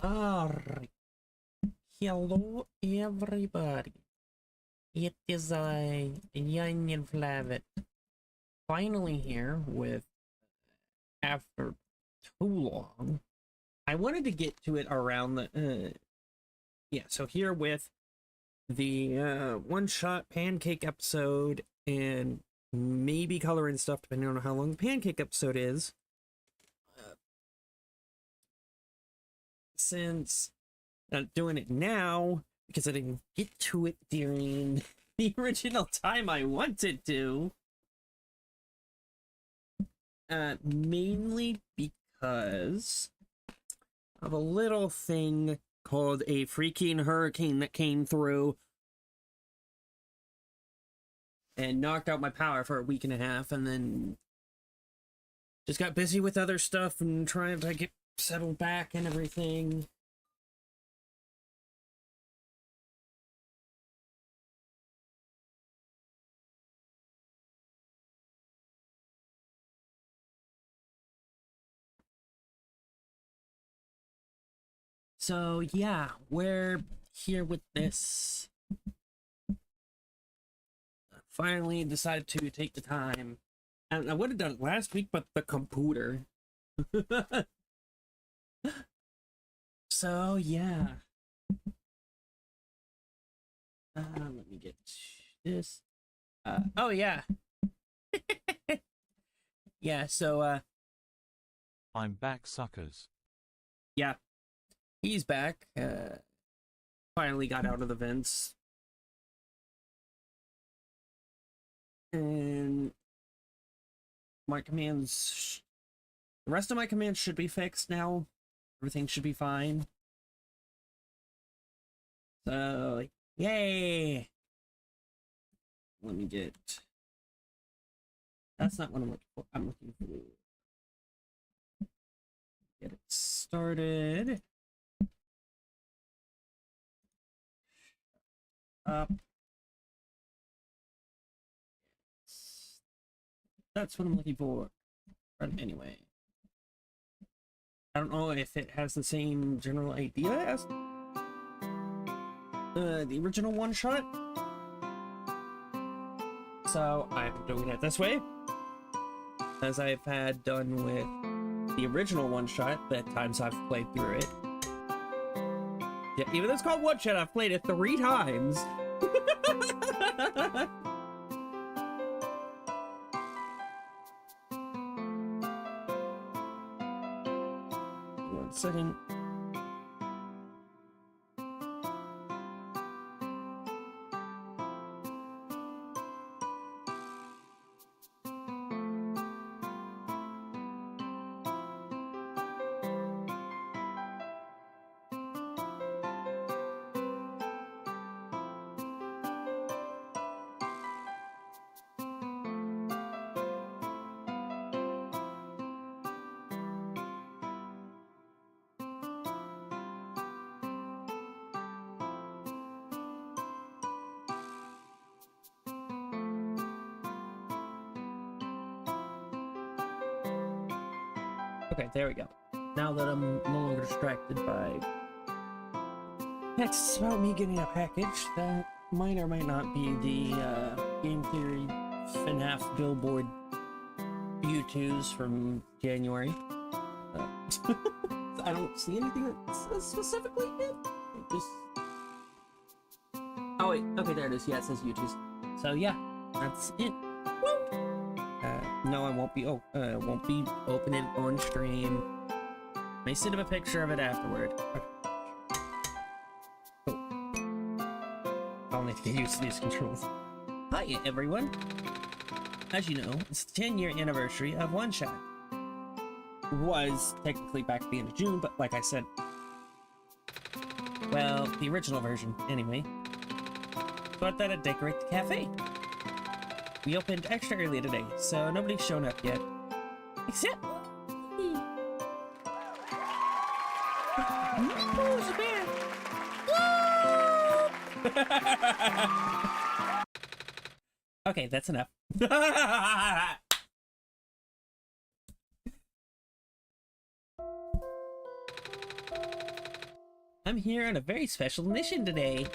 Alright. Hello, everybody. It is Young and Flavit. Finally here with, after too long. I wanted to get to it around the, so here with the one-shot pancake episode and maybe color and stuff depending on how long the pancake episode is. Since not doing it now because I didn't get to it during the original time I wanted to. Mainly because of a little thing called a freaking hurricane that came through and knocked out my power for a week and a half, and then just got busy with other stuff and trying to get settled back and everything. So yeah, we're here with this. Finally decided to take the time. And I would have done it last week, but the computer. So yeah. Let me get this. Oh yeah. Yeah, so I'm back, suckers. Yeah. He's back. Finally got out of the vents. And my commands, the rest of my commands should be fixed now. Everything should be fine. So, yay! Let me get, that's not what I'm looking for. I'm looking for, get it started. Up. That's what I'm looking for. But anyway, I don't know if it has the same general idea as the original one-shot. So I'm doing it this way, as I've had done with the original one-shot the times I've played through it. Yeah, even though it's called one-shot, I've played it 3 times. One second. Okay, there we go. Now that I'm no longer distracted by texts about me getting a package that might or might not be the Game Theory FNAF Billboard U2s from January. I don't see anything that says specifically it. It just... Oh wait, okay, there it is. Yeah, it says U2s. So yeah, that's it. No, I won't be. Won't be opening on stream. May send him a picture of it afterward. Okay. Cool. I'll need to get used to these controls. Hi, everyone. As you know, it's the 10-year anniversary of One Shot. Was technically back at the end of June, but like I said, well, the original version, anyway. Thought that I'd decorate the cafe. We opened extra early today, so nobody's shown up yet. Except... Who's a bear? Okay, that's enough. I'm here on a very special mission today.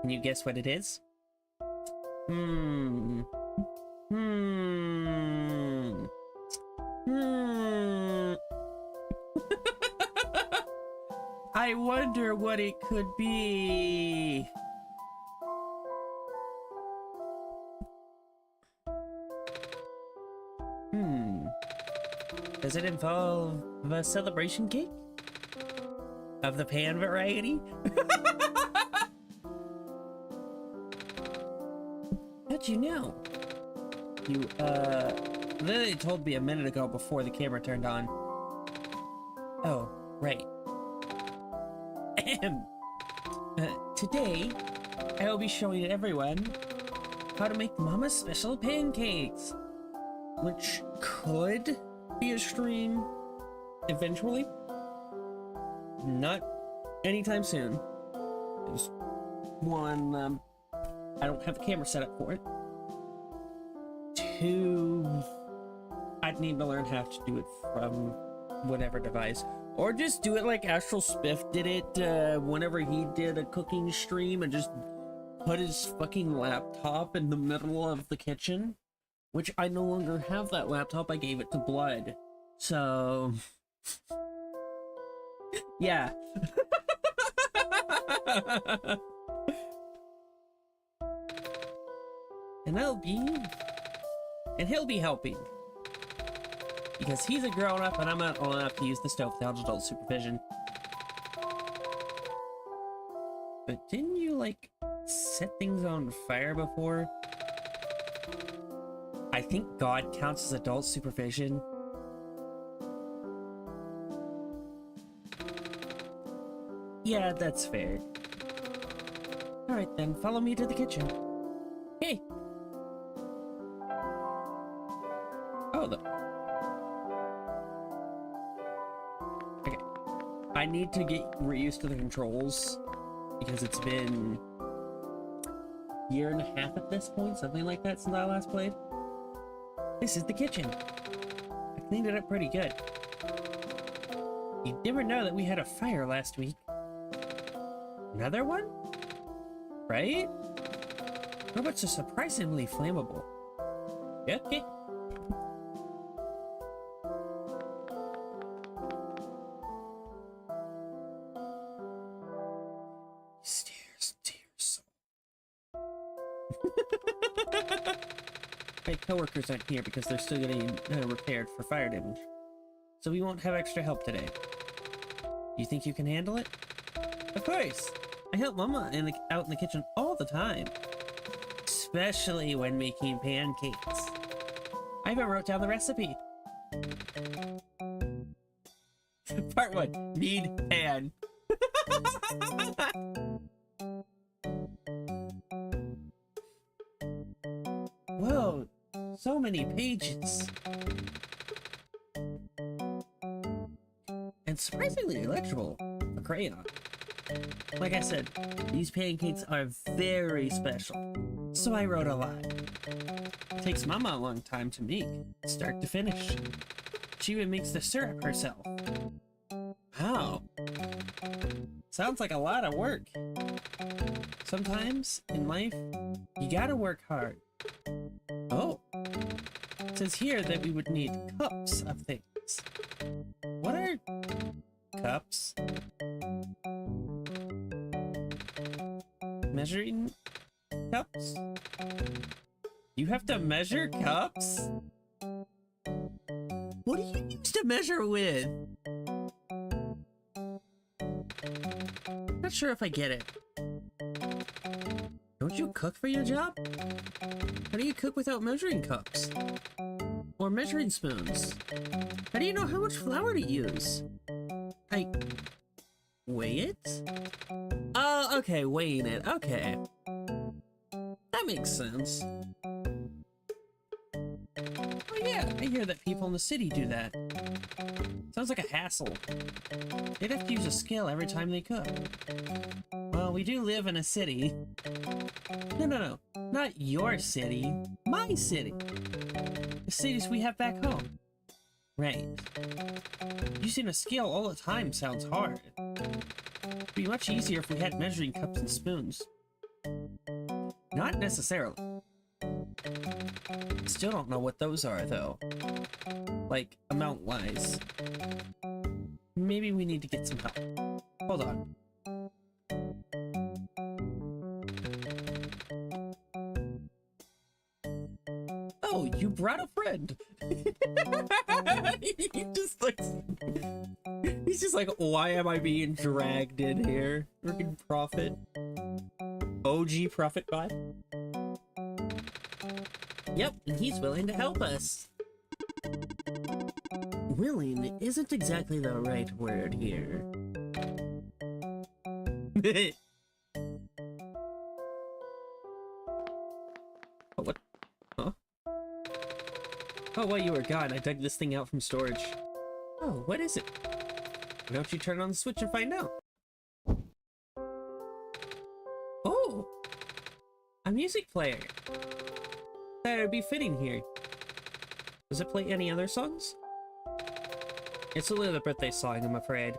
Can you guess what it is? I wonder what it could be. Does it involve a celebration cake? Of the pan variety? How'd you know? You, literally told me a minute ago before the camera turned on. Oh, right. Today, I will be showing everyone how to make Mama's special pancakes, which could be a stream eventually. Not anytime soon. There's one, I don't have a camera set up for it. Two, I'd need to learn how to do it from whatever device. Or just do it like Astral Spiff did it whenever he did a cooking stream and just put his fucking laptop in the middle of the kitchen. Which I no longer have that laptop, I gave it to Blood. So... yeah. And he'll be helping. Because he's a grown-up and I'm not old enough to use the stove without adult supervision. But didn't you, like, set things on fire before? I think God counts as adult supervision. Yeah, that's fair. Alright then, follow me to the kitchen. Hey! Oh, okay. I need to get used to the controls because it's been a year and a half at this point, something like that, since I last played. This is the kitchen. I cleaned it up pretty good. You'd never know that we had a fire last week. Another one? Right? Robots are surprisingly flammable. Okay. Stairs to your soul. My coworkers aren't here because they're still getting repaired for fire damage. So we won't have extra help today. You think you can handle it? Of course! I help Mama out in the kitchen all the time. Especially when making pancakes. I even wrote down the recipe. Part 1. Need pan. Whoa, so many pages. And surprisingly illegible for crayon. Like I said, these pancakes are very special, so I wrote a lot. It takes Mama a long time to make, start to finish. She even makes the syrup herself. Wow. Sounds like a lot of work. Sometimes, in life, you gotta work hard. Oh. It says here that we would need cups of things. What are cups? Measuring cups? You have to measure cups? What do you use to measure with? Not sure if I get it. Don't you cook for your job? How do you cook without measuring cups? Or measuring spoons? How do you know how much flour to use? Weigh it? Oh, okay, weighing it. Okay. That makes sense. Oh yeah, I hear that people in the city do that. Sounds like a hassle. They'd have to use a scale every time they cook. Well, we do live in a city. No. Not your city. My city. The cities we have back home. Right. Using a scale all the time sounds hard. It'd be much easier if we had measuring cups and spoons. Not necessarily. Still don't know what those are, though. Like, amount-wise. Maybe we need to get some help. Hold on. Oh, you brought a friend! He just looks... He's just like, why am I being dragged in here? Freaking Prophet. OG Prophet vibe? Yep, and he's willing to help us. Willing isn't exactly the right word here. Oh, what? Huh? Oh, while you were gone, I dug this thing out from storage. Oh, what is it? Why don't you turn on the switch and find out? Oh! A music player. That would be fitting here. Does it play any other songs? It's only the birthday song, I'm afraid.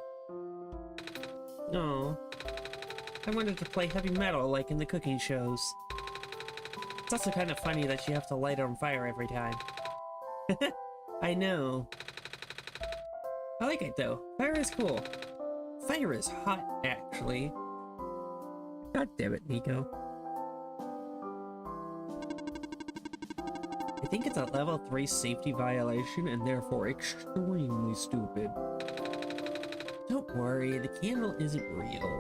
No. I wanted to play heavy metal like in the cooking shows. It's also kind of funny that you have to light it on fire every time. I know. I like it though. Fire is cool. Fire is hot, actually. God damn it, Nico. I think it's a level 3 safety violation and therefore extremely stupid. Don't worry, the candle isn't real.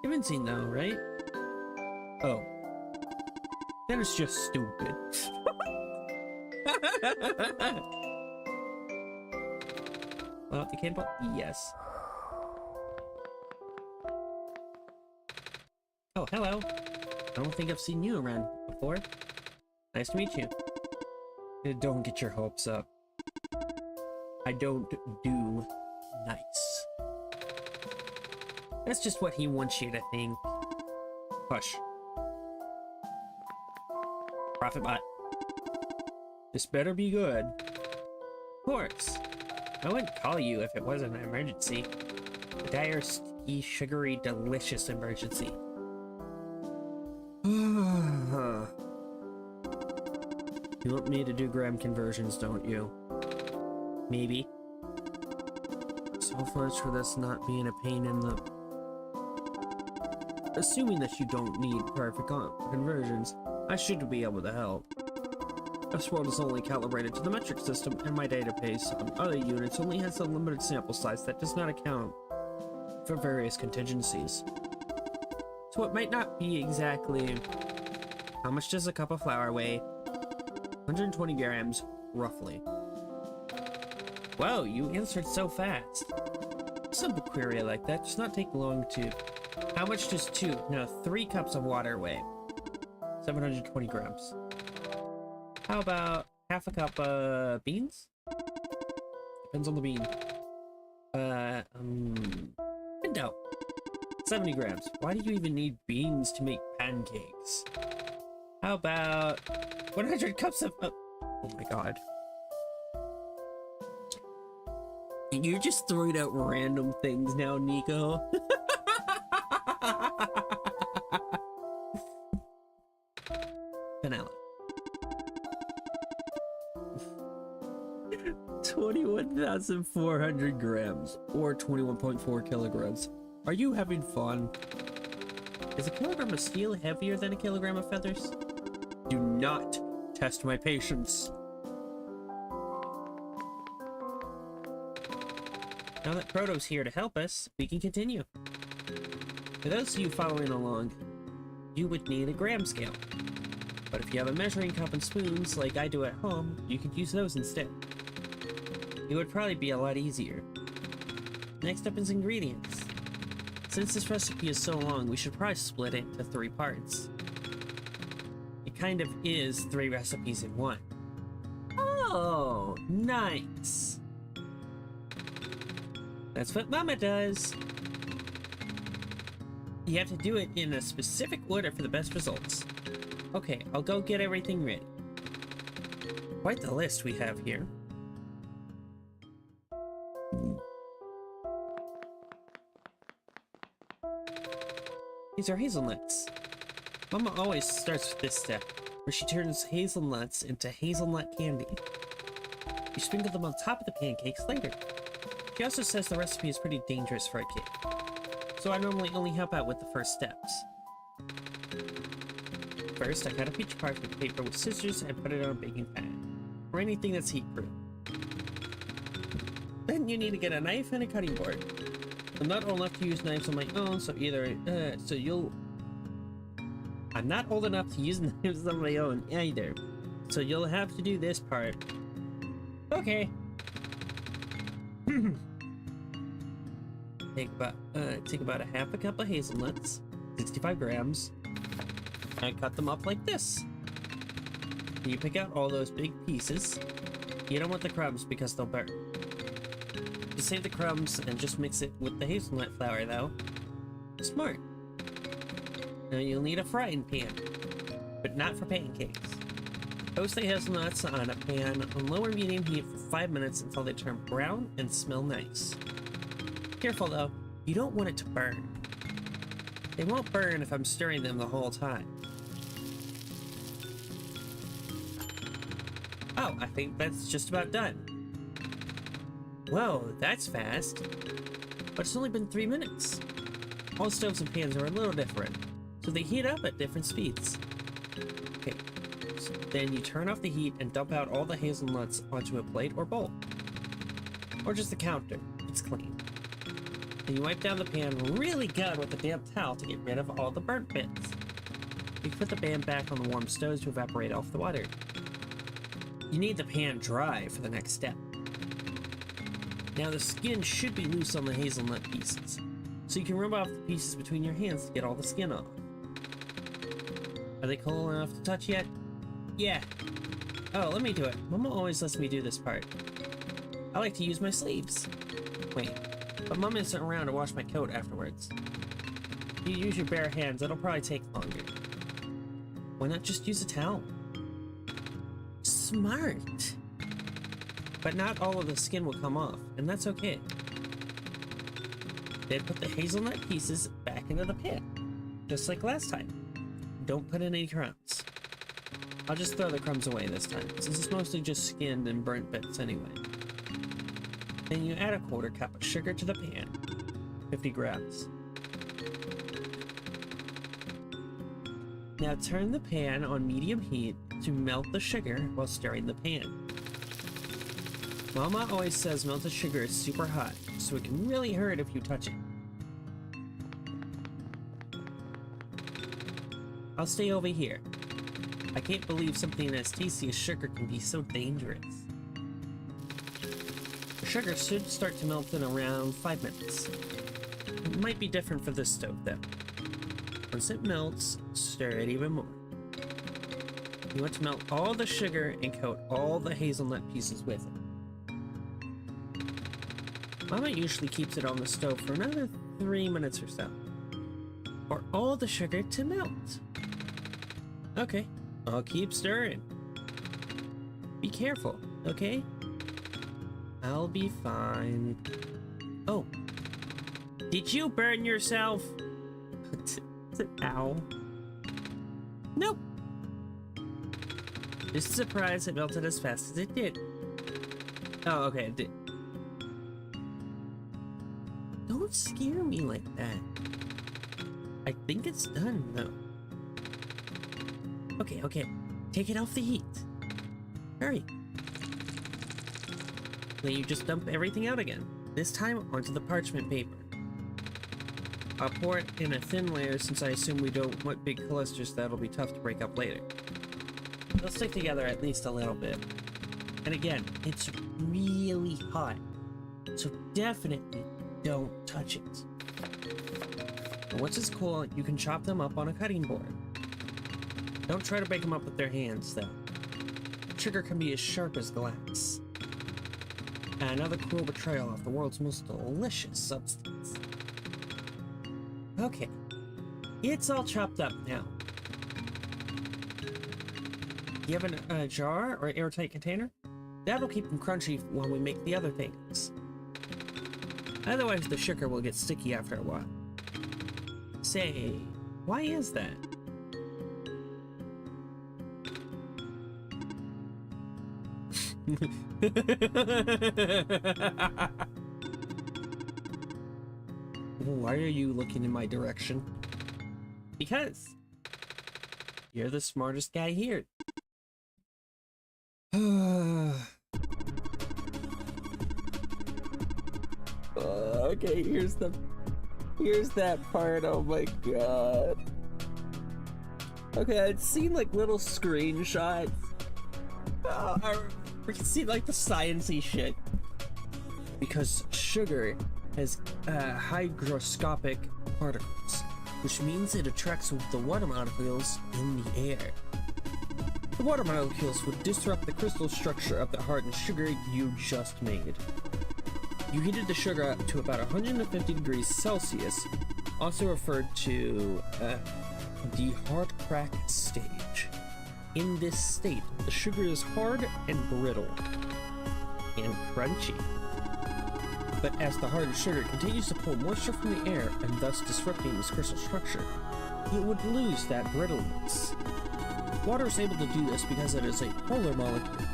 Convincing though, right? Oh. Then it's just stupid. Well, the candle? Yes. Oh, hello. I don't think I've seen you around before. Nice to meet you. Don't get your hopes up. I don't do nice. That's just what he wants you to think. Hush. Prophet bot. This better be good. Of course. I wouldn't call you if it wasn't an emergency. A dire, sticky, sugary, delicious emergency. You want me to do gram conversions, don't you? Maybe. So much for this not being a pain in the... Assuming that you don't need perfect conversions, I should be able to help. This world is only calibrated to the metric system, and my database on other units only has a limited sample size that does not account for various contingencies. So it might not be exactly... How much does a cup of flour weigh? 120 grams, roughly. Whoa, you answered so fast. Some query like that does not take long to... How much does 3 cups of water weigh? 720 grams. How about half a cup of beans? Depends on the bean. Pinto. 70 grams. Why do you even need beans to make pancakes? How about 100 cups of... oh my god. You're just throwing out random things now, Nico. Vanilla. 21,400 grams, or 21.4 kilograms. Are you having fun? Is a kilogram of steel heavier than a kilogram of feathers? Do not test my patience. Now that Proto's here to help us, we can continue. For those of you following along, you would need a gram scale. But if you have a measuring cup and spoons like I do at home, you could use those instead. It would probably be a lot easier. Next up is ingredients. Since this recipe is so long, we should probably split it into 3 parts. It kind of is 3 recipes in one. Oh, nice. That's what Mama does. You have to do it in a specific order for the best results. Okay, I'll go get everything ready. Quite the list we have here. These are hazelnuts. Mama always starts with this step, where she turns hazelnuts into hazelnut candy. You sprinkle them on top of the pancakes later. She also says the recipe is pretty dangerous for a kid, so I normally only help out with the first steps. First, I cut a peach parchment paper with scissors and put it on a baking pan, or anything that's heat-proof. Then you need to get a knife and a cutting board. I'm not old enough to use knives on my own, I'm not old enough to use knives on my own either, so you'll have to do this part. Okay. Take about a half a cup of hazelnuts, 65 grams, and cut them up like this. You pick out all those big pieces. You don't want the crumbs because they'll burn. Just save the crumbs and just mix it with the hazelnut flour, though. Smart. Now you'll need a frying pan, but not for pancakes. Toast the hazelnuts on a pan on low or medium heat for 5 minutes until they turn brown and smell nice. Careful though, you don't want it to burn. They won't burn if I'm stirring them the whole time. Oh, I think that's just about done. Whoa, that's fast. But it's only been 3 minutes. All stoves and pans are a little different, so they heat up at different speeds. Okay, so then you turn off the heat and dump out all the hazelnuts onto a plate or bowl. Or just the counter, it's clean. Then you wipe down the pan really good with a damp towel to get rid of all the burnt bits. You put the pan back on the warm stove to evaporate off the water. You need the pan dry for the next step. Now the skin should be loose on the hazelnut pieces, so you can rub off the pieces between your hands to get all the skin off. Are they cold enough to touch yet? Yeah. Oh, let me do it. Mama always lets me do this part. I like to use my sleeves. Wait, but Mama isn't around to wash my coat afterwards. If you use your bare hands, it'll probably take longer. Why not just use a towel? Smart! But not all of the skin will come off, and that's okay. Then put the hazelnut pieces back into the pan, just like last time. Don't put in any crumbs. I'll just throw the crumbs away this time, since it's mostly just skinned and burnt bits anyway. Then you add a 1/4 cup of sugar to the pan, 50 grams. Now turn the pan on medium heat to melt the sugar while stirring the pan. Mama always says melted sugar is super hot, so it can really hurt if you touch it. I'll stay over here. I can't believe something as tasty as sugar can be so dangerous. The sugar should start to melt in around 5 minutes. It might be different for this stove though. Once it melts, stir it even more. You want to melt all the sugar and coat all the hazelnut pieces with it. Mama usually keeps it on the stove for another 3 minutes or so, for all the sugar to melt. Okay, I'll keep stirring. Be careful, okay? I'll be fine. Oh, did you burn yourself? Ow. Nope. Just surprised it melted as fast as it did. Oh, okay, it did. Don't scare me like that. I think it's done, though. Okay. Take it off the heat. Hurry. Then you just dump everything out again. This time onto the parchment paper. I'll pour it in a thin layer since I assume we don't want big clusters that'll be tough to break up later. They'll stick together at least a little bit. And again, it's really hot, so definitely don't touch it. And once it's cool, you can chop them up on a cutting board. Don't try to break them up with their hands, though. Sugar can be as sharp as glass. And another cruel betrayal of the world's most delicious substance. Okay, it's all chopped up now. Do you have a jar or airtight container? That'll keep them crunchy while we make the other things. Otherwise, the sugar will get sticky after a while. Say, Why is that? Why are you looking in my direction? Because you're the smartest guy here. Okay, here's that part. Oh my god. Okay, I'd seen like little screenshots. We can see like the sciencey shit. Because sugar has hygroscopic particles, which means it attracts the water molecules in the air. The water molecules would disrupt the crystal structure of the hardened sugar you just made. You heated the sugar up to about 150 degrees Celsius, also referred to the hard crack stage. In this state, the sugar is hard and brittle and crunchy. But as the hardened sugar continues to pull moisture from the air and thus disrupting its crystal structure, it would lose that brittleness. Water is able to do this because it is a polar molecule,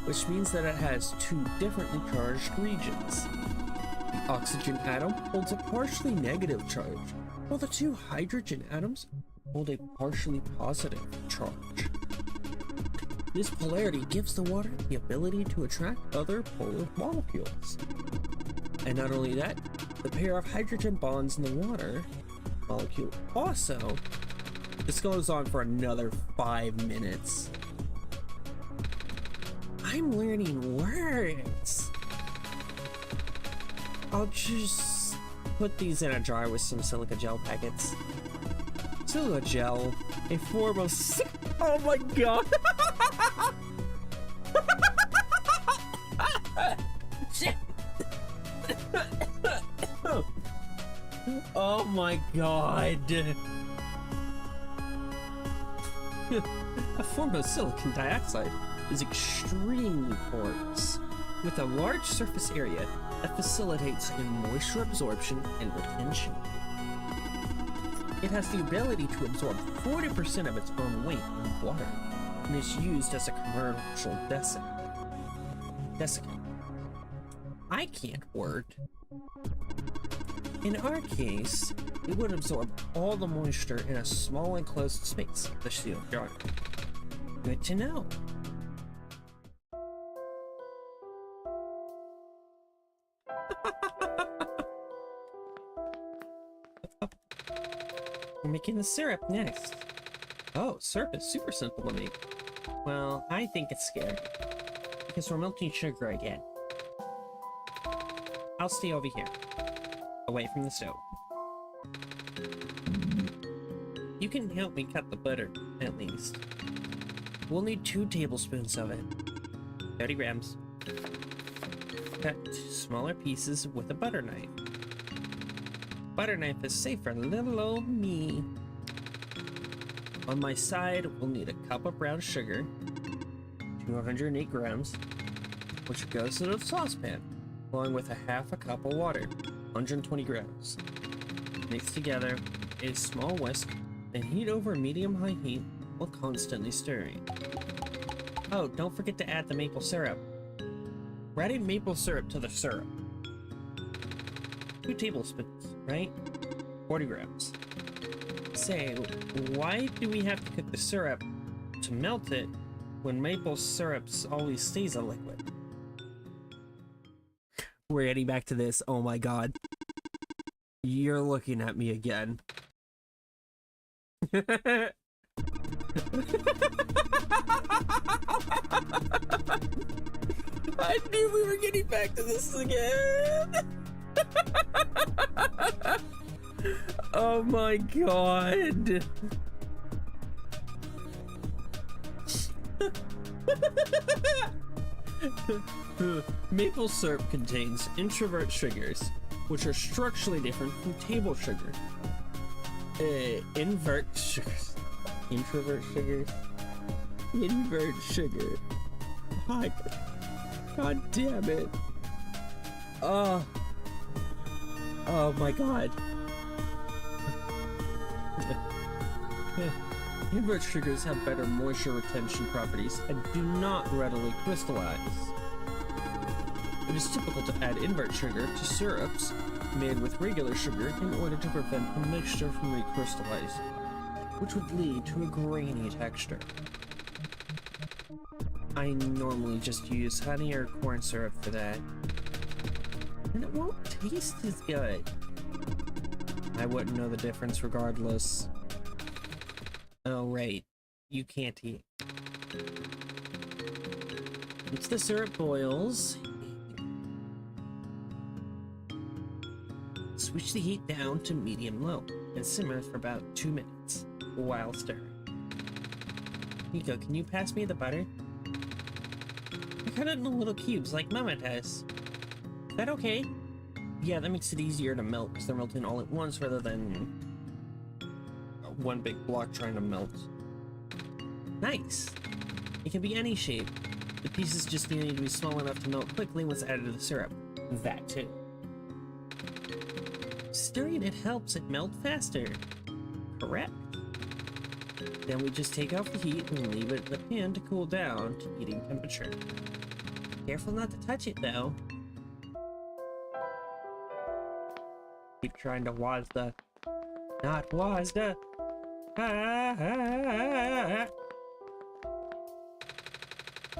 which means that it has two differently charged regions. The oxygen atom holds a partially negative charge, while the two hydrogen atoms hold a partially positive charge. This polarity gives the water the ability to attract other polar molecules. And not only that, the pair of hydrogen bonds in the water molecule also. This goes on for another 5 minutes. I'm learning words. I'll just put these in a jar with some silica gel packets. Silica gel, a form of oh my god. Oh my god. A form of silicon dioxide is extremely porous, with a large surface area that facilitates moisture absorption and retention. It has the ability to absorb 40% of its own weight in water, and is used as a commercial desiccant. I can't word. In our case, it would absorb all the moisture in a small enclosed space, the sealed jar. Good to know. We're making the syrup next. Oh, syrup is super simple to make. Well, I think it's scary, because we're melting sugar again. I'll stay over here, away from the stove. You can help me cut the butter, at least. We'll need 2 tablespoons of it. 30 grams. Cut smaller pieces with a butter knife. Butter knife is safe for little old me. On my side, we'll need a cup of brown sugar, 208 grams, which goes in a saucepan, along with a half a cup of water, 120 grams. Mix together a small whisk and heat over medium-high heat while constantly stirring. Oh, don't forget to add the maple syrup. We're adding maple syrup to the syrup. 2 tablespoons, right? 40 grams. Say, why do we have to cook the syrup to melt it when maple syrup always stays a liquid? We're getting back to this. Oh my god. You're looking at me again. I knew we were getting back to this again. Oh my god. Maple syrup contains introvert sugars, which are structurally different from table sugar. Invert sugars. Introvert sugars? Invert sugar. God damn it. Oh my god. Invert sugars have better moisture retention properties and do not readily crystallize. It is typical to add invert sugar to syrups made with regular sugar in order to prevent the mixture from recrystallizing, which would lead to a grainy texture. I normally just use honey or corn syrup for that, and it won't taste as good. I wouldn't know the difference regardless. Oh, right. You can't eat. Once the syrup boils, switch the heat down to medium-low and simmer for about 2 minutes while stirring. Nico, can you pass me the butter? I cut it into little cubes like Mama does. Is that okay? Yeah, that makes it easier to melt because they're melting all at once rather than one big block trying to melt. Nice! It can be any shape. The pieces just need to be small enough to melt quickly once added to the syrup. That too. Stirring it helps it melt faster. Correct. Then we just take off the heat and leave it in the pan to cool down to eating temperature. Careful not to touch it though. Keep trying to Wazda. Not Wazda.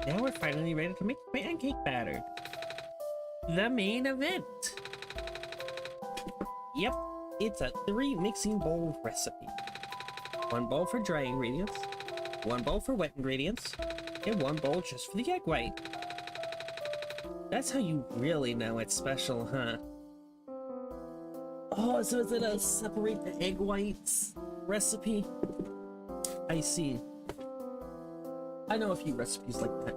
Now we're finally ready to make pancake batter. The main event. Yep, it's a 3 mixing bowl recipe. 1 bowl for dry ingredients, 1 bowl for wet ingredients, and 1 bowl just for the egg white. That's how you really know it's special, huh? Oh, so is it a separate the egg whites recipe? I see. I know a few recipes like that.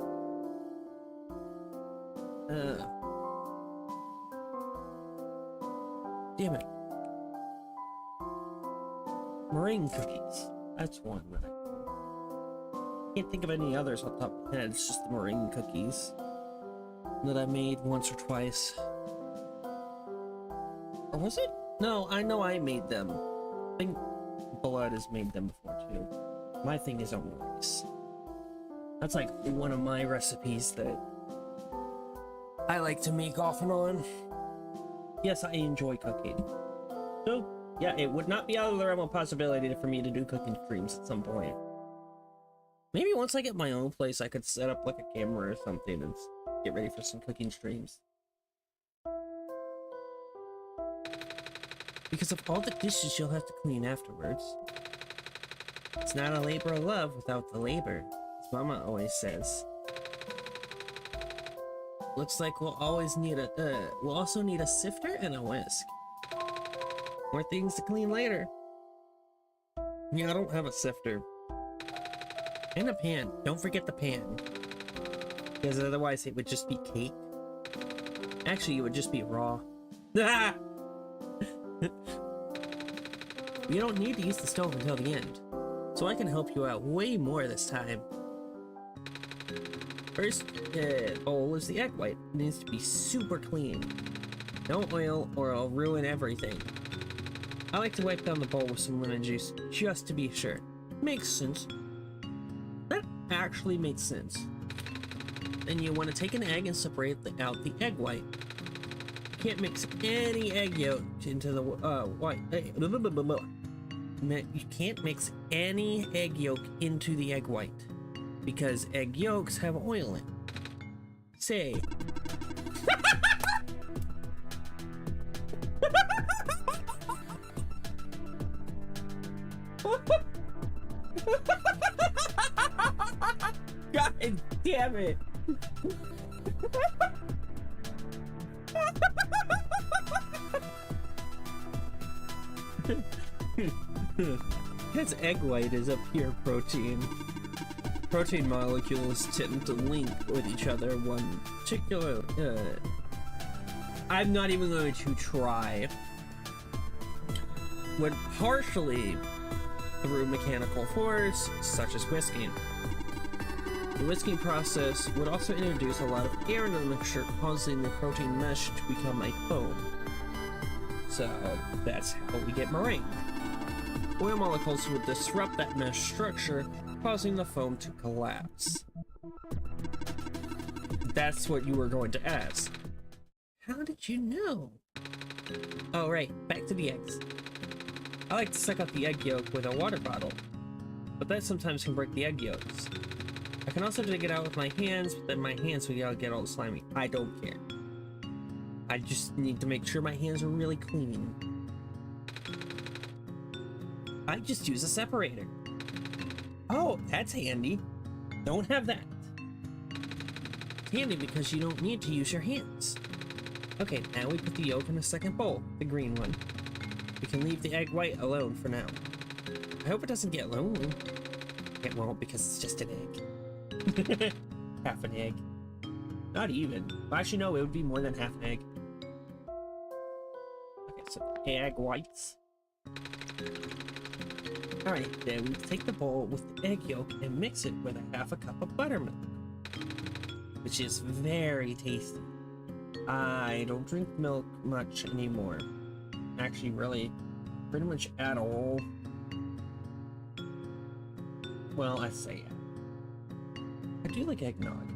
Damn it. Meringue cookies. That's one, right? Can't think of any others on top of my head. It's just the meringue cookies that I made once or twice. Or was it? No, I know I made them. I think Blood has made them before too. My thing is on rice. That's like one of my recipes that I like to make off and on. Yes, I enjoy cooking. So, yeah, it would not be out of the realm of possibility for me to do cooking streams at some point. Maybe once I get my own place, I could set up like a camera or something and get ready for some cooking streams. Because of all the dishes you'll have to clean afterwards. It's not a labor of love without the labor, as Mama always says. Looks like we'll also need a sifter and a whisk. More things to clean later. Yeah, I don't have a sifter. And a pan. Don't forget the pan. Because otherwise it would just be cake. Actually, it would just be raw. Ah! You don't need to use the stove until the end. So I can help you out way more this time. First bowl is the egg white. It needs to be super clean. No oil or I'll ruin everything. I like to wipe down the bowl with some lemon juice just to be sure. Makes sense. That actually makes sense. Then you want to take an egg and separate out the egg white. You can't mix any egg yolk into the white. You can't mix any egg yolk into the egg white because egg yolks have oil in it. Say. God damn it. Because egg white is a pure protein. Protein molecules tend to link with each other one particular... I'm not even going to try. When partially through mechanical force, such as whisking. The whisking process would also introduce a lot of air into the mixture, causing the protein mesh to become a foam. So that's how we get meringue. Oil molecules would disrupt that mesh structure, causing the foam to collapse. That's what you were going to ask. How did you know? Oh, right, back to the eggs. I like to suck out the egg yolk with a water bottle, but that sometimes can break the egg yolks. I can also dig it out with my hands, but then my hands will get all slimy. I don't care. I just need to make sure my hands are really clean. I just use a separator. Oh, that's handy. Don't have that. It's handy because you don't need to use your hands. Okay, now we put the yolk in the second bowl, the green one. We can leave the egg white alone for now. I hope it doesn't get lonely. It won't because it's just an egg. Half an egg. Not even. Well, actually, no, it would be more than half an egg. Okay, so egg whites. Alright, then we take the bowl with the egg yolk and mix it with a half a cup of buttermilk, which is very tasty. I don't drink milk much anymore. Actually, really, pretty much at all. Well, I say yeah. I do like eggnog,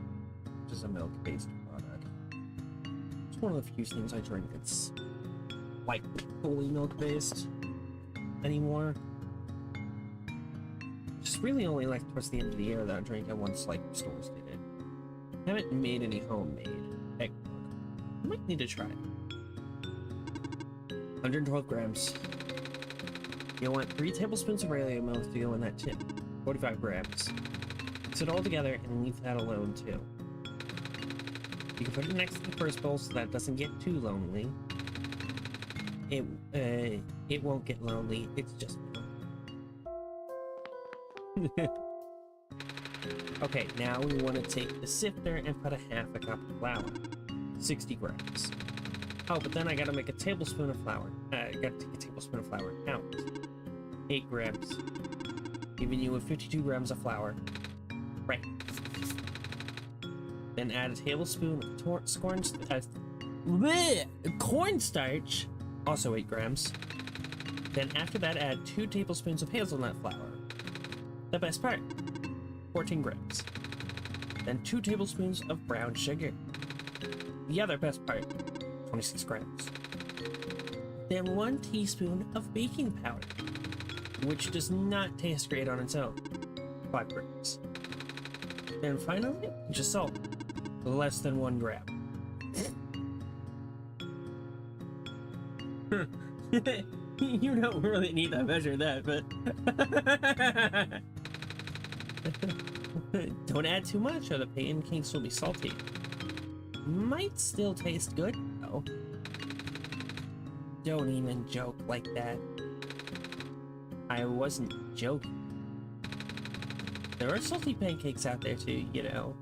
which is a milk-based product. It's one of the few things I drink that's like fully milk-based anymore. Just really only like towards the end of the year that I drink it once like stores did it. I haven't made any homemade eggnog. I might need to try it. 112 grams. You'll want 3 tablespoons of regular milk to go in that tin. 45 grams. Mix it all together and leave that alone too. You can put it next to the first bowl so that it doesn't get too lonely. It won't get lonely, it's just milk. Okay, now we want to take the sifter and put a half a cup of flour. 60 grams. Oh, but then I gotta make a tablespoon of flour. I gotta take a tablespoon of flour out. 8 grams. Giving you 52 grams of flour. Right. Then add a tablespoon of cornstarch. Also 8 grams. Then after that, add 2 tablespoons of hazelnut flour. The best part. 14 grams. Then 2 tablespoons of brown sugar. The other best part. 26 grams. Then 1 teaspoon of baking powder, which does not taste great on its own. 5 grams. And finally, just salt. Less than 1 gram. You don't really need to measure that, but... Don't add too much or the pancakes will be salty. Might still taste good, though. Don't even joke like that. I wasn't joking. There are salty pancakes out there too, you know.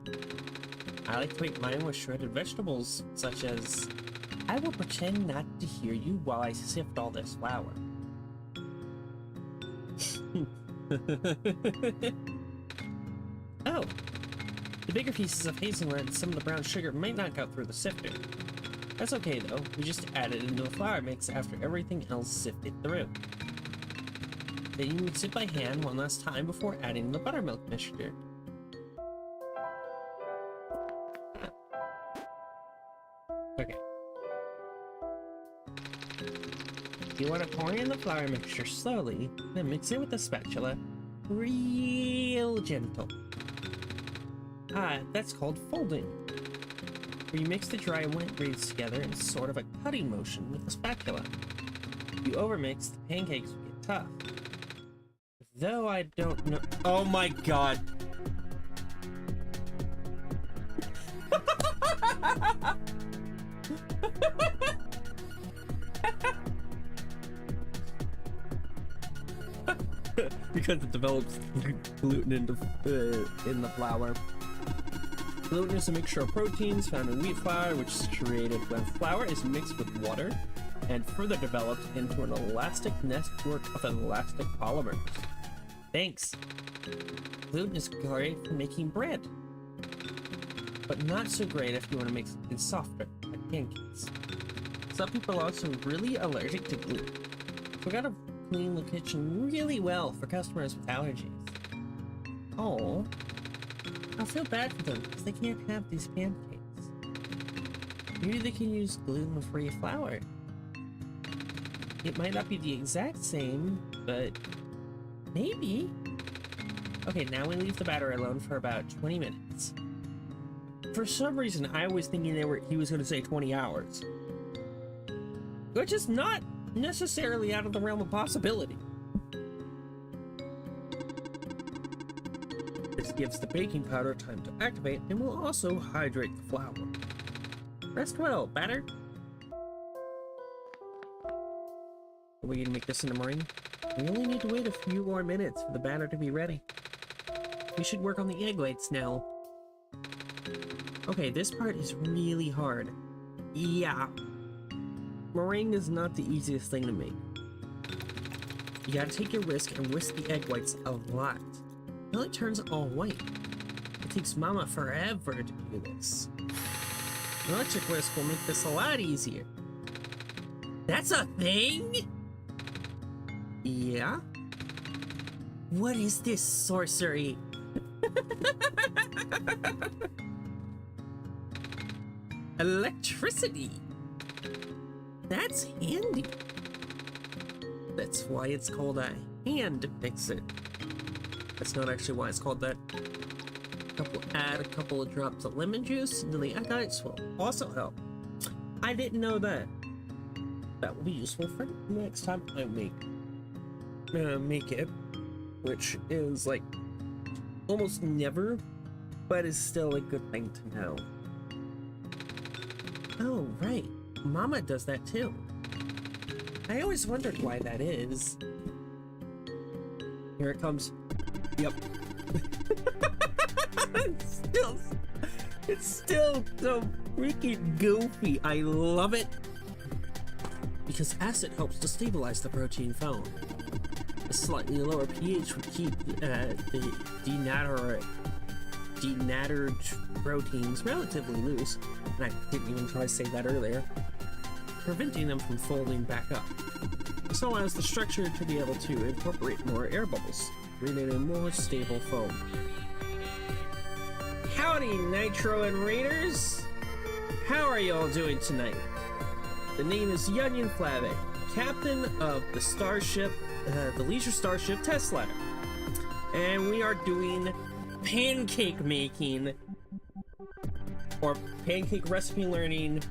I like to make mine with shredded vegetables, such as... I will pretend not to hear you while I sift all this flour. Oh! The bigger pieces of hazelnut and some of the brown sugar might not go through the sifter. That's okay though, we just add it into the flour mix after everything else sifted through. Then you mix it by hand one last time before adding the buttermilk mixture. Okay. You want to pour in the flour mixture slowly, then mix it with a spatula, real gentle. Ah, that's called folding. Where you mix the dry and wet ingredients together in sort of a cutting motion with a spatula. If you overmix, the pancakes will get tough. Though I don't know— oh my god! Because it develops gluten in the flour. Gluten is a mixture of proteins found in wheat flour, which is created when flour is mixed with water and further developed into an elastic network of elastic polymers. Thanks. Gluten is great for making bread, but not so great if you want to make something softer, like pancakes. Some people are also really allergic to gluten, so I gotta clean the kitchen really well for customers with allergies. Oh, I feel bad for them because they can't have these pancakes. Maybe they can use gluten-free flour. It might not be the exact same, but maybe. Okay, now we leave the batter alone for about 20 minutes. For some reason, I was thinking he was going to say 20 hours. Which is not necessarily out of the realm of possibility. This gives the baking powder time to activate and will also hydrate the flour. Rest well, batter. Are we gonna make this in a meringue? We only need to wait a few more minutes for the batter to be ready. We should work on the egg whites now. Okay, this part is really hard. Yeah. Meringue is not the easiest thing to make. You gotta take your risk and whisk the egg whites a lot until it turns all white. It takes Mama forever to do this. An electric whisk will make this a lot easier. That's a thing? Yeah? What is this sorcery? Electricity! That's handy. That's why it's called a hand mixer. That's not actually why it's called that. Add a couple of drops of lemon juice into the egg whites will also help. I didn't know that. That will be useful for next time I make it, which is like almost never, but is still a good thing to know. Oh, right. Mama does that too. I always wondered why that is. Here it comes. Yep. it's still so freaking goofy. I love it. Because acid helps to stabilize the protein foam. A slightly lower pH would keep the denatured proteins relatively loose, and I didn't even try to say that earlier, preventing them from folding back up. This allows the structure to be able to incorporate more air bubbles, creating a more stable foam. Howdy, Nitro and Raiders! How are y'all doing tonight? The name is Yunyan Flave, captain of the starship, the Leisure Starship Test Ladder. And we are doing pancake making, or pancake recipe learning,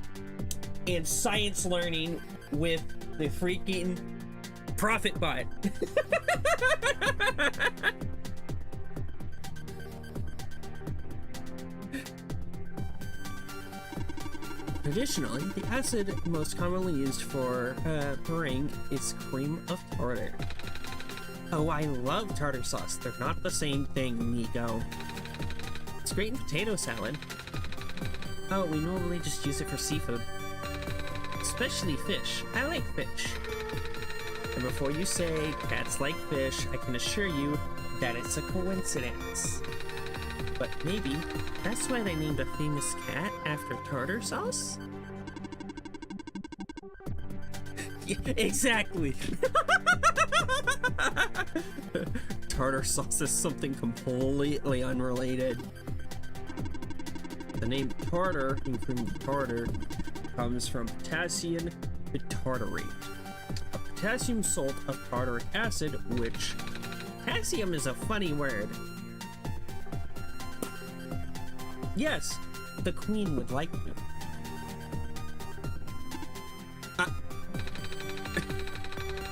and science learning with the freaking Profit Bot. Traditionally, the acid most commonly used for meringue is cream of tartar. Oh, I love tartar sauce. They're not the same thing, Nico. It's great in potato salad. Oh, we normally just use it for seafood. Especially fish. I like fish. And before you say cats like fish, I can assure you that it's a coincidence. But maybe that's why they named a famous cat after tartar sauce? Yeah, exactly! Tartar sauce is something completely unrelated. The name tartar, in cream of tartar, comes from potassium bitartrate, a potassium salt of tartaric acid, which potassium is a funny word. Yes, the queen would like me.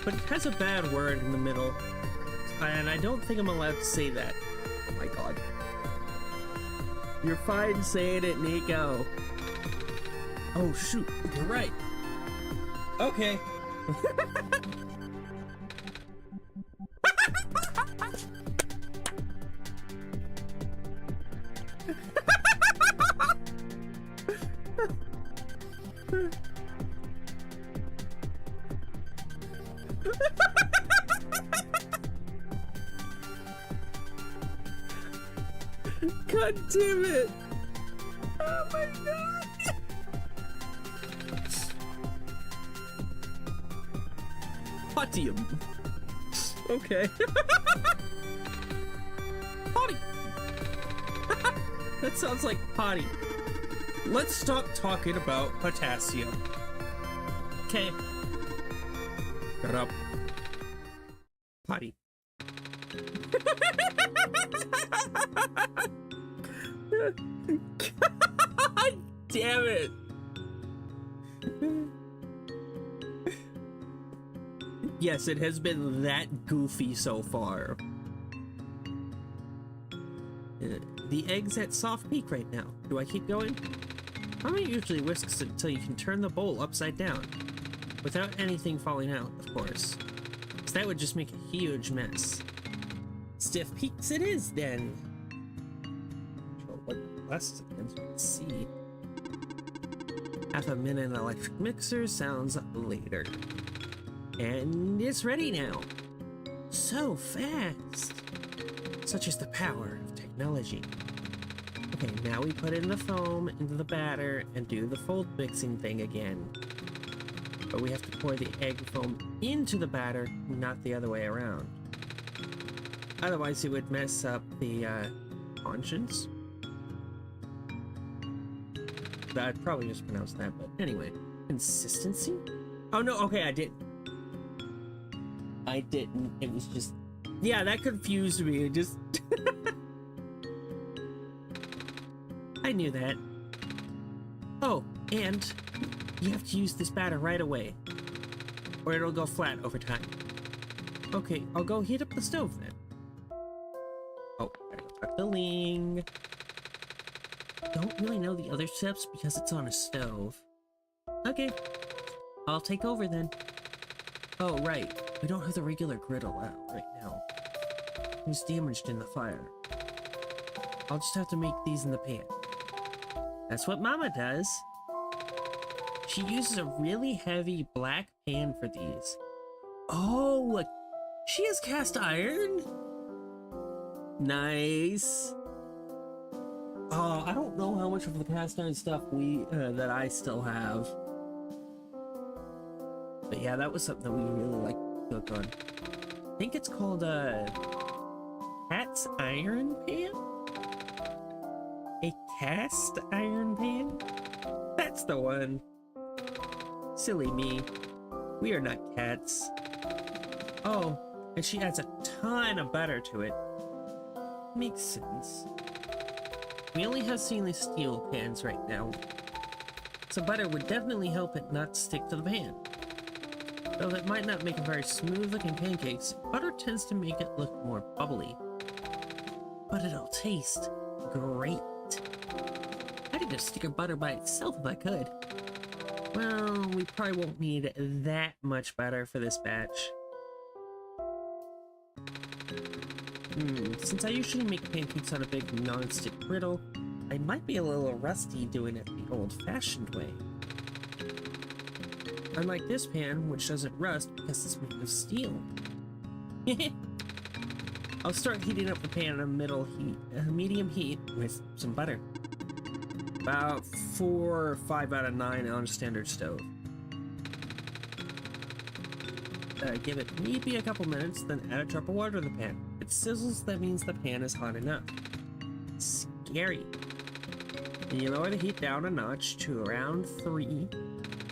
But it has a bad word in the middle, and I don't think I'm allowed to say that. Oh my god. You're fine saying it, Nico. Oh shoot, you're right. Okay. God damn it! Oh my god! Potassium. Okay. Potty. That sounds like potty. Let's stop talking about potassium. Okay. Shut up. Potty. God damn it. Yes, it has been that goofy so far. The egg's at soft peak right now. Do I keep going? Mama usually whisks it until you can turn the bowl upside down. Without anything falling out, of course. Because that would just make a huge mess. Stiff peaks it is, then. Control what lasts again so you can see. Half a minute electric mixer sounds later. And it's ready now. So fast. Such is the power of technology. Okay, now we put in the foam into the batter and do the fold mixing thing again. But we have to pour the egg foam into the batter, not the other way around. Otherwise it would mess up the conscience. I'd probably just pronounce that, but anyway. Consistency? Oh no, okay, I didn't. It was just... Yeah, that confused me. It just... I knew that. Oh, and you have to use this batter right away, or it'll go flat over time. Okay, I'll go heat up the stove then. Oh, I got the ling. Don't really know the other steps because it's on a stove. Okay, I'll take over then. Oh, right. We don't have the regular griddle out right now. It was damaged in the fire. I'll just have to make these in the pan. That's what Mama does. She uses a really heavy black pan for these. Oh, she has cast iron? Nice. Oh, I don't know how much of the cast iron stuff that I still have. But yeah, that was something that we really like to cook on. I think it's called Cat's Iron Pan? A cast iron pan? That's the one. Silly me. We are not cats. Oh, and she adds a ton of butter to it. Makes sense. We only have stainless steel pans right now, so butter would definitely help it not stick to the pan. Though that might not make a very smooth looking pancakes, butter tends to make it look more bubbly. But it'll taste great. I could just stick a butter by itself if I could. Well, we probably won't need that much butter for this batch. Since I usually make pancakes on a big non-stick griddle, I might be a little rusty doing it the old-fashioned way. Unlike this pan, which doesn't rust because it's made of steel. I'll start heating up the pan at a medium heat with some butter. About 4 or 5 out of 9 on a standard stove. Give it maybe a couple minutes, then add a drop of water to the pan. If it sizzles, that means the pan is hot enough. Scary. And you lower the heat down a notch to around 3.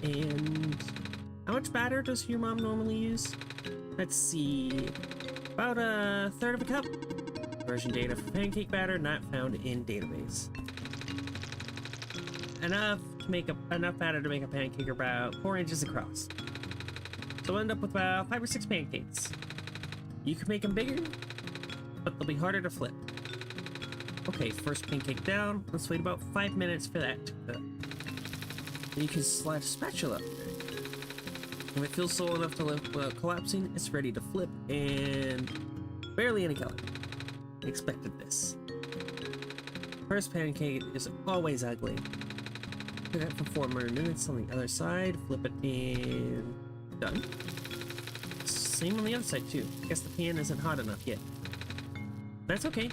And how much batter does your mom normally use? Let's see. About 1/3 of a cup. Version data for pancake batter not found in database. Enough batter to make a pancake about 4 inches across. So we'll end up with about 5 or 6 pancakes. You can make them bigger, but they'll be harder to flip. Okay, first pancake down. Let's wait about 5 minutes for that to cook. Then you can slide a spatula up there. When it feels slow enough to lift without collapsing, it's ready to flip, and barely any color. Expected this. First pancake is always ugly. Cook it for 4 more minutes on the other side, flip it, and done. Same on the other side too. Guess the pan isn't hot enough yet. That's okay.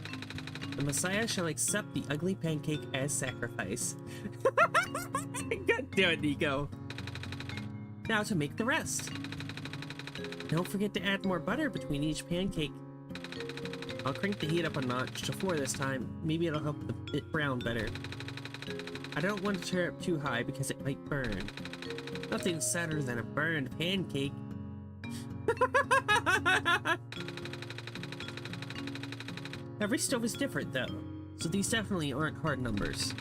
The Messiah shall accept the ugly pancake as sacrifice. God damn it, Nico. Now to make the rest. Don't forget to add more butter between each pancake. I'll crank the heat up a notch to 4 this time. Maybe it'll help it brown better. I don't want to turn it up too high because it might burn. Nothing's sadder than a burned pancake. Every stove is different though, so these definitely aren't hard numbers.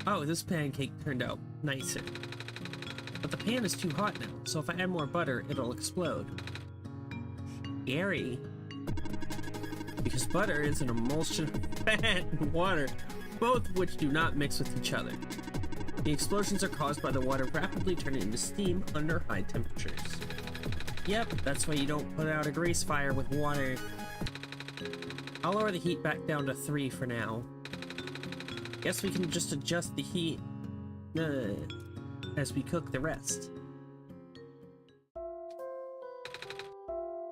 Oh, this pancake turned out nicer. But the pan is too hot now, so if I add more butter, it'll explode. Scary. Because butter is an emulsion of fat and water, both of which do not mix with each other. The explosions are caused by the water rapidly turning into steam under high temperatures. Yep, that's why you don't put out a grease fire with water. I'll lower the heat back down to 3 for now. Guess we can just adjust the heat as we cook the rest.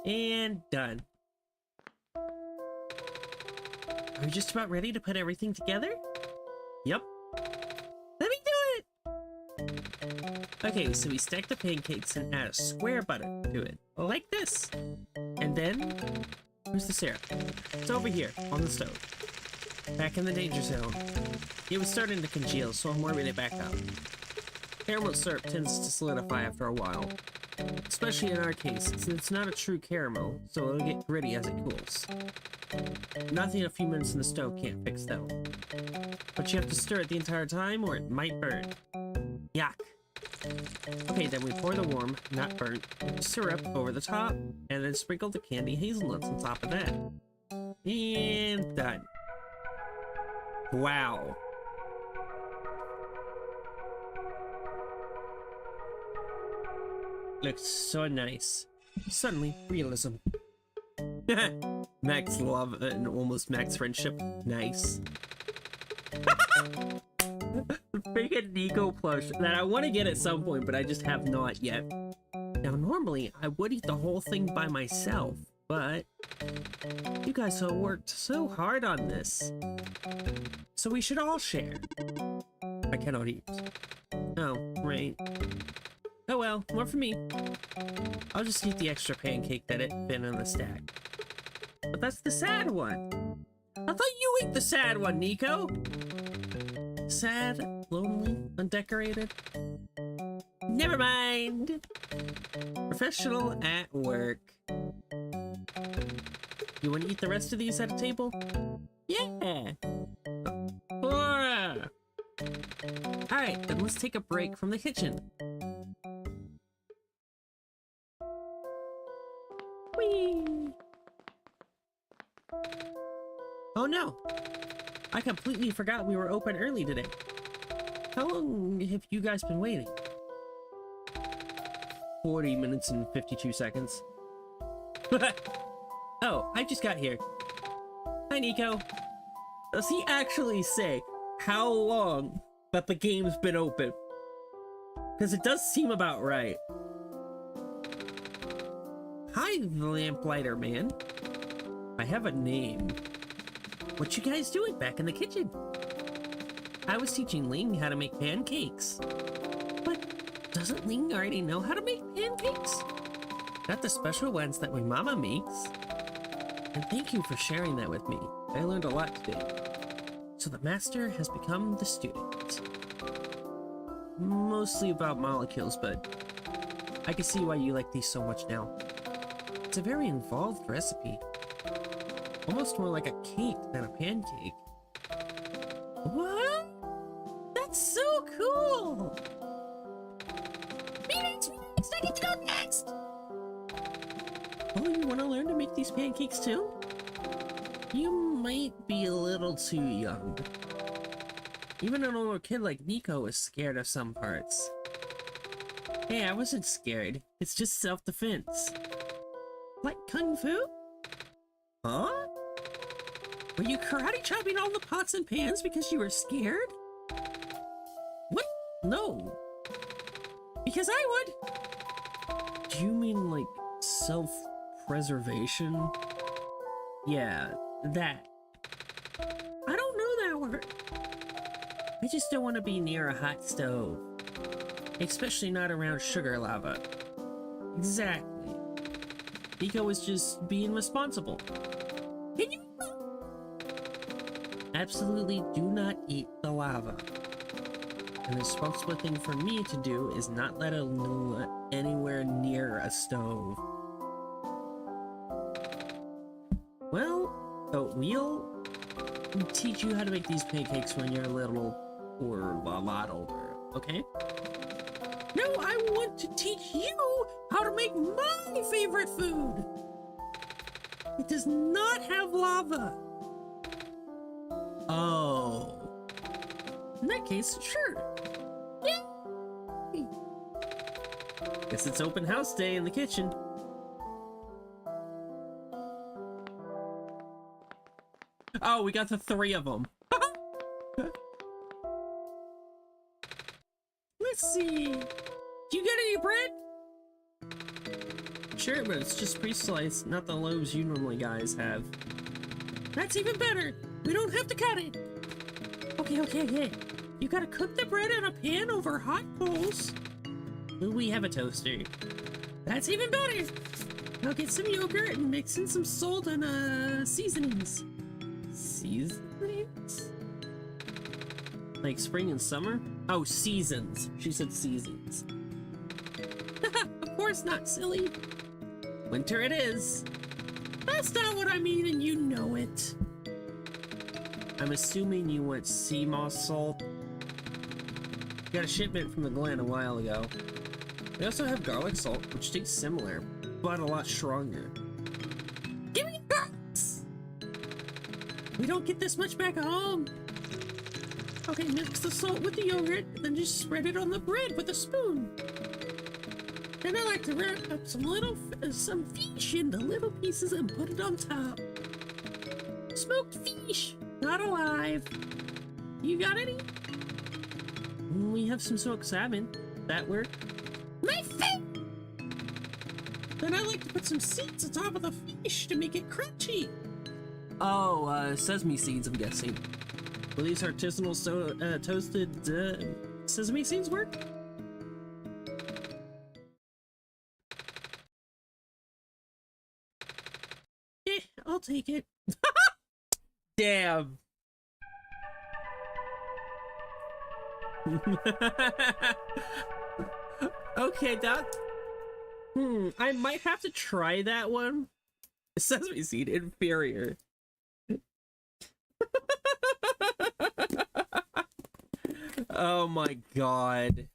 And done. Are we just about ready to put everything together? Yep. Let me do it! Okay, so we stack the pancakes and add a square butter to it, like this. And then, where's the syrup? It's over here, on the stove. Back in the danger zone. It was starting to congeal, so I'm warming it back up. Caramel syrup tends to solidify after a while. Especially in our case, since it's not a true caramel, so it'll get gritty as it cools. Nothing a few minutes in the stove can't fix though. But you have to stir it the entire time or it might burn. Yuck. Okay, then we pour the warm, not burnt, syrup over the top, and then sprinkle the candy hazelnuts on top of that. And done. Wow. Looks so nice. Suddenly, realism. Max love and almost max friendship. Nice. The freaking Nico plush that I want to get at some point, but I just have not yet. Now, normally, I would eat the whole thing by myself, but you guys have worked so hard on this. So we should all share. I cannot eat. Oh, right. Oh well, more for me. I'll just eat the extra pancake that it fit in the stack. But that's the sad one. I thought you ate the sad one, Nico. Sad, lonely, undecorated. Never mind. Professional at work. You want to eat the rest of these at a table? Yeah. Alright, then let's take a break from the kitchen. Whee! Oh no! I completely forgot we were open early today. How long have you guys been waiting? 40 minutes and 52 seconds. Oh, I just got here. Hi, Nico. Does he actually say how long that the game's been open? Because it does seem about right. Hi, Lamplighter Man. I have a name. What you guys doing back in the kitchen? I was teaching Ling how to make pancakes. But doesn't Ling already know how to make pancakes? Not the special ones that my mama makes. And thank you for sharing that with me. I learned a lot today. So the master has become the student. Mostly about molecules, but I can see why you like these so much now. It's a very involved recipe. Almost more like a cake than a pancake. What? That's so cool! Me next! I get to go next! Oh, you want to learn to make these pancakes too? You might be a little too young. Even an older kid like Nico is scared of some parts. Hey, I wasn't scared. It's just self-defense. Like Kung Fu? Huh? Were you karate chopping all the pots and pans because you were scared? What? No. Because I would. Do you mean like self-preservation? Yeah, that. I don't know that word. I just don't want to be near a hot stove. Especially not around sugar lava. Exactly. Nico was just being responsible. Can you? Absolutely do not eat the lava. And the responsible thing for me to do is not let it anywhere near a stove. Well, oatmeal will teach you how to make these pancakes when you're little or a lot older, okay? No, I want to teach you how to make my favorite food. It does not have lava. Oh. In that case, sure. Yay! Guess it's open house day in the kitchen. Oh, we got the 3 of them. Let's see. Do you get any bread? Sure, but it's just pre-sliced, not the loaves you normally guys have. That's even better. We don't have to cut it. Okay. You gotta cook the bread in a pan over hot coals. We have a toaster. That's even better. Now get some yogurt and mix in some salt and seasonings. Seasonings? Like spring and summer? Oh, seasons. She said seasons. Of course not, silly. Winter it is. That's not what I mean, and you know it. I'm assuming you want sea moss salt. Got a shipment from the Glen a while ago. We also have garlic salt, which tastes similar, but a lot stronger. Give me garlics! We don't get this much back at home. Okay, mix the salt with the yogurt, and then just spread it on the bread with a spoon. Then I like to wrap up some fish into little pieces and put it on top. Smoked fish, not alive. You got any? We have some smoked salmon. That work? My favorite! Then I like to put some seeds on top of the fish to make it crunchy. Oh, sesame seeds, I'm guessing. Will these artisanal toasted sesame seeds work? I'll take it. Damn. Okay, that. I might have to try that one. Sesame seed inferior. Oh my god.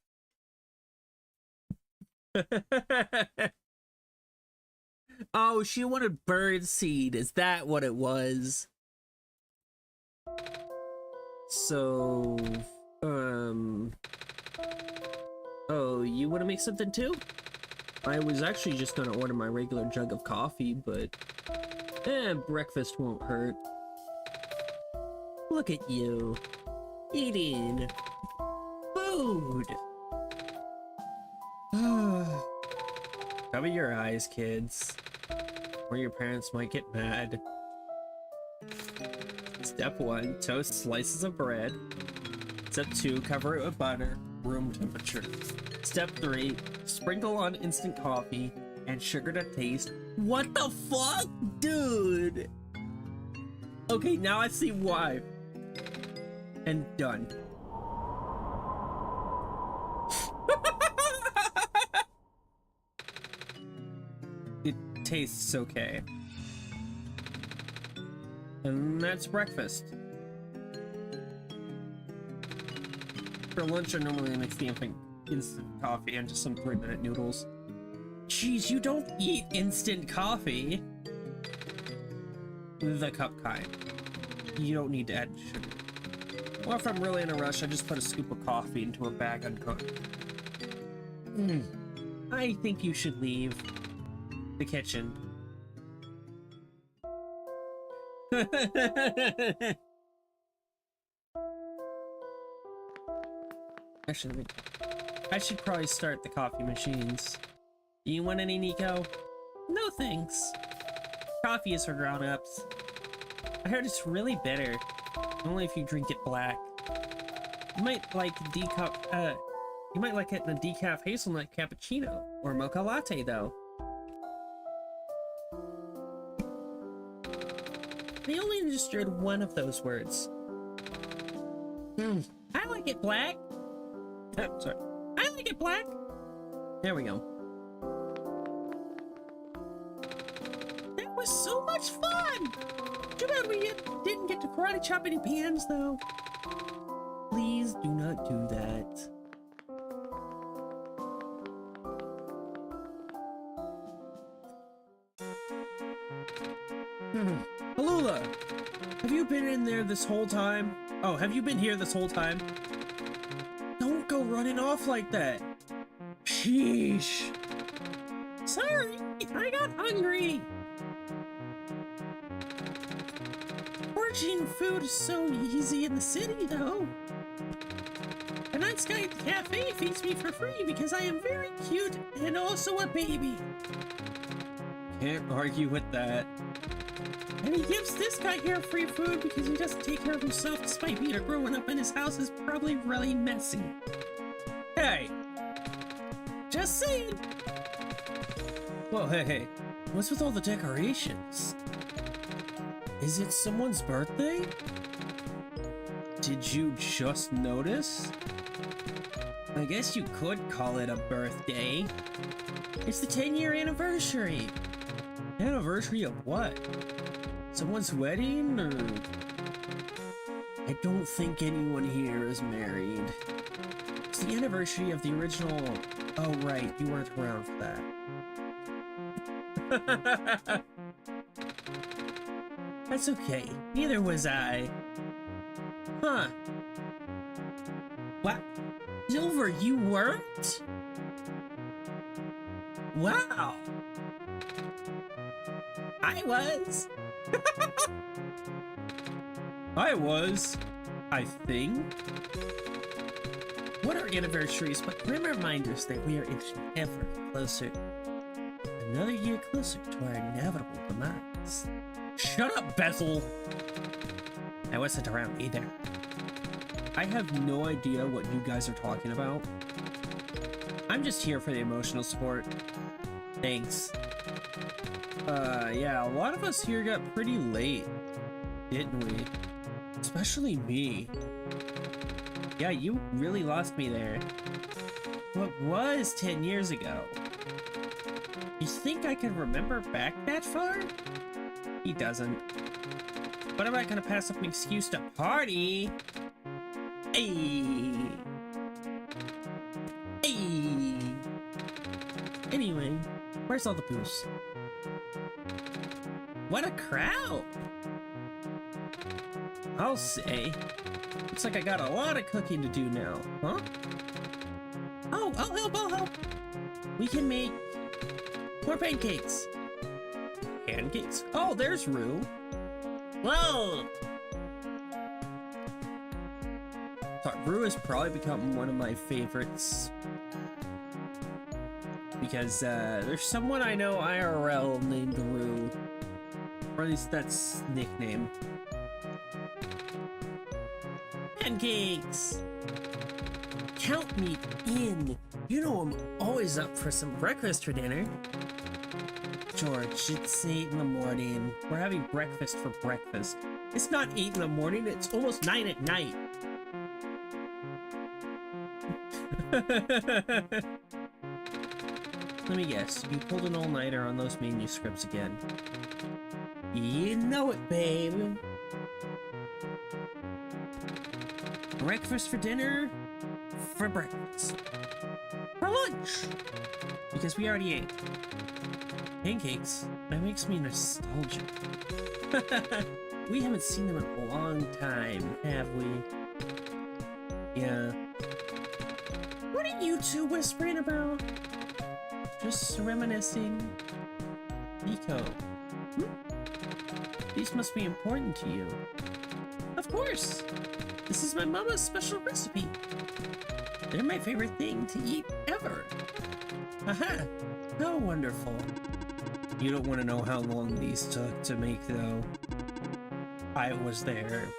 Oh, she wanted bird seed. Is that what it was? So, oh, you want to make something too? I was actually just gonna order my regular jug of coffee, but breakfast won't hurt. Look at you, eating food. Cover your eyes, kids, or your parents might get mad. Step 1, toast slices of bread. Step 2, cover it with butter, room temperature. Step 3, sprinkle on instant coffee and sugar to taste. What the fuck, dude? Okay, now I see why. And done. It tastes okay. And that's breakfast. For lunch, I normally mix the instant coffee into some 3-minute noodles. Jeez, you don't eat instant coffee. The cup kind. You don't need to add sugar. Or if I'm really in a rush, I just put a scoop of coffee into a bag uncooked. I think you should leave the kitchen. Actually, I should probably start the coffee machines. You want any, Nico? No thanks. Coffee is for grown-ups. I heard it's really bitter. Only if you drink it black. You might like you might like it in a decaf hazelnut cappuccino or mocha latte, though. I only understood one of those words. I like it black. Sorry. I like it black. There we go. That was so much fun! Too bad we didn't get to karate chop any pans, though. Please do not do that. Alula, have you been in there this whole time? Oh, have you been here this whole time? Don't go running off like that. Sheesh. Sorry, I got hungry. Foraging food is so easy in the city, though. The Night Sky Cafe feeds me for free because I am very cute and also a baby. Can't argue with that. And he gives this guy here free food because he doesn't take care of himself despite Peter growing up in his house is probably really messy. Hey! Just saying! Whoa, hey. What's with all the decorations? Is it someone's birthday? Did you just notice? I guess you could call it a birthday. It's the 10-year anniversary. Anniversary of what? Someone's wedding, or... I don't think anyone here is married. It's the anniversary of the original... Oh, right, you weren't around for that. That's okay. Neither was I. Huh. What? Silver, you weren't? Wow. I was. I was, I think. What are anniversaries but grim reminders that we are inching ever closer, another year closer to our inevitable demise. Shut up, Bethel! I wasn't around either. I have no idea what you guys are talking about. I'm just here for the emotional support. Thanks. Yeah, a lot of us here got pretty late, didn't we? Especially me. Yeah, you really lost me there. What was 10 years ago? You think I can remember back that far? He doesn't. But I'm not gonna pass up an excuse to party. Hey. Hey. Anyway, where's all the booze? What a crowd! I'll say. Looks like I got a lot of cooking to do now, huh? Oh, I'll help! We can make more pancakes. Pancakes? Oh, there's Rue. Whoa! Thought Rue has probably become one of my favorites. Because, there's someone I know IRL named Rue. Or at least that's nickname. Pancakes! Count me in. You know I'm always up for some breakfast for dinner. George, it's 8 in the morning. We're having breakfast for breakfast. It's not 8 in the morning, it's almost 9 at night. Let me guess, you pulled an all-nighter on those manuscripts again. You know it, babe. Breakfast for dinner, for breakfast. For lunch! Because we already ate. Pancakes? That makes me nostalgic. We haven't seen them in a long time, have we? Yeah. What are you two whispering about? Just reminiscing. Nico. These must be important to you. Of course! This is my mama's special recipe. They're my favorite thing to eat ever. Aha! How wonderful. You don't want to know how long these took to make, though. I was there.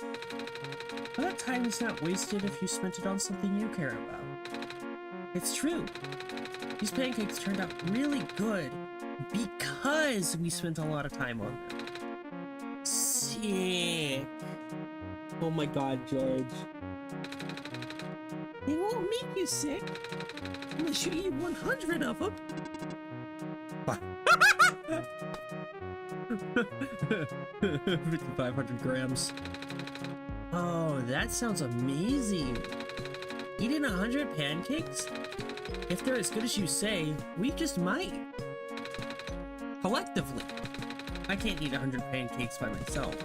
But that time is not wasted if you spent it on something you care about. It's true. These pancakes turned out really good because we spent a lot of time on them. pancake. Oh my god, George. They won't make you sick unless you eat 100 of them. 5,500 grams. Oh, that sounds amazing. Eating 100 pancakes? If they're as good as you say, we just might. Collectively. I can't eat 100 pancakes by myself.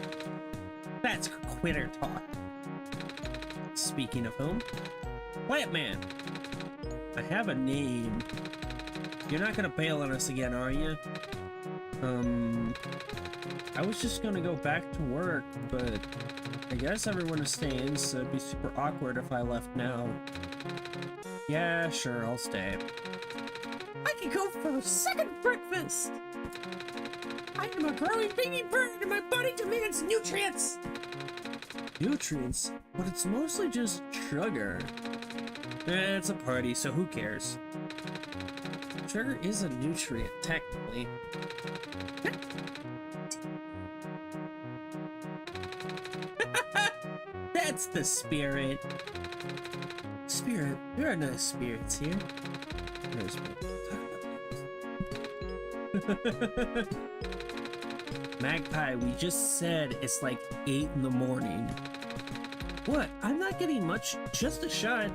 That's quitter talk. Speaking of whom, Plant Man. I have a name. You're not gonna bail on us again, are you? I was just gonna go back to work, but I guess everyone is staying, so it'd be super awkward if I left now. Yeah, sure, I'll stay. I can go for a second breakfast! I am a growing baby bird and my body demands nutrients! Nutrients? But it's mostly just sugar. It's a party, so who cares? Sugar is a nutrient, technically. That's the spirit. Spirit, there are no spirits here. No spirits. Magpie, we just said it's like 8 in the morning. What? I'm not getting much. Just a shot.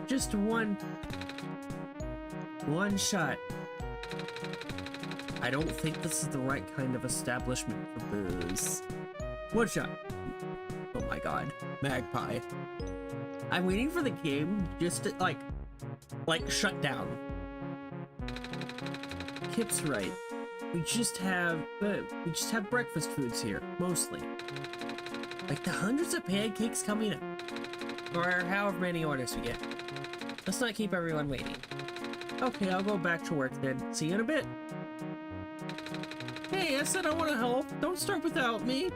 Just one shot. I don't think this is the right kind of establishment for booze. One shot. Oh my god. Magpie. I'm waiting for the game just to, like shut down. Kip's right. We just have breakfast foods here, mostly. Like the hundreds of pancakes coming up. Or however many orders we get. Let's not keep everyone waiting. Okay, I'll go back to work then. See you in a bit. Hey, I said I want to help. Don't start without me.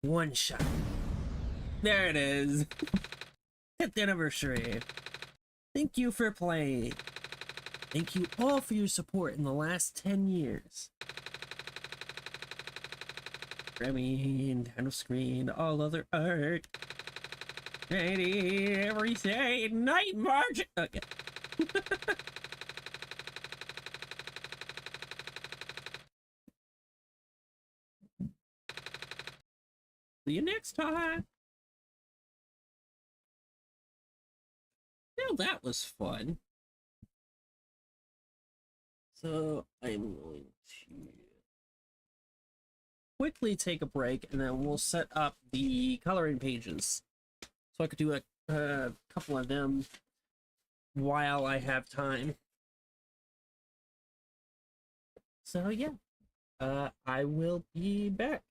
One shot. There it is. 10th anniversary. Thank you for playing. Thank you all for your support in the last 10 years. Grammy, title screen, all other art. Ready, everything, night march. Okay. See you next time. Well, that was fun. So I'm going to quickly take a break and then we'll set up the coloring pages. So I could do a couple of them while I have time. So yeah, I will be back.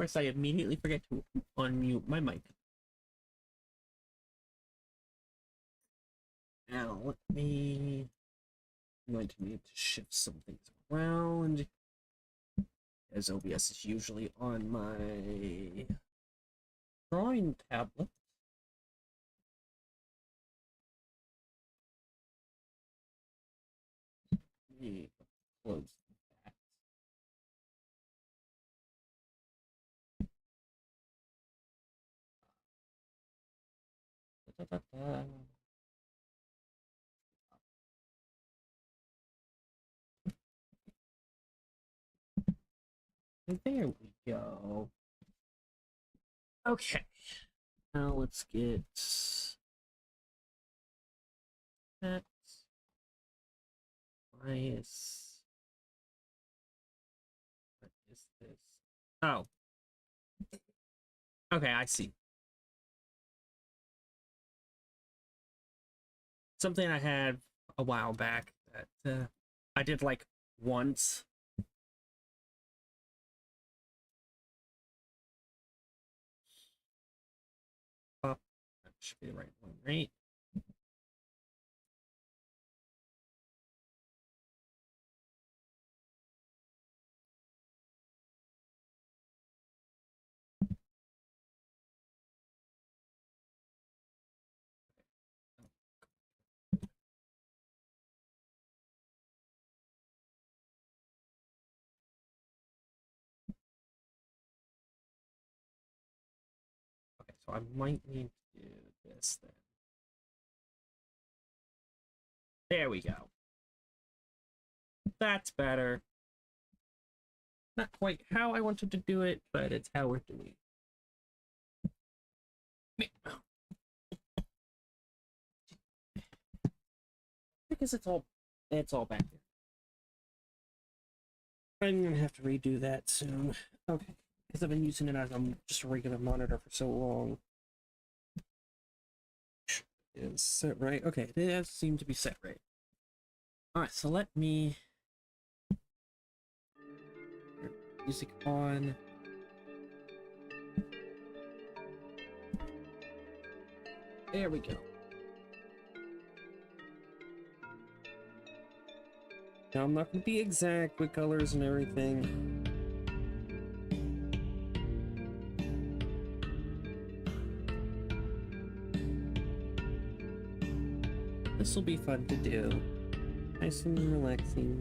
course, I immediately forget to unmute my mic. Now, I'm going to need to shift some things around, as OBS is usually on my drawing tablet. Let me close that. Da, da, da. There we go. Okay. Now let's get that minus. What is this? Oh. Okay, I see. Something I had a while back that I did like once. Oh, that should be the right one, right? Okay, so I might need to do this then. There we go. That's better. Not quite how I wanted to do it, but it's how we're doing it. Because it's all back there. I'm gonna have to redo that soon. Okay, because I've been using it as just a regular monitor for so long. Is set right? Okay, it does seem to be set right. Alright, so let me music on. There we go. Now I'm not going to be exact with colors and everything. This will be fun to do. Nice and relaxing.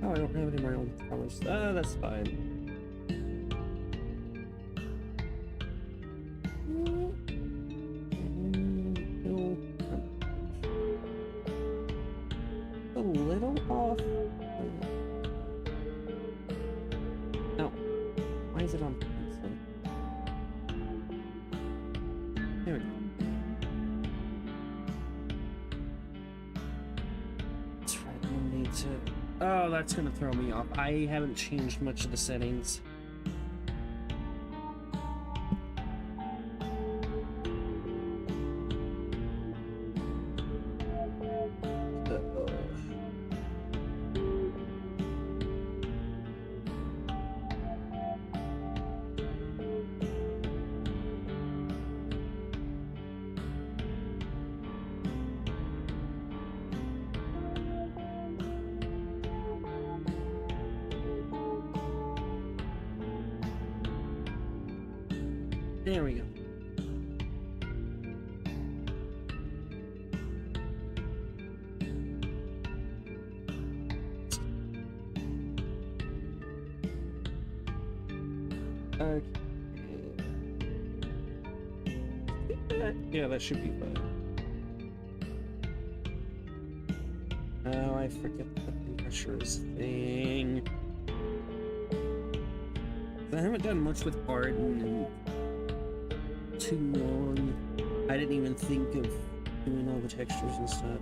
Oh, I don't have any of my own colors. Ah, that's fine. A little off. No. Why is it on pencil? There we go. That's right, I need to... Oh, that's gonna throw me off. I haven't changed much of the settings. There we go. Okay. Yeah, that should be fine. Oh, I forget the pressures thing. I haven't done much with art in too long. I didn't even think of doing all the textures and stuff.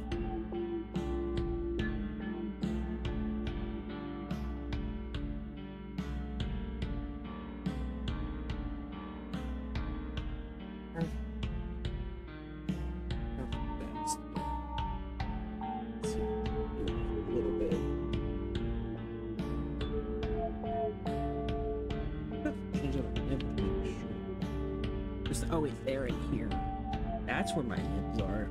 nibs. Oh wait, they're in here. That's where my nibs are.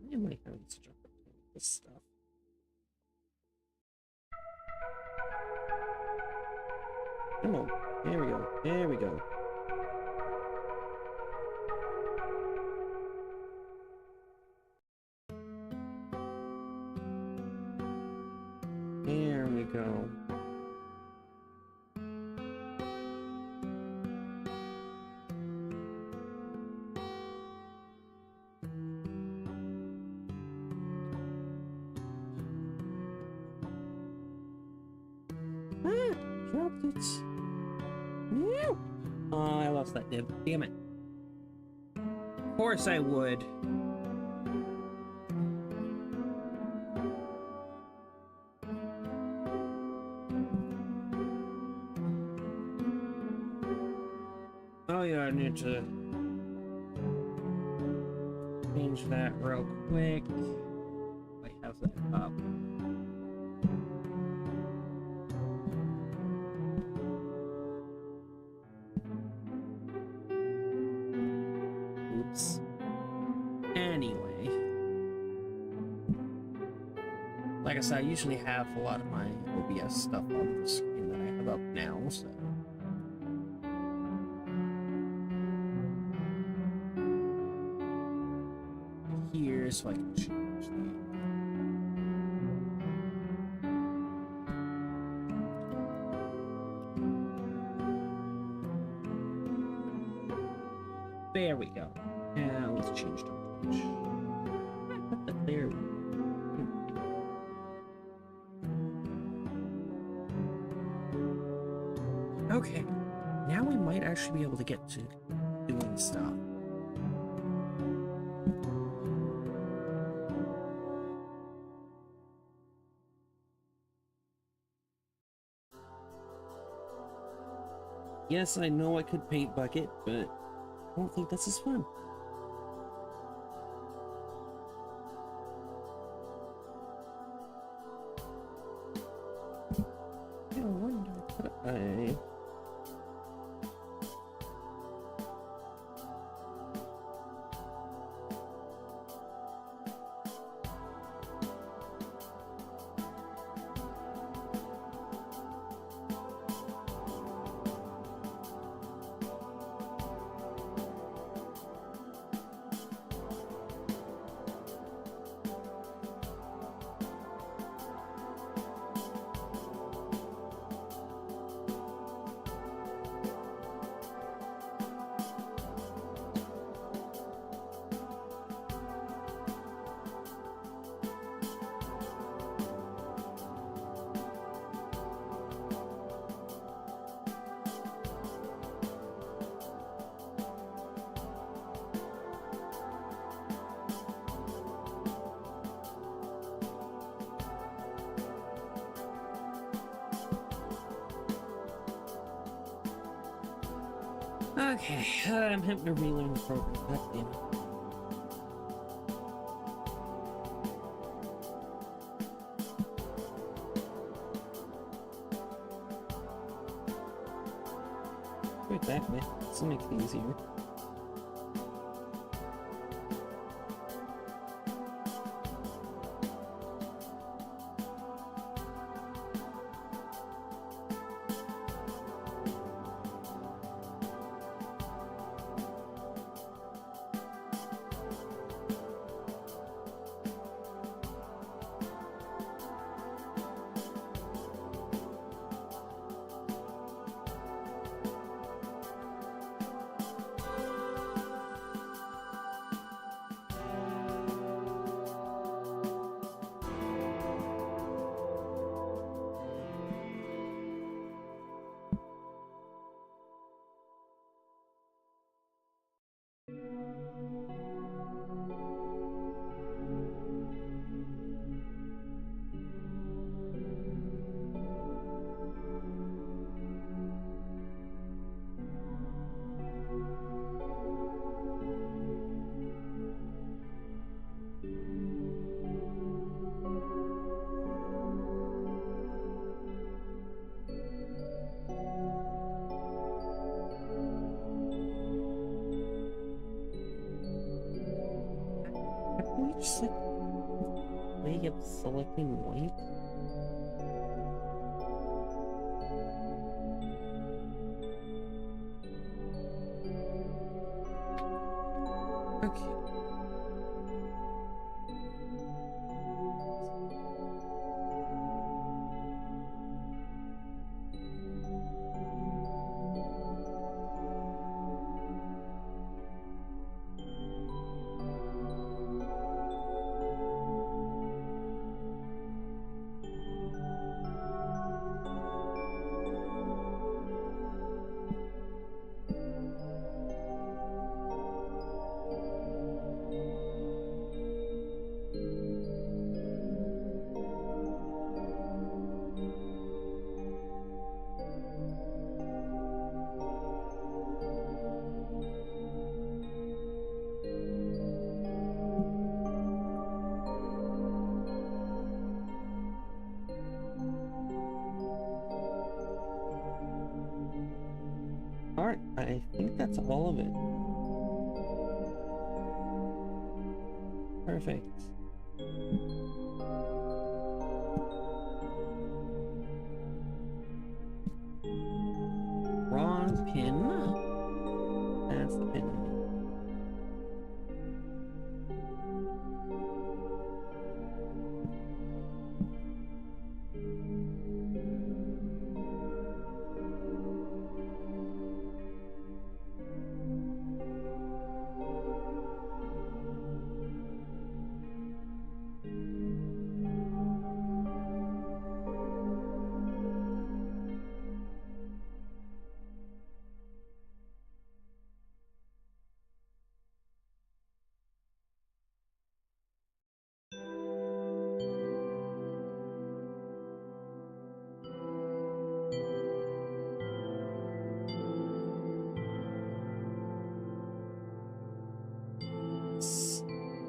Why am I having such a hard time with this stuff? Come on. There we go. There we go. There we go. Ah! Dropped it. No! Oh, I lost that nib. Damn it. Of course I would. Oh yeah, I need to change that real quick. I have that up. Oops. Anyway. Like I said, I usually have a lot of my OBS stuff on the screen that I have up now, so. Here, so I can change that. There we go. Now let's change to Twitch. There we go. Okay, now we might actually be able to get to doing stuff. Yes, I know I could paint bucket, but I don't think that's as fun. I wonder, could I... Okay, I'm having to relearn the program. God damn it. Do it that way. This will make it easier. we just like way of selecting white? Okay. Alright, I think that's all of it. Perfect. Wrong pin. That's the pin.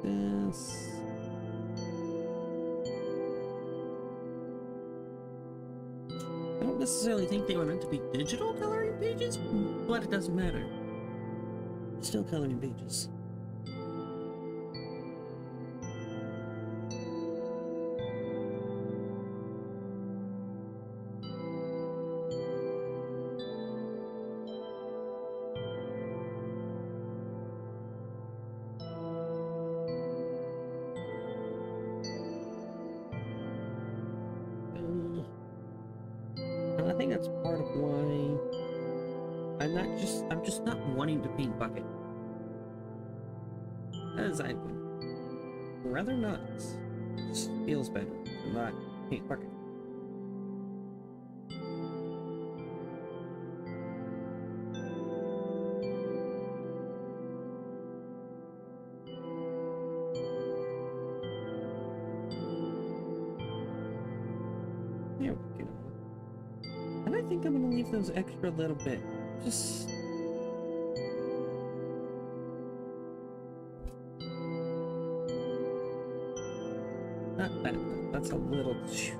This. I don't necessarily think they were meant to be digital coloring pages, but it doesn't matter. Still coloring pages. And I think that's part of why I'm just not wanting to paint bucket. As I would rather not. It just feels better to not paint bucket. There we go. And I think I'm gonna leave those extra little bit. Just not that though. That's a little too.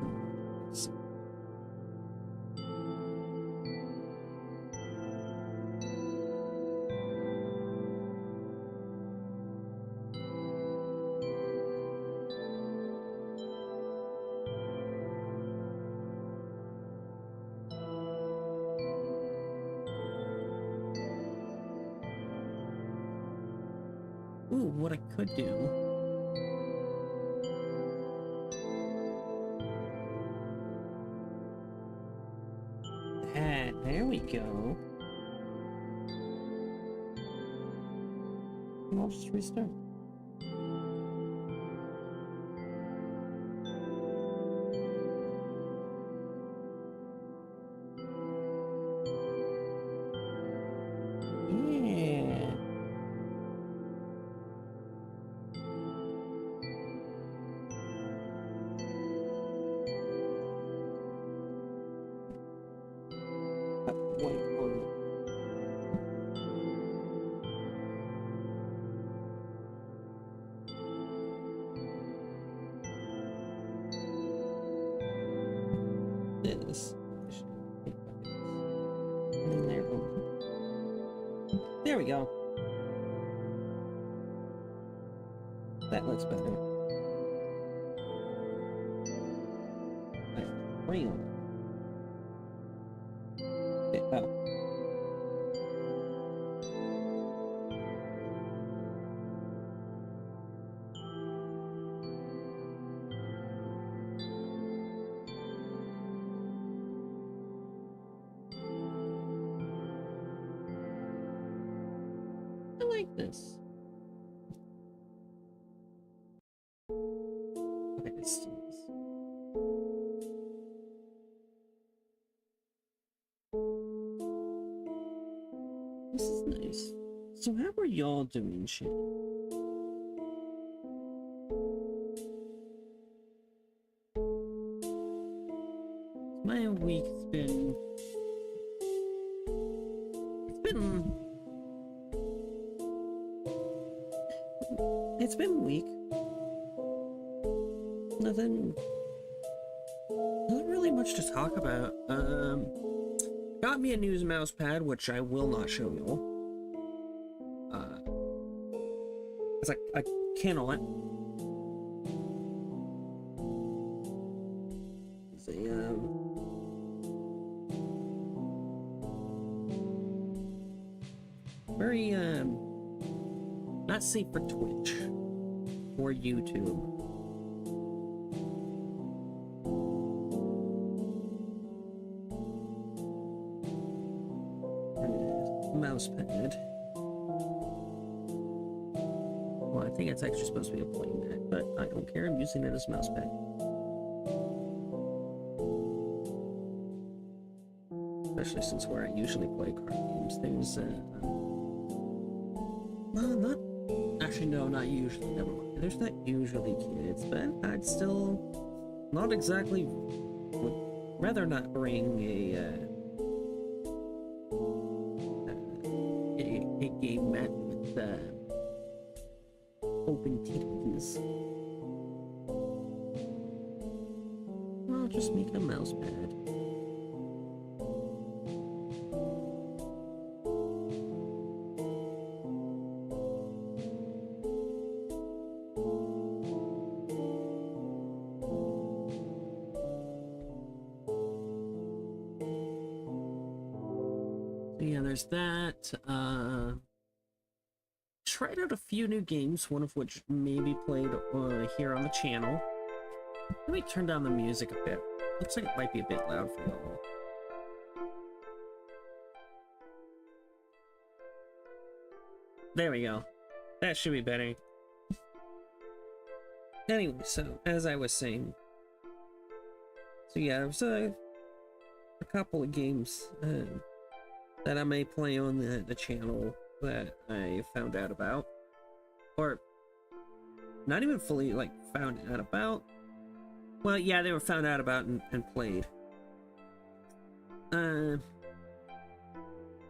Ooh, what I could do. There we go. And I'll just restart. Yeah. White on this. And then there. There we go. That looks better. Right, crayon. Oh. I like this. Okay, let's do this. This is nice. So how are y'all doing, shit? My week's been... It's been weak. Nothing really much to talk about. Got me a new mouse pad, which I will not show y'all. Cause I cannot. It's a, very, not safe for Twitch or YouTube. Mouse pad. Well, I think it's actually supposed to be a playmat, but I don't care. I'm using it as a mouse pad. Especially since where I usually play card games, there's well, not actually, no, not usually. Never mind. There's not usually kids, but I'd still not exactly. Would rather not bring a game mat with open titties. I'll just make a mouse pad. So yeah, there's that. Tried out a few new games, one of which may be played here on the channel. Let me turn down the music a bit. Looks like it might be a bit loud for y'all. There we go. That should be better. Anyway, so as I was saying, so yeah, there's a couple of games that I may play on the channel that I found out about, or not even fully like found out about. Well, yeah, they were found out about and played. At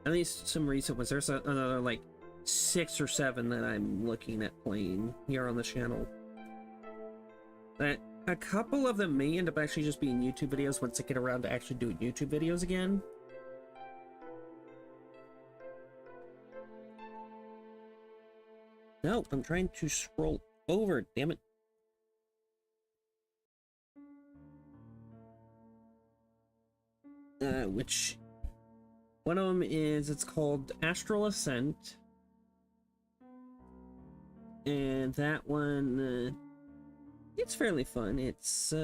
least some recent ones. There's another like 6 or 7 that I'm looking at playing here on the channel. That a couple of them may end up actually just being YouTube videos once I get around to actually doing YouTube videos again. No, I'm trying to scroll over, damn it. Which one of them is, it's called Astral Ascent. And that one, it's fairly fun. It's,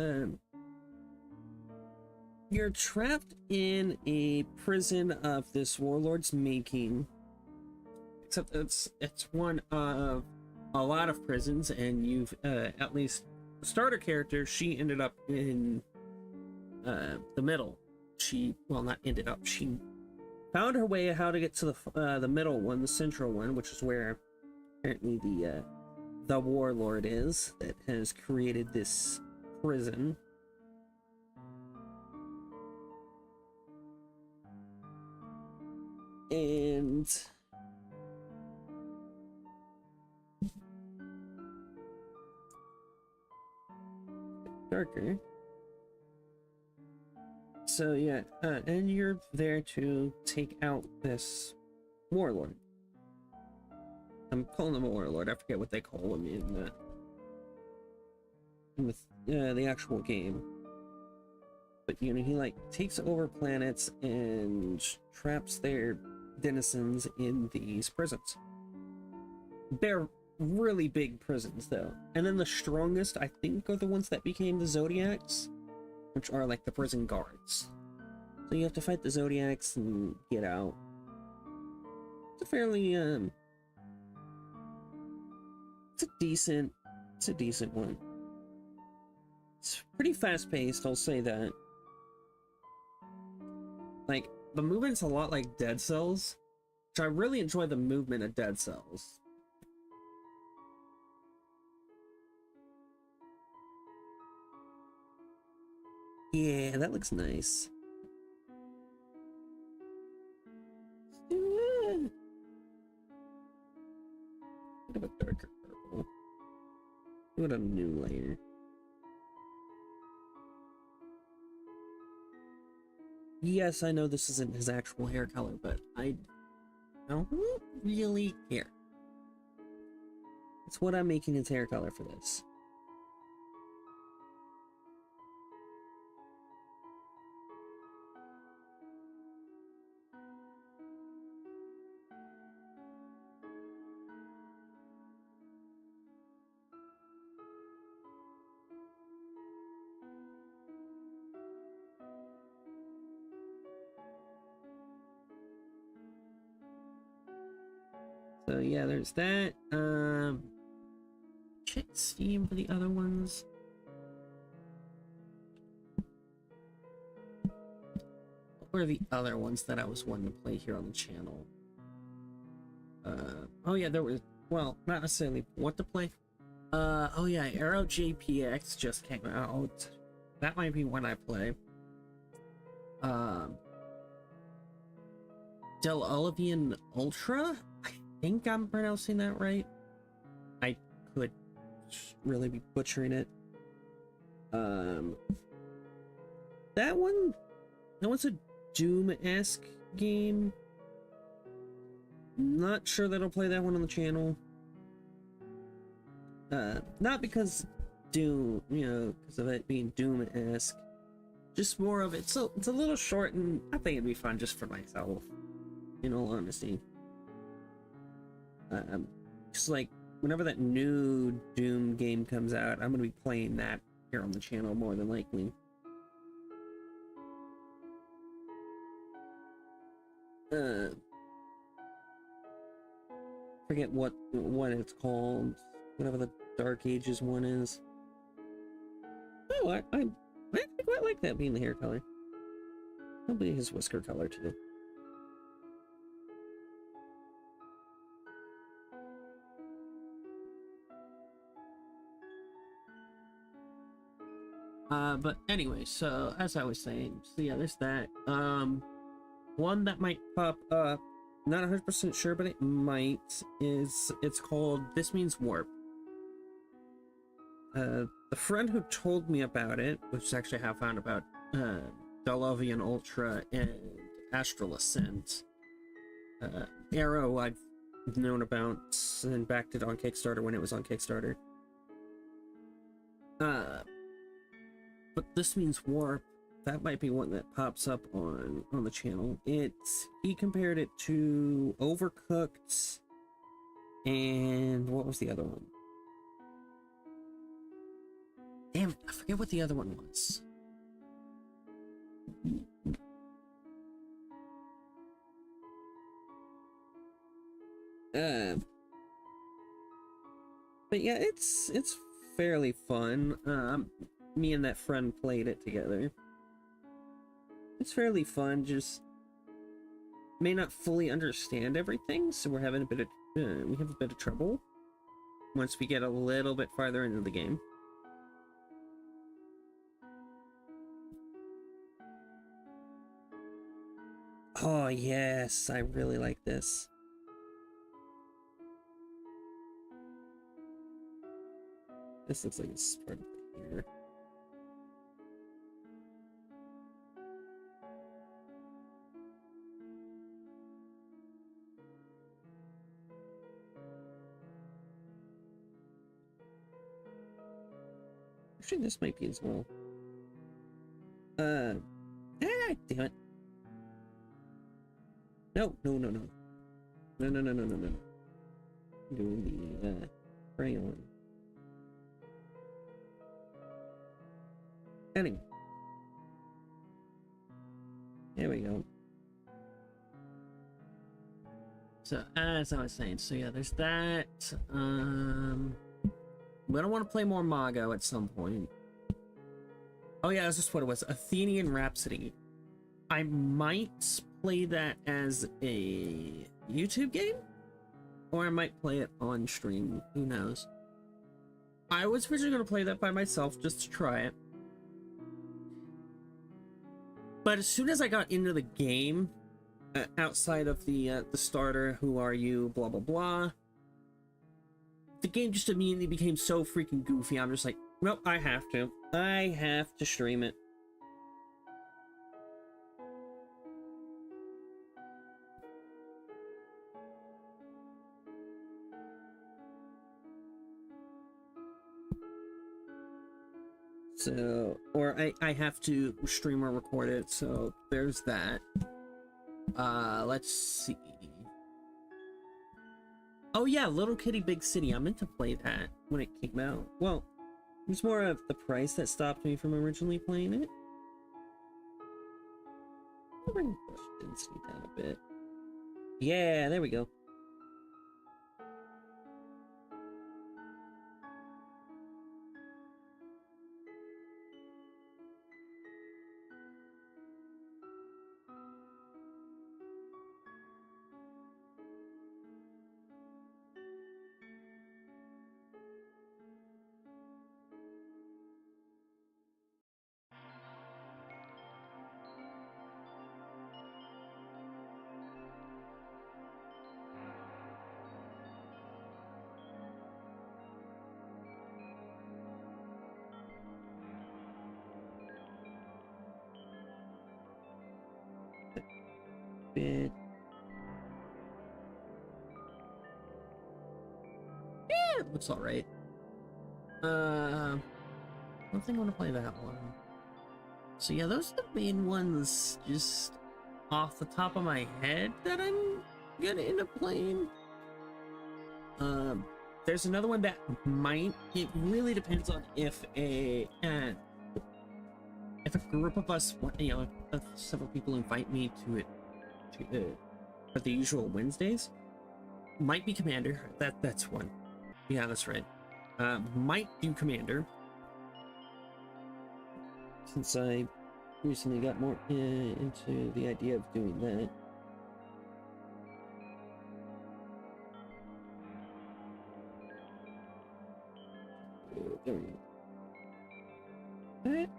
you're trapped in a prison of this warlord's making. Except it's one of a lot of prisons, and you've at least the starter character, she ended up in the middle. She, well, not ended up, she found her way how to get to the middle one, the central one, which is where apparently the warlord is that has created this prison. And darker. So yeah, and you're there to take out this warlord. I'm calling him a warlord. I forget what they call him in in the actual game. But you know, he like takes over planets and traps their denizens in these prisons. They're really big prisons though. And then the strongest, I think, are the ones that became the Zodiacs, which are like the prison guards. So you have to fight the Zodiacs and get out. It's a fairly it's a decent one. It's pretty fast paced, I'll say that. Like, the movement's a lot like Dead Cells, which I really enjoy the movement of Dead Cells. Yeah, that looks nice. Bit of a darker purple. What a new layer. Yes, I know this isn't his actual hair color, but I don't really care. It's what I'm making his hair color for this. So yeah, there's that. Check Steam for the other ones. What were the other ones that I was wanting to play here on the channel? Oh yeah, there was, well, not necessarily what to play. Oh yeah, Arrow JPX just came out. That might be one I play. Del Olivian Ultra? I think I'm pronouncing that right. I could really be butchering it. That one's a Doom-esque game. Not sure that I'll play that one on the channel. Not because Doom, you know, because of it being Doom-esque. Just more of it. So it's a little short, and I think it'd be fun just for myself, in all honesty. Just like whenever that new Doom game comes out, I'm gonna be playing that here on the channel more than likely. Forget what it's called. Whatever the Dark Ages one is. Oh, I actually quite like that being the hair color. Probably his whisker color too. But anyway, so as I was saying, so yeah, there's that. One that might pop up, not 100% sure, but it might, it's called This Means Warp. The friend who told me about it, which is actually how I found about Dolovian Ultra and Astral Ascent. Arrow I've known about and backed it on Kickstarter when it was on Kickstarter. But This Means Warp, that might be one that pops up on the channel. He compared it to Overcooked, and what was the other one? Damn it, I forget what the other one was. But yeah, it's fairly fun. Me and that friend played it together. It's fairly fun, just may not fully understand everything, so we're having a bit of we have a bit of trouble once we get a little bit farther into the game. Oh yes, I really like this. This looks like it's part of the hair. Actually, this might be as well. Damn it. No. No. Doing the, crayon. Anyway. There we go. So, as I was saying, so yeah, there's that. We don't want to play more Mago at some point. Oh yeah, that's just what it was. Athenian Rhapsody. I might play that as a YouTube game, or I might play it on stream. Who knows? I was originally going to play that by myself just to try it. But as soon as I got into the game, outside of the starter, who are you, blah blah blah, the game just immediately became so freaking goofy. I'm just like, nope, I have to stream it. So, or I have to stream or record it, so there's that. Let's see. Oh yeah, Little Kitty Big City. I meant to play that when it came out. Well, it was more of the price that stopped me from originally playing it. I'll bring the brush density down a bit. Yeah, there we go. Bit. Yeah, it looks alright. I don't think I want to play that one. So yeah, those are the main ones just off the top of my head that I'm gonna end up playing. There's another one that might, it really depends on if a group of us, you know, if several people invite me to it, for the usual Wednesdays, might be Commander. That's one. Yeah, that's right. Might do Commander, since I recently got more into the idea of doing that. There we go. Alright.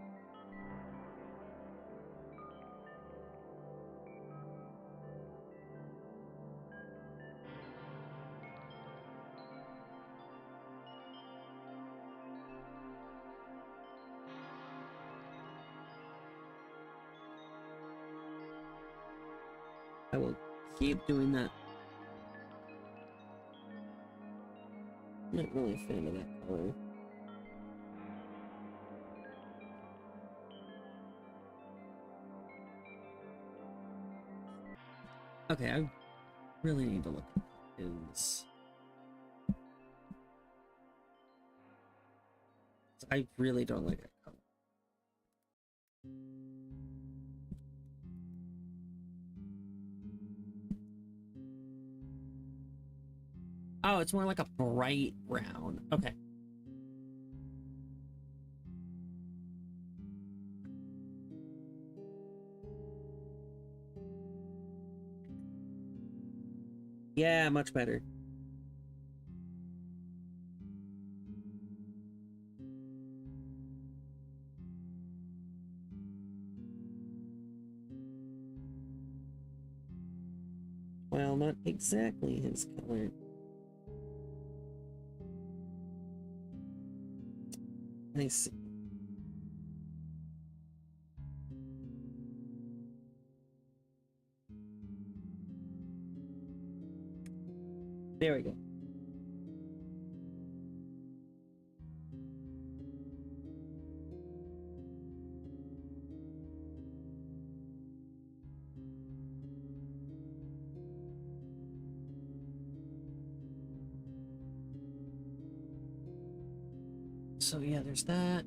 I will keep doing that. I'm not really a fan of that color. Okay, I really need to look at his. I really don't like that color. Oh, it's more like a bright brown. Okay. Yeah, much better. Well, not exactly his color. I see. There we go. So yeah, there's that.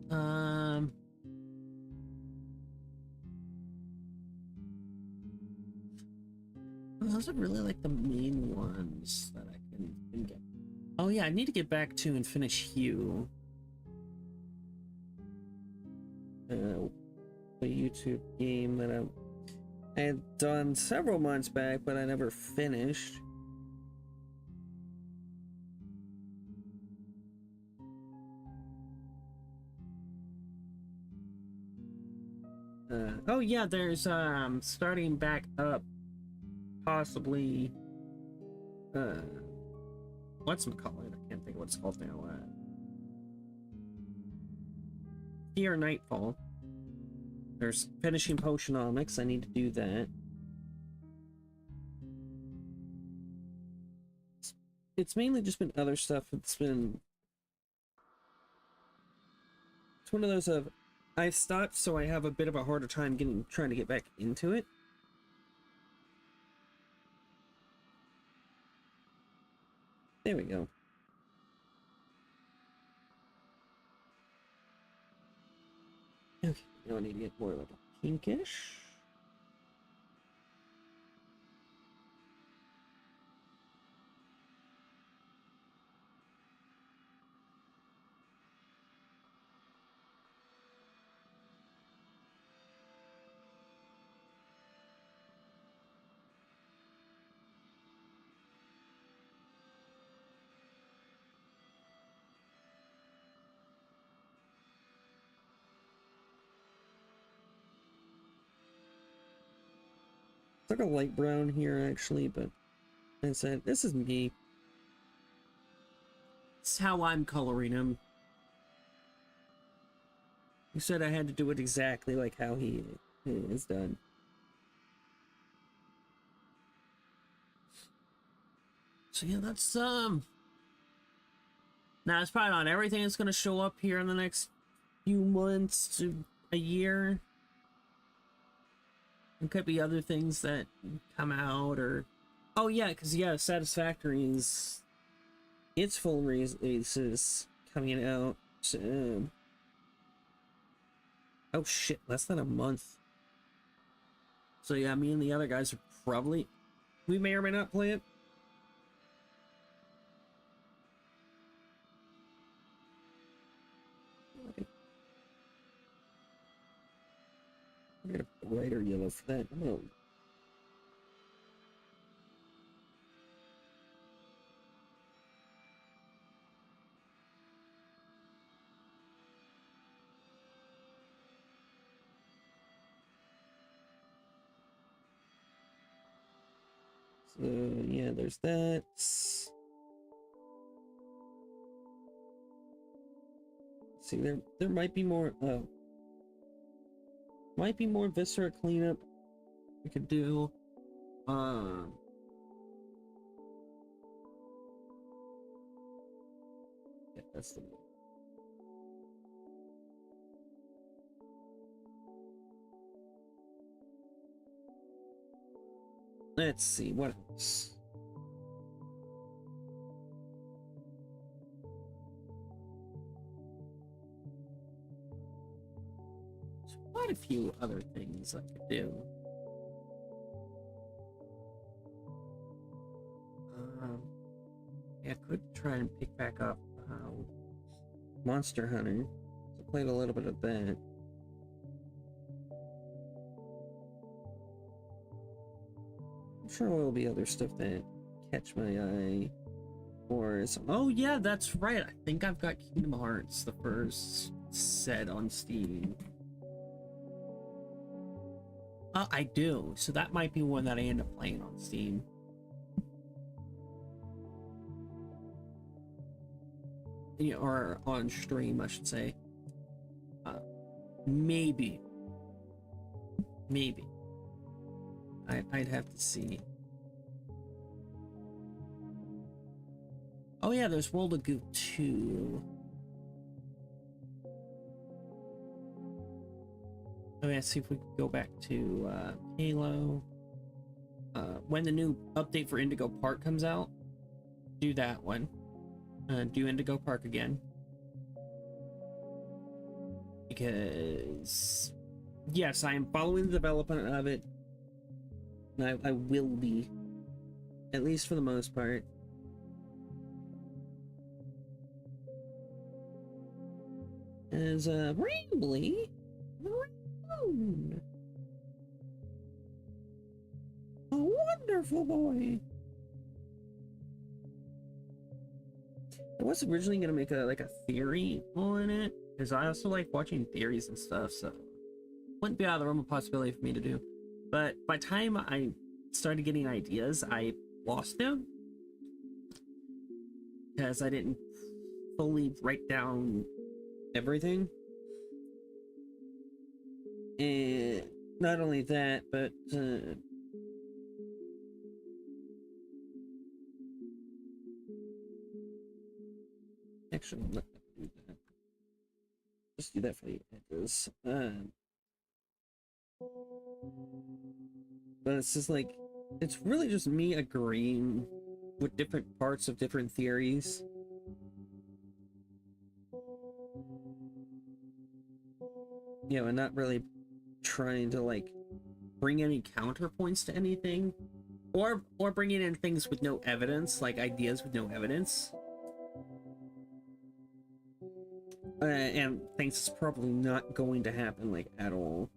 Those are really like the main ones that I can get. Oh yeah, I need to get back to and finish Hue. The YouTube game that I had done several months back, but I never finished. Oh yeah, there's starting back up, possibly. Whatchamacallit? I can't think of what it's called now. Fear Nightfall. There's finishing Potionomics. I need to do that. It's mainly just been other stuff. It's one of those of I've stopped, so I have a bit of a harder time trying to get back into it. There we go. Okay, now I need to get more like a pinkish. It's like a light brown here, actually, but I said, this is me. It's how I'm coloring him. You said I had to do it exactly like how he is done. So yeah, that's now it's probably not everything that's gonna show up here in the next few months to a year. There could be other things that come out, or oh yeah, because yeah, Satisfactory is its full release is coming out soon. Oh shit, less than a month. So yeah, me and the other guys are probably, we may or may not play it. I'm gonna brighter yellow for that. I'm gonna so yeah, there's that. See, there might be more Viscera cleanup we could do. Yeah, that's the one. Let's see what else. There's quite a few other things I could do. Yeah, I could try and pick back up Monster Hunter. So I played a little bit of that. I'm sure there will be other stuff that catch my eye. Or oh yeah, that's right. I think I've got Kingdom Hearts, the first set on Steam. I do. So that might be one that I end up playing on Steam. Yeah, or on stream, I should say. Maybe. I'd have to see. Oh yeah, there's World of Goo 2. Oh yeah, see if we can go back to Halo. When the new update for Indigo Park comes out, do that one. Do Indigo Park again. because yes, I am following the development of it. And I will be, at least for the most part. As Brambley, a wonderful boy. I was originally gonna make a theory on it, because I also like watching theories and stuff, so wouldn't be out of the realm of possibility for me to do. But by the time I started getting ideas, I lost them because I didn't fully write down everything. And not only that, but actually, let me do that. Just do that for the edges. But it's just like, it's really just me agreeing with different parts of different theories. You know, and not really trying to like bring any counterpoints to anything, or bringing in things with no evidence, like ideas with no evidence. And things is probably not going to happen, like, at all.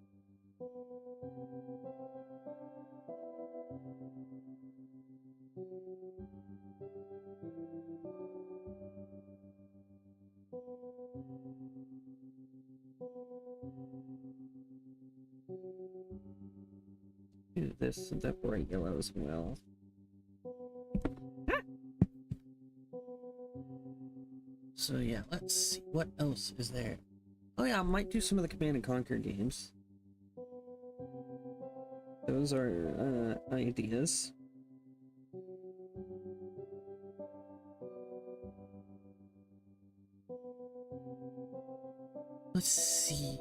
Do this that bright yellow as well. So yeah, let's see what else is there. Oh yeah, I might do some of the Command and Conquer games. Those are ideas. Let's see.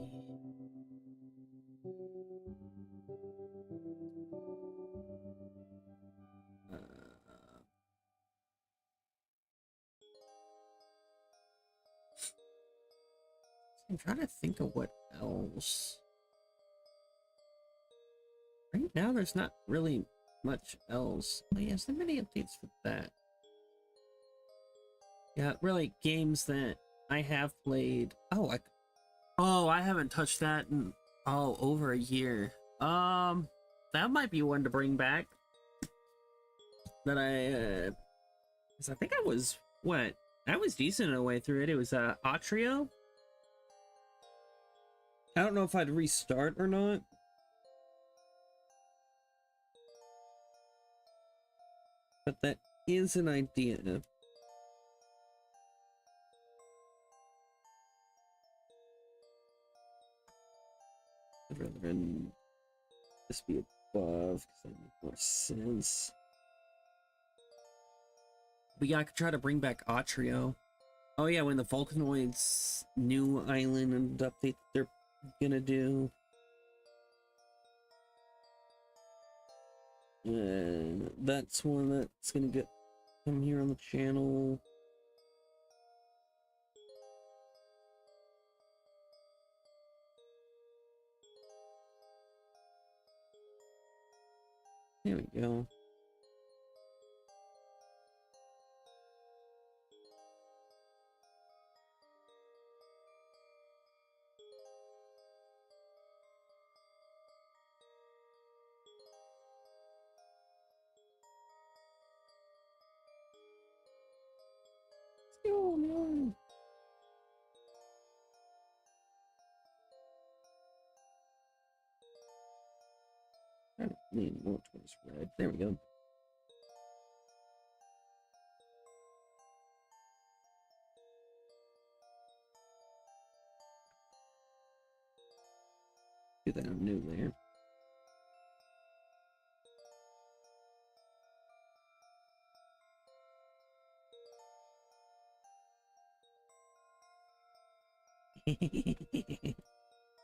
I'm trying to think of what else. Right now, there's not really much else. Oh yes, there are many updates for that. Yeah, really, games that I have played. Oh, I haven't touched that in over a year. That might be one to bring back. That because I think I was decent in a way through it. It was Atrio. I don't know if I'd restart or not. But that is an idea. I'd rather this be above, because that makes more sense. But yeah, I could try to bring back Atrio. Oh yeah, when the Vulcanoids new island and update that they're gonna do. And that's one that's gonna come here on the channel. There we go. Oh no. I don't lean more towards red. There we go. Do that on new layer.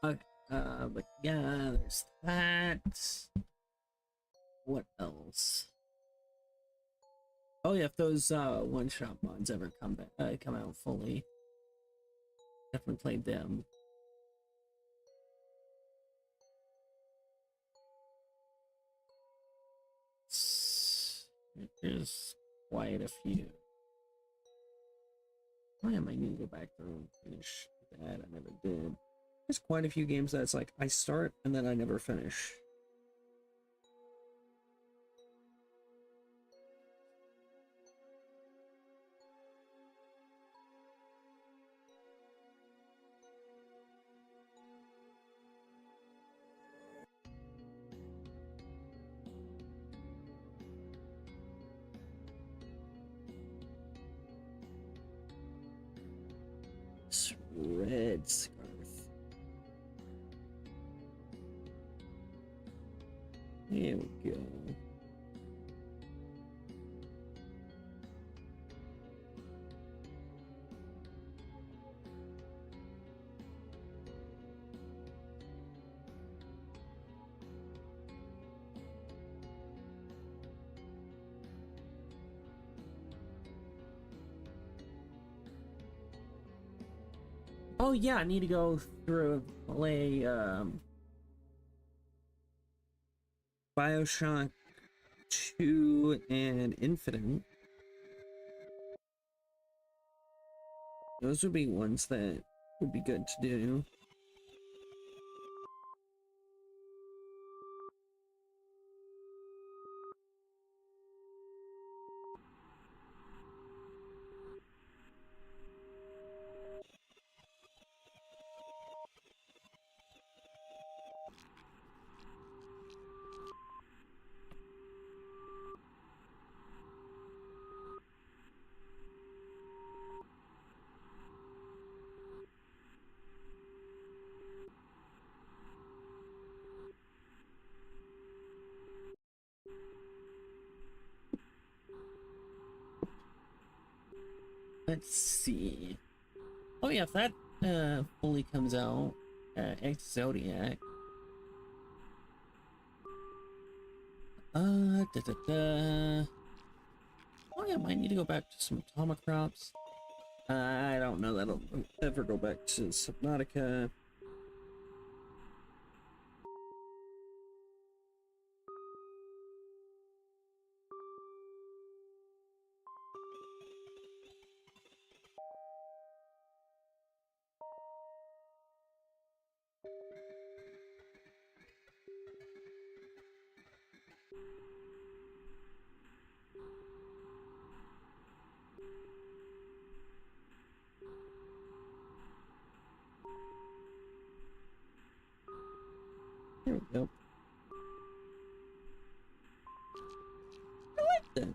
Okay, but yeah, there's that. What else? Oh yeah, if those one-shot mods ever come out fully, definitely played them. There's quite a few. Why am I need to go back through and finish that? I never did. There's quite a few games that's like I start and then I never finish. Red scarf. There we go. Oh yeah, I need to go through and play BioShock 2 and Infinite. Those would be ones that would be good to do. Let's see. Oh yeah, if that fully comes out, X Zodiac. Oh yeah, might need to go back to some Atomic Crops. I don't know that I'll ever go back to Subnautica. There we go. I like that.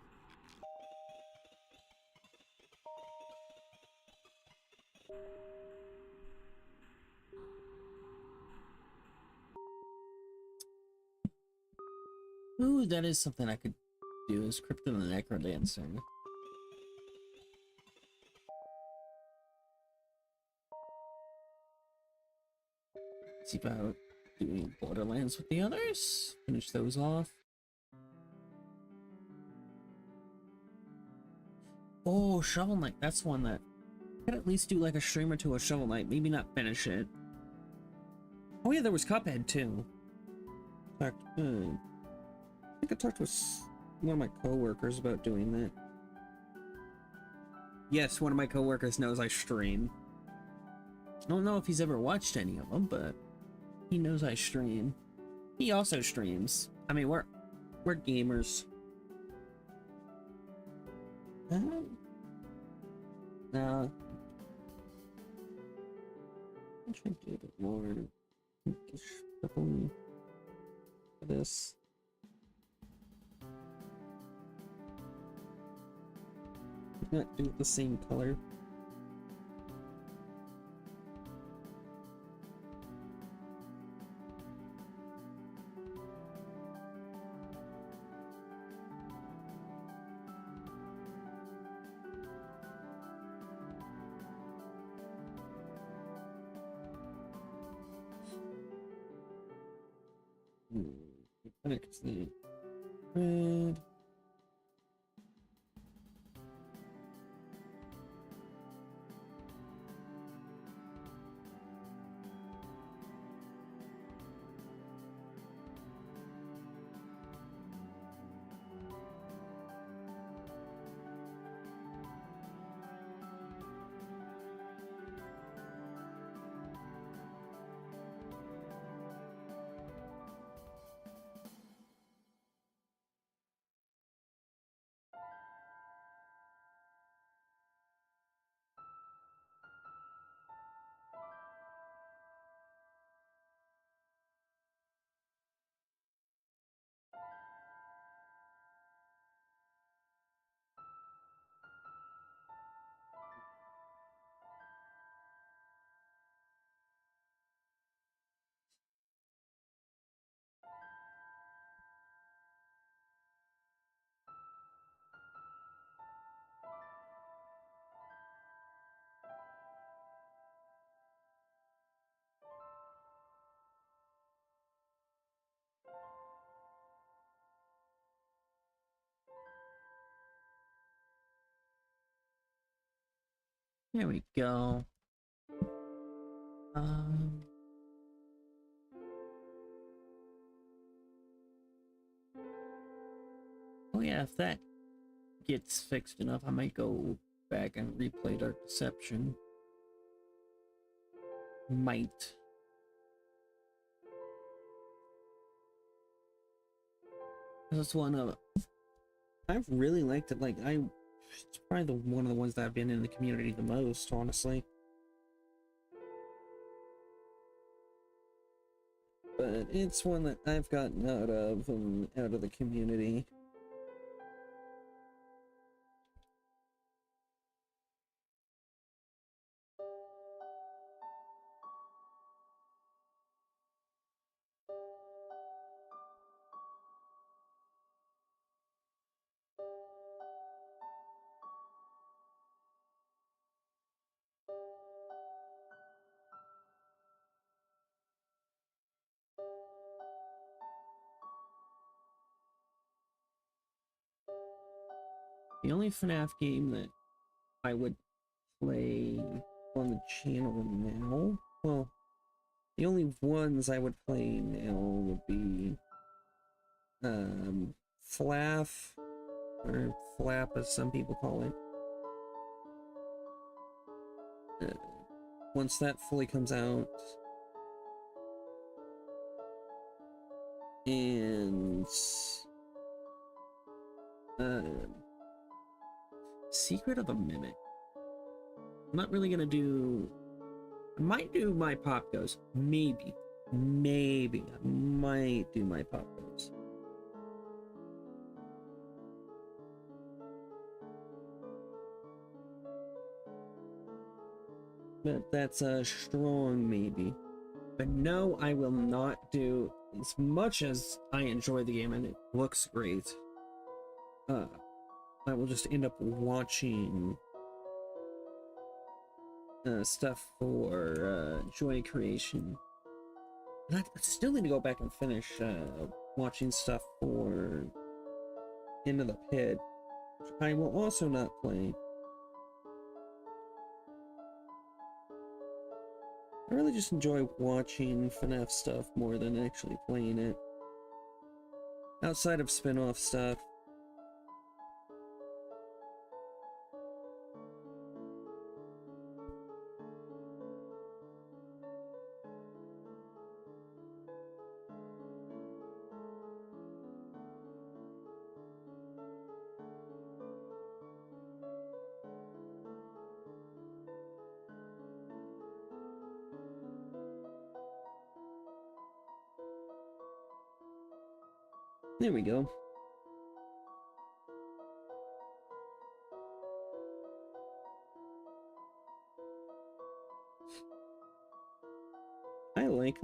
Ooh, that is something I could do, is Crypto the Necrodancer. See about doing Borderlands with the others. Finish those off. Oh, Shovel Knight. That's one that I could at least do like a stream or two of Shovel Knight. Maybe not finish it. Oh yeah, there was Cuphead too. I think I talked with one of my coworkers about doing that. Yes, one of my coworkers knows I stream. I don't know if he's ever watched any of them, but he knows I stream. He also streams. I mean, we're gamers. No. I'm trying to do a bit more pinkish purple for this. Not do it the same color. Next thing. Red. There we go. Um, oh yeah, if that gets fixed enough, I might go back and replay Dark Deception. Might. That's one of I've really liked it. Like it's probably one of the ones that I've been in the community the most, honestly. But it's one that I've gotten out of and out of the community. The only FNAF game that I would play on the channel now, well, the only ones I would play now would be Flaff, or Flap as some people call it. Once that fully comes out, and Secret of the Mimic. I'm not really gonna do. I might do my Pop Goes. Maybe I might do my Pop Goes. But that's a strong maybe. But no, I will not do, as much as I enjoy the game and it looks great. I will just end up watching stuff for Joy Creation. And I still need to go back and finish watching stuff for Into the Pit, which I will also not play. I really just enjoy watching FNAF stuff more than actually playing it. Outside of spin-off stuff. There we go. I like.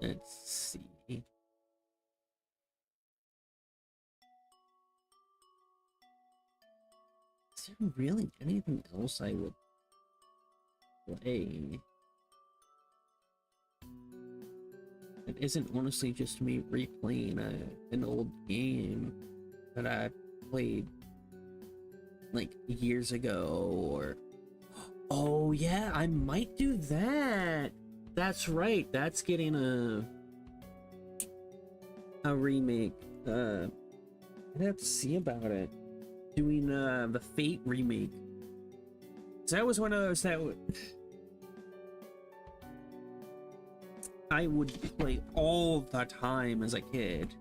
Let's see. Is there really anything else I would play? It isn't honestly just me replaying an old game that I played like years ago, or oh yeah, I might do that. That's right. That's getting a remake. I'd have to see about it. Doing the Fate remake. So that was one of those that I would play all the time as a kid.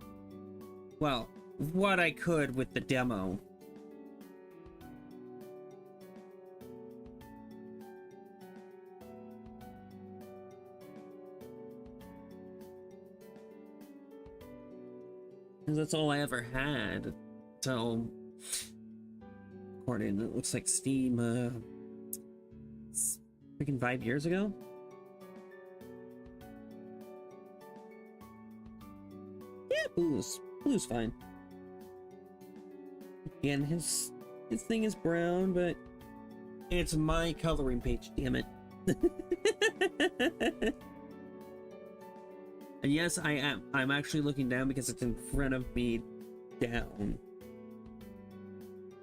Well, what I could with the demo. Because that's all I ever had. So, according, it looks like Steam, freaking 5 years ago? Yeah, blue's fine. Again, his thing is brown, but it's my coloring page, damn it. And yes, I am. I'm actually looking down because it's in front of me down.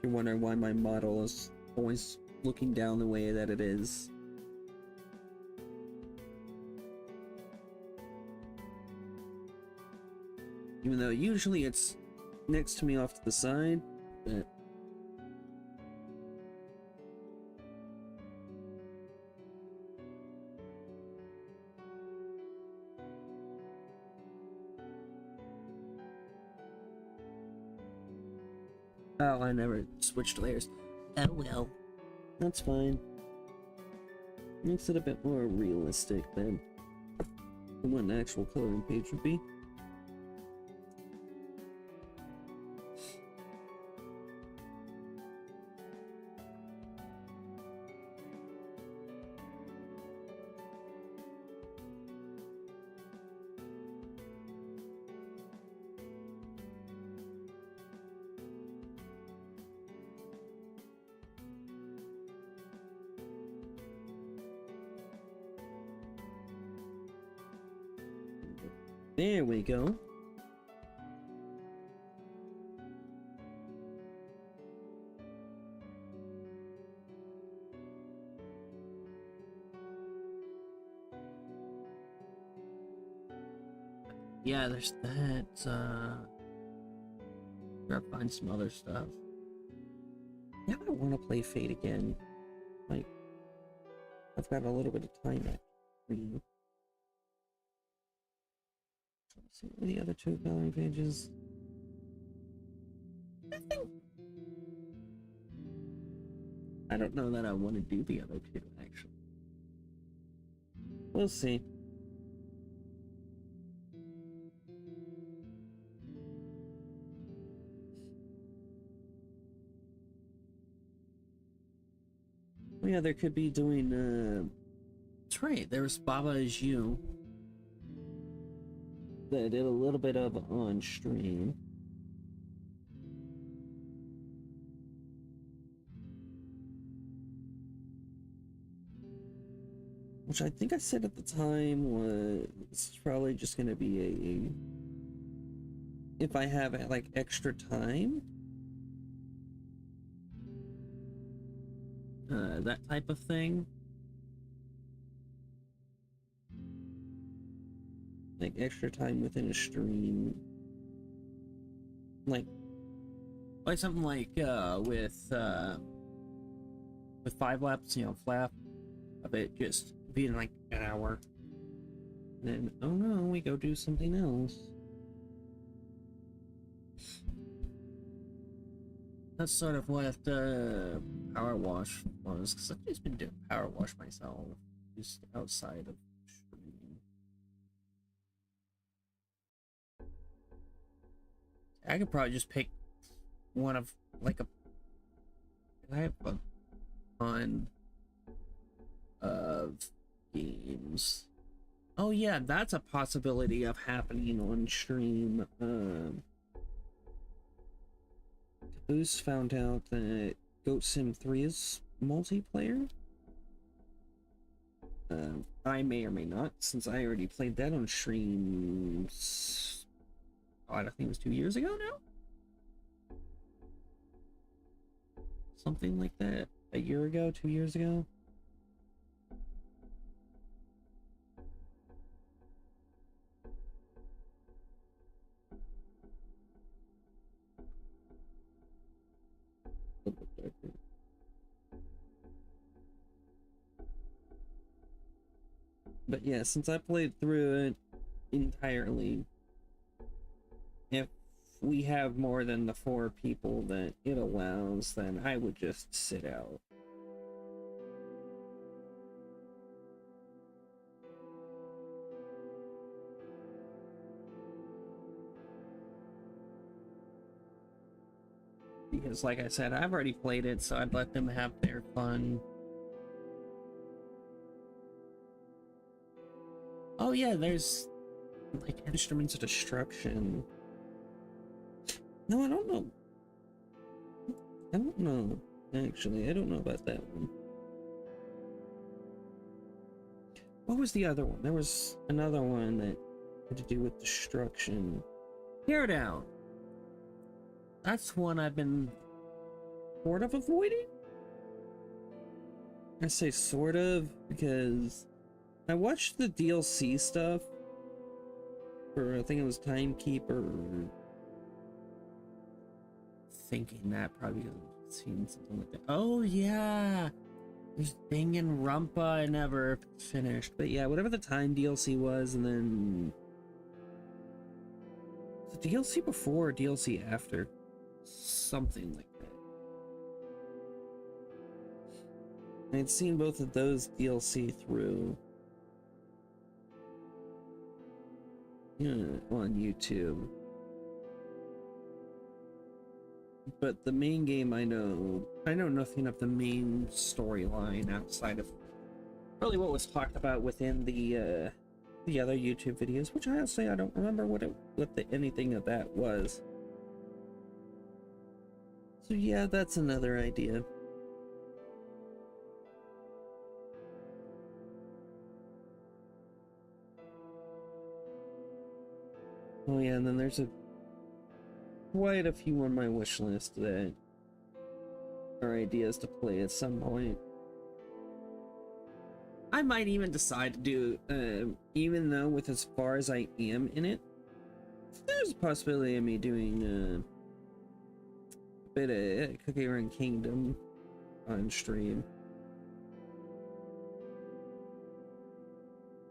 You're wondering why my model is always looking down the way that it is. Even though usually it's next to me off to the side, but... Oh, I never switched layers. Oh well. That's fine. Makes it a bit more realistic than what an actual coloring page would be. There we go. Yeah, there's that. Gotta find some other stuff. Yeah, I want to play Fate again. Like, I've got a little bit of time actually. Let's see what are the other two coloring pages. I don't know that I want to do the other two actually. We'll see. Oh yeah, there could be doing that's right, there was Baba Is You that I did a little bit of on stream. Which I think I said at the time was probably just gonna be a if I have like extra time. That type of thing. Like extra time within a stream. Like something like with 5 laps, you know, flap of it just being like an hour. And then, oh no, we go do something else. That's sort of what Power Wash was, because I've just been doing Power Wash myself, just outside of streaming. I could probably just pick one of, like, I have a ton of games. Oh yeah, that's a possibility of happening on stream. Caboose found out that Goat Sim 3 is multiplayer. I may or may not, since I already played that on stream. Oh, I think it was 2 years ago now? Something like that. A year ago, 2 years ago? But yeah, since I played through it entirely, if we have more than the 4 people that it allows, then I would just sit out. Because like I said, I've already played it, so I'd let them have their fun. Oh yeah, there's like Instruments of Destruction. No, I don't know. I don't know. Actually, I don't know about that one. What was the other one? There was another one that to do with destruction. Teardown. That's one I've been sort of avoiding. I say sort of because I watched the DLC stuff for, I think it was Timekeeper. Thinking that probably seen something like that. Oh yeah, there's Danganronpa I never finished, but yeah, whatever the Time DLC was, and then the DLC before or DLC after, something like that. I'd seen both of those DLC through on YouTube. But the main game I know nothing of the main storyline outside of really what was talked about within the other YouTube videos, which I'll say I don't remember what anything of that was. So yeah, that's another idea. Oh yeah, and then there's quite a few on my wish list that are ideas to play at some point. I might even decide to do, even though with as far as I am in it, there's a possibility of me doing a bit of Cookie Run Kingdom on stream.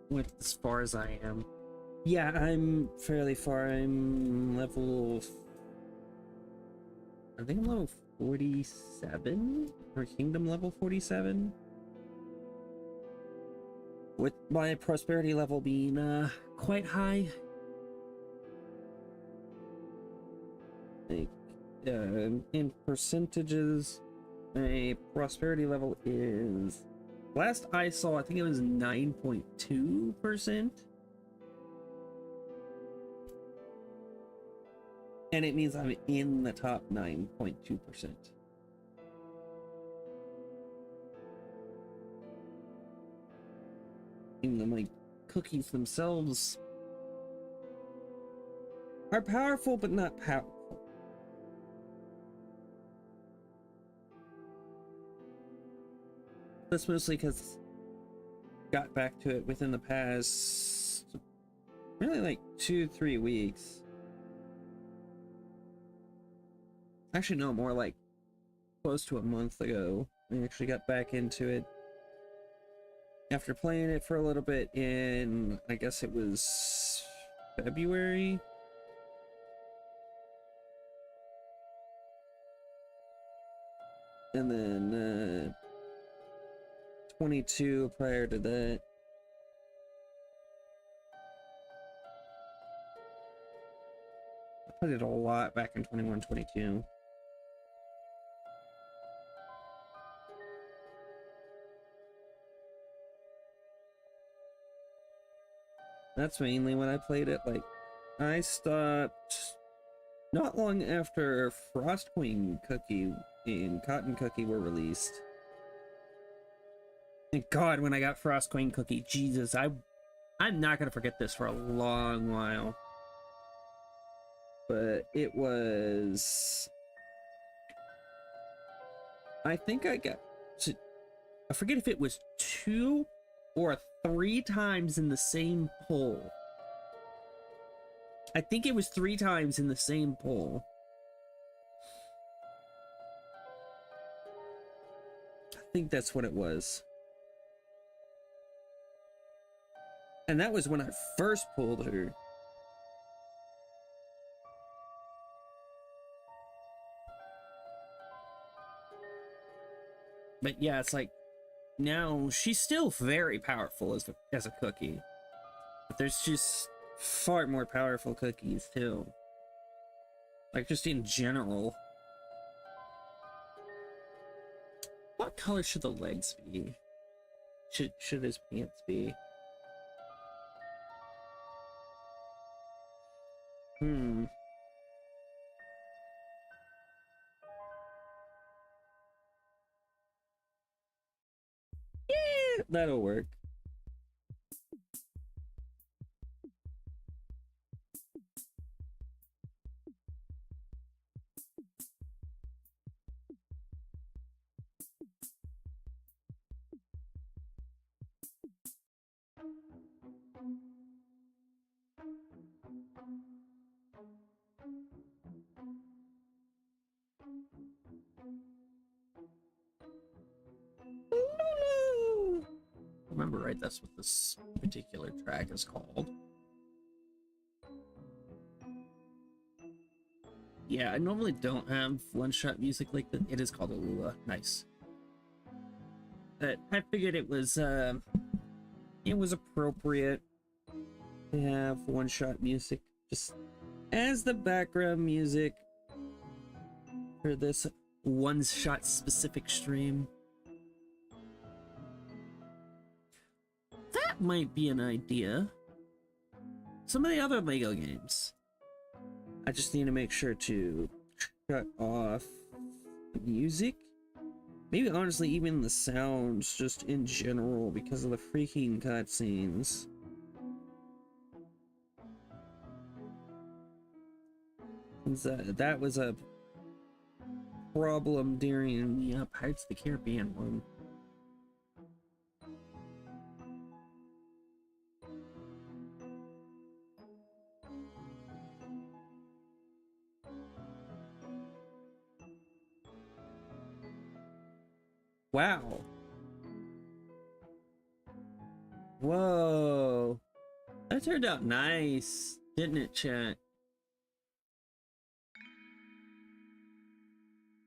With as far as I am. Yeah, I'm fairly far. I'm level, I think I'm level 47 or Kingdom level 47. With my prosperity level being quite high. Like in percentages, my prosperity level is, last I saw, I think it was 9.2%. And it means I'm in the top 9.2%. Even though my cookies themselves are powerful, but not powerful. That's mostly because got back to it within the past really like 2-3 weeks. Actually, no, more like close to a month ago. I actually got back into it after playing it for a little bit in, I guess it was February. And then 22 prior to that. I played it a lot back in 21, 22. That's mainly when I played it. Like, I stopped not long after Frost Queen Cookie and Cotton Cookie were released. Thank God when I got Frost Queen Cookie, Jesus, I'm not gonna forget this for a long while. But it was, I think I got to, I forget if it was 2 or 3 times in the same poll. I think it was 3 times in the same poll. I think that's what it was. And that was when I first pulled her. But yeah, it's like, now she's still very powerful as a cookie. But there's just far more powerful cookies too. Like just in general. What color should the legs be? Should his pants be? Yeah, that'll work. remember right, that's what this particular track is called. Yeah, I normally don't have one-shot music like that. It is called a Lula. Nice. But I figured it was appropriate to have one-shot music just as the background music for this one-shot specific stream. That might be an idea. Some of the other Lego games. I just need to make sure to shut off the music. Maybe honestly even the sounds just in general because of the freaking cutscenes. That was a problem during the Pirates of the Caribbean one. Wow. Whoa. That turned out nice, didn't it, chat?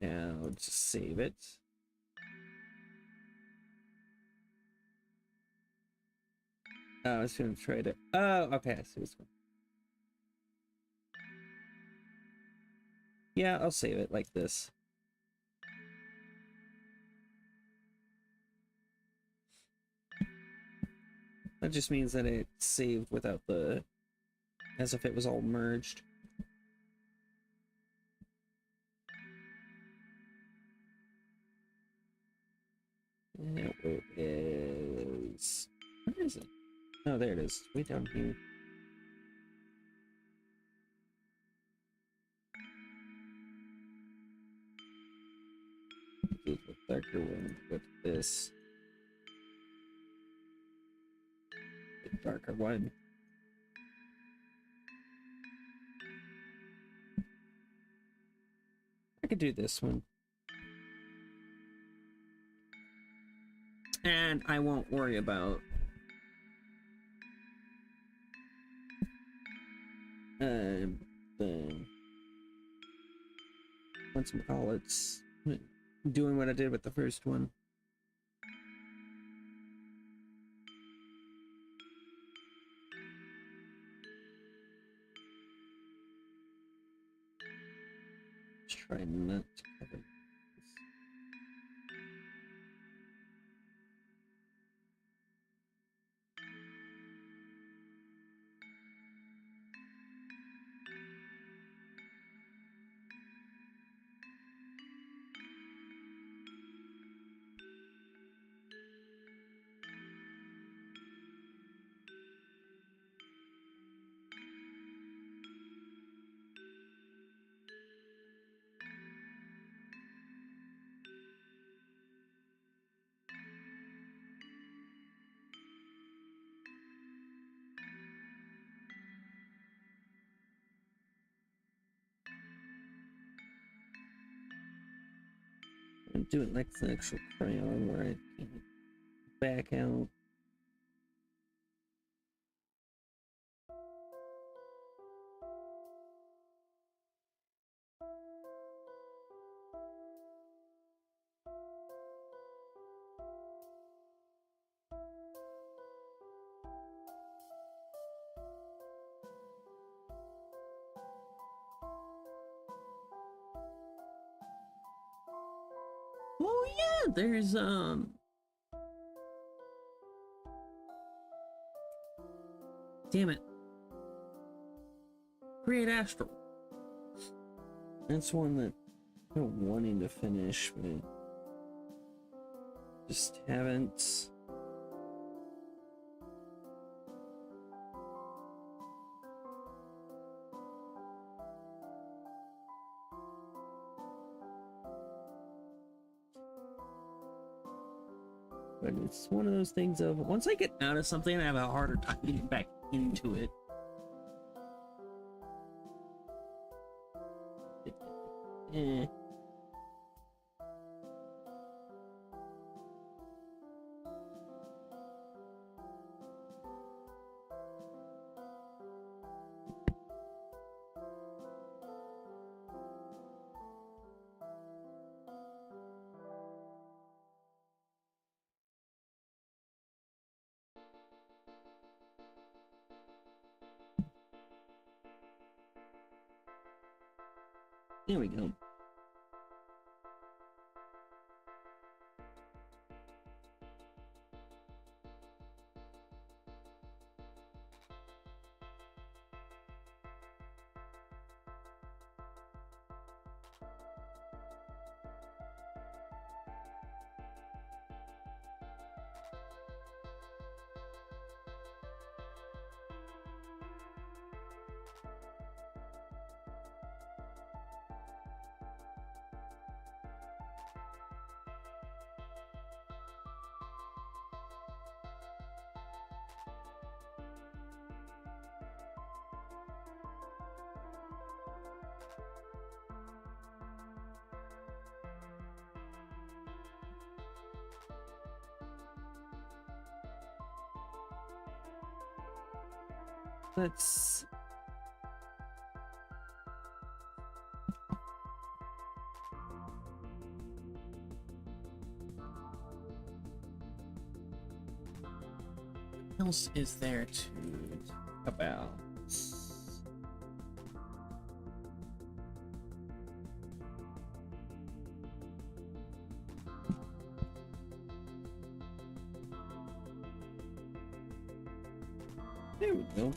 Now, just save it. Oh, I was gonna try to. Oh, okay, I see this one. Yeah, I'll save it like this. That just means that it saved without the, as if it was all merged. It is. Where is it? Oh, there it is. Way down here. Do the darker one with this. The darker one. I could do this one. And I won't worry about the whatchamacallits doing what I did with the first one. Just try not to cover this. I'm doing like the actual crayon where I can back out. Oh yeah, there's damn it. Great Astral. That's one that I'm wanting to finish, but just haven't. But it's one of those things of once I get out of something, I have a harder time getting back into it. Eh. There we go. Let's... What else is there to talk about? There we go.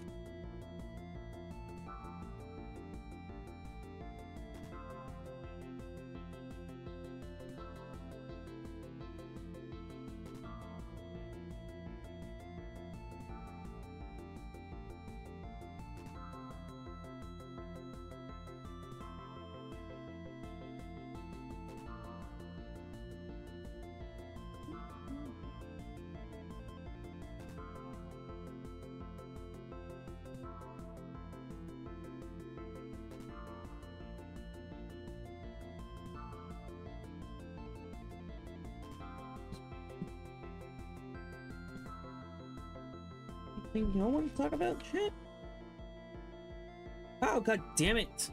Anything y'all want to talk about, shit? Oh, god damn it!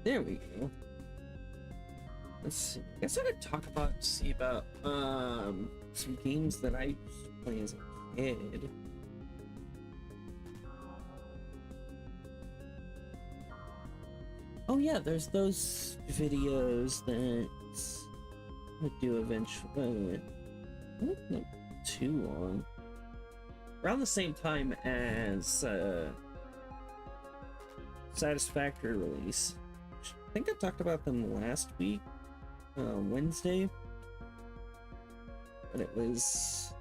There we go. Let's see. I guess I could talk about some games that I used to play as a kid. Oh yeah, there's those videos that I would do eventually. Not too long. Around the same time as Satisfactory release. I think I talked about them last week. Wednesday, but it was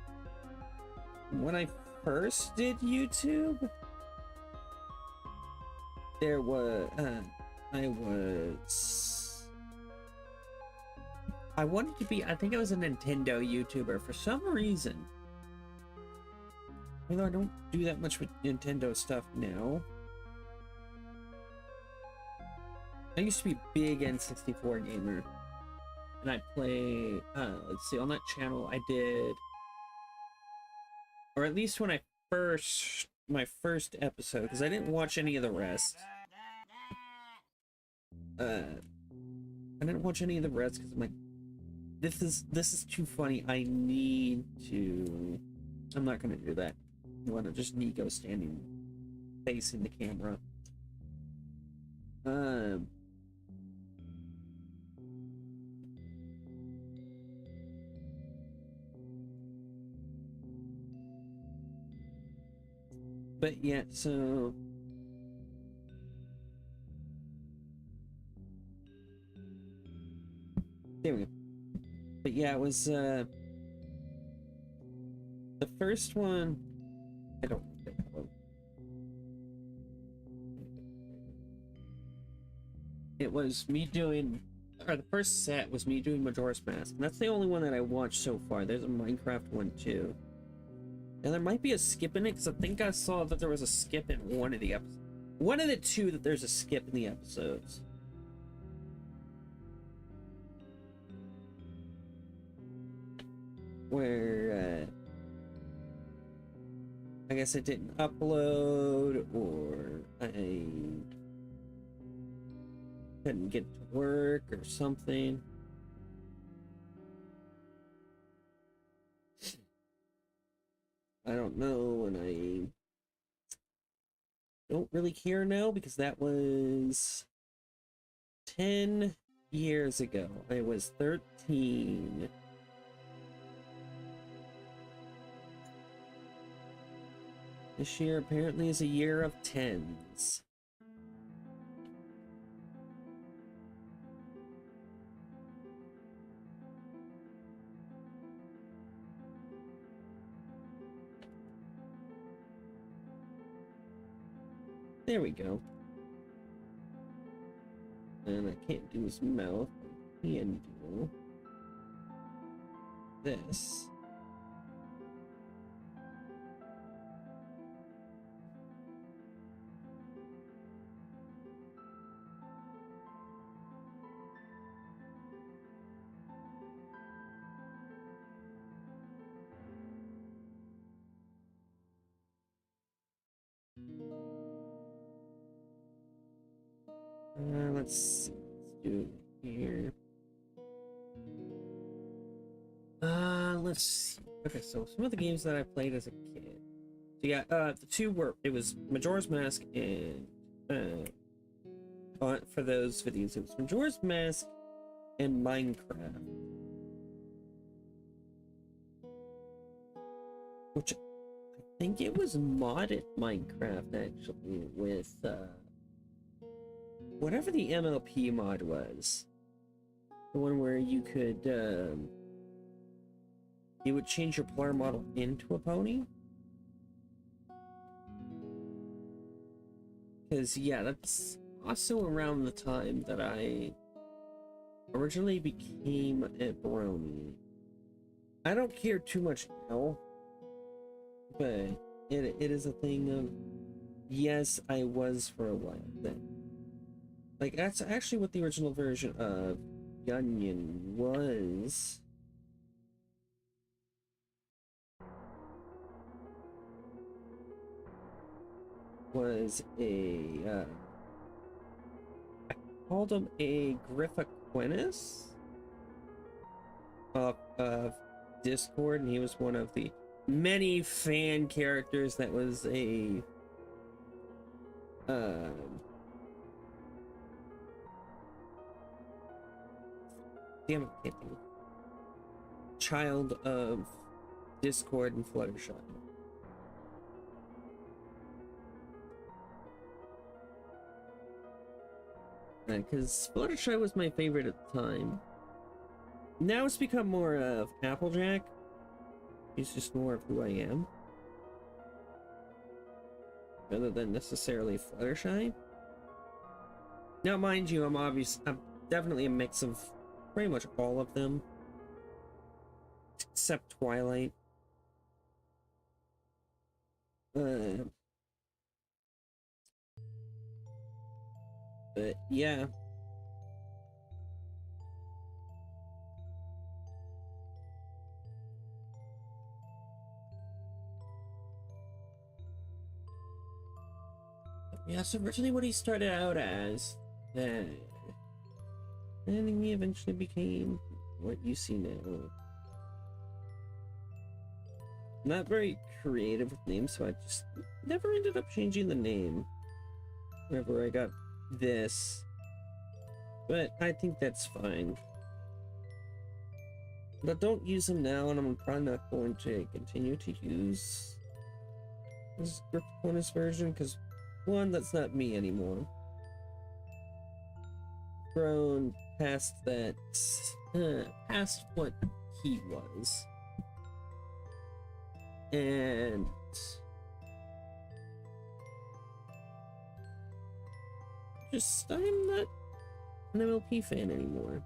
when I first did YouTube. There was I wanted to be, I think I was a Nintendo YouTuber for some reason. Although I don't do that much with Nintendo stuff now. I used to be a big N64 gamer. And I play, let's see, on that channel I did, or at least when my first episode, because I didn't watch any of the rest. I didn't watch any of the rest because I'm like, this is too funny. I'm not gonna do that. I want to just Nico standing facing the camera. But yeah, so there we go. But yeah, it was the first one. I don't know. It was me doing, or the first set was me doing Majora's Mask. And that's the only one that I watched so far. There's a Minecraft one too. And there might be a skip in it, because I think I saw that there was a skip in one of the episodes. One of the two that there's a skip in the episodes. Where, I guess it didn't upload, or I couldn't get to work or something. I don't know, and I don't really care now because that was 10 years ago. I was 13. This year apparently is a year of tens. There we go. And I can't do his mouth. I can do this. Let's see. Let's do it here. Let's see. Okay, so some of the games that I played as a kid. So yeah, the two were, it was Majora's Mask and for those videos, it was Majora's Mask and Minecraft. Which I think it was modded Minecraft actually with whatever the MLP mod was. The one where you could you would change your player model into a pony. Because yeah, that's also around the time that I originally became a brony. I don't care too much now, but it is a thing of, yes, I was for a while then. Like, that's actually what the original version of Onion was. Was a, I called him a Griffaquinus of Discord, and he was one of the many fan characters that was a, damn it, I can't think. Child of Discord and Fluttershy. Because Fluttershy was my favorite at the time. Now it's become more of Applejack. He's just more of who I am, rather than necessarily Fluttershy. Now, mind you, I'm definitely a mix of pretty much all of them, except Twilight. But yeah. Yeah, so originally what he started out as, and he eventually became what you see now. Not very creative with names, so I just never ended up changing the name whenever I got this. But I think that's fine. But don't use him now, and I'm probably not going to continue to use this Griffaquinus version, because one, that's not me anymore. Grown past that, past what he was. And just, I'm not an MLP fan anymore.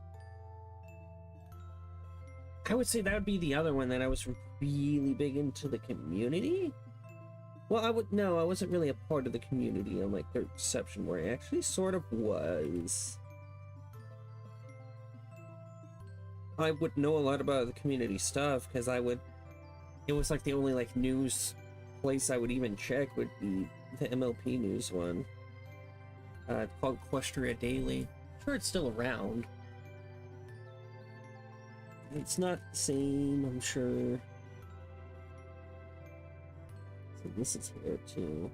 I would say that would be the other one that I was really big into the community. Well, I wasn't really a part of the community on like Third Deception, where I actually sort of was. I would know a lot about the community stuff because it was like the only like news place I would even check would be the MLP news one. Called Equestria Daily. I'm sure it's still around. It's not the same, I'm sure. So this is here too.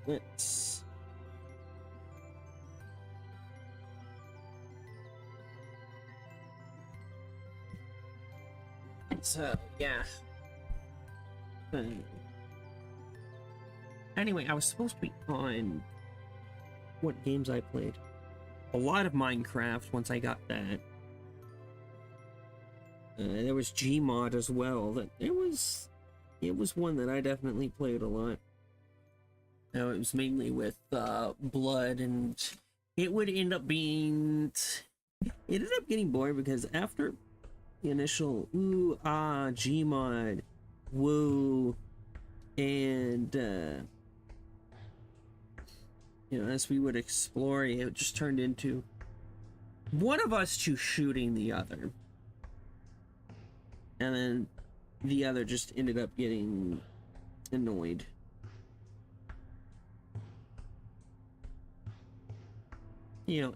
Let's... So, yeah. Anyway, I was supposed to be on what games I played. A lot of Minecraft once I got that. There was Gmod as well. It was one that I definitely played a lot. Now it was mainly with blood, and it would end up being. It ended up getting boring because after the initial Gmod, woo, and as we would explore, it just turned into one of us two shooting the other, and then the other just ended up getting annoyed.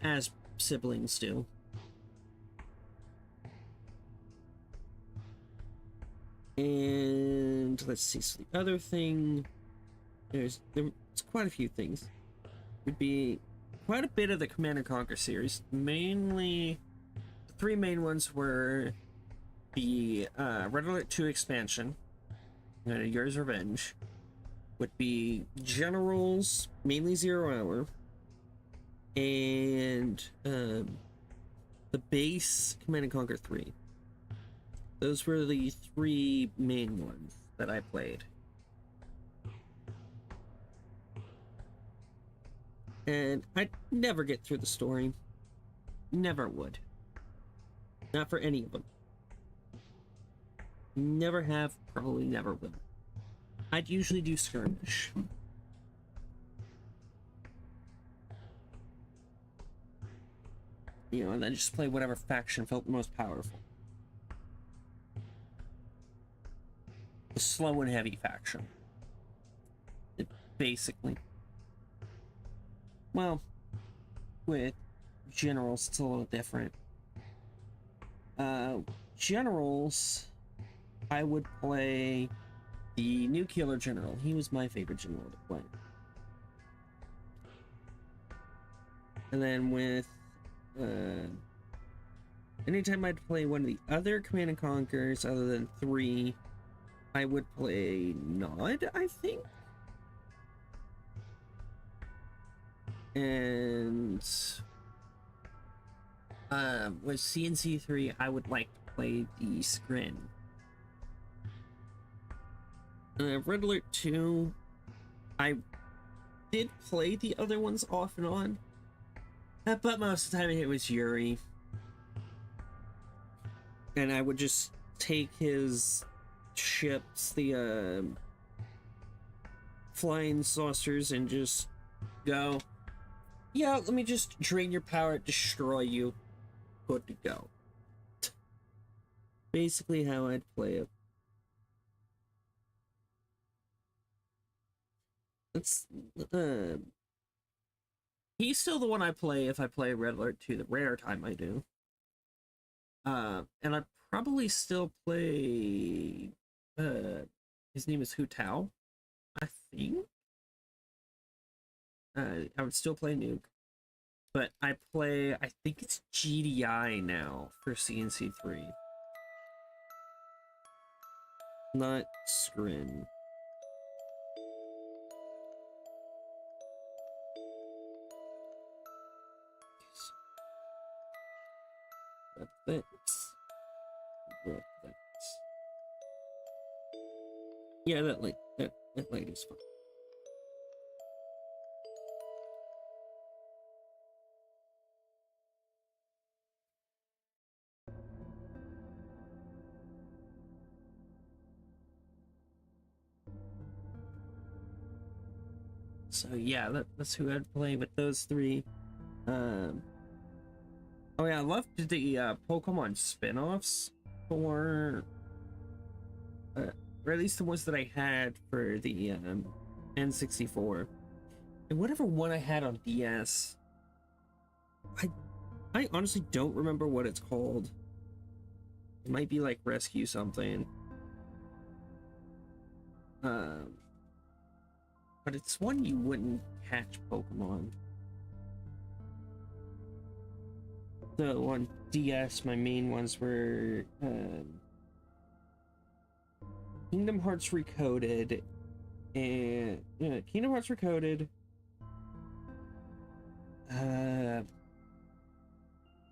As siblings do. And let's see, so the other thing, there's quite a few things. Would be quite a bit of the Command & Conquer series. Mainly, the three main ones were the Red Alert 2 expansion, Yours Revenge, would be Generals, mainly Zero Hour, and the base Command & Conquer 3. Those were the three main ones that I played. And I'd never get through the story. Never would. Not for any of them. Never have, probably never will. I'd usually do skirmish. And then just play whatever faction felt the most powerful. The slow and heavy faction. Basically. Well, with generals, it's a little different. Generals, I would play the Nuclear General. He was my favorite general to play. And then with anytime I'd play one of the other Command & Conquers other than 3, I would play Nod, I think. And with CNC3, I would like to play the Skrin. Red Alert 2, I did play the other ones off and on, but most of the time it was Yuri. And I would just take his ships, the flying saucers, and just go, yeah, let me just drain your power, destroy you, good to go. Basically how I'd play it. It's he's still the one I play if I play Red Alert 2, the rare time I do. And I'd probably still play his name is Hu Tao, I think. I would still play Nuke. But I think it's GDI now for CNC3. Not Skrin. Thanks. Yeah, that light is fine. So yeah, that's who I'd play with those three. Oh yeah, I loved the Pokemon spin-offs for, or at least the ones that I had for the N64. And whatever one I had on DS, I honestly don't remember what it's called. It might be like Rescue something. But it's one you wouldn't catch Pokemon. So on DS, my main ones were Kingdom Hearts Recoded and Kingdom Hearts Recoded.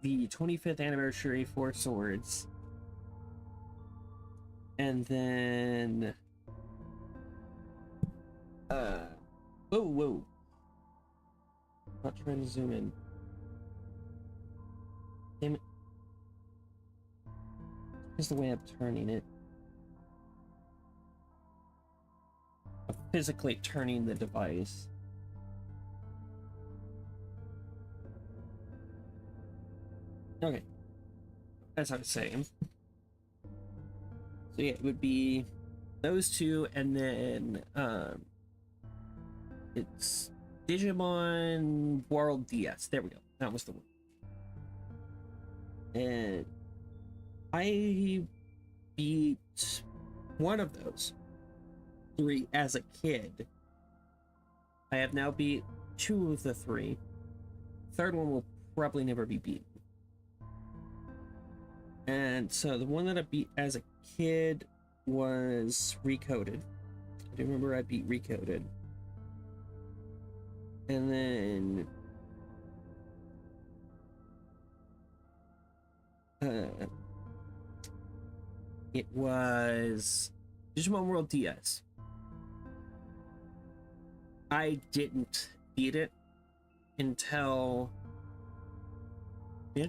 The 25th anniversary Four Swords, and then whoa, not trying to zoom in, damn it, here's the way I'm turning it. I'm physically turning the device. Okay, as I was saying, so yeah, it would be those two, and then it's Digimon World DS. There we go. That was the one. And I beat one of those three as a kid. I have now beat two of the three. Third one will probably never be beaten. And so the one that I beat as a kid was Recoded. I do remember I beat Recoded. And then it was Digimon World DS. I didn't beat it until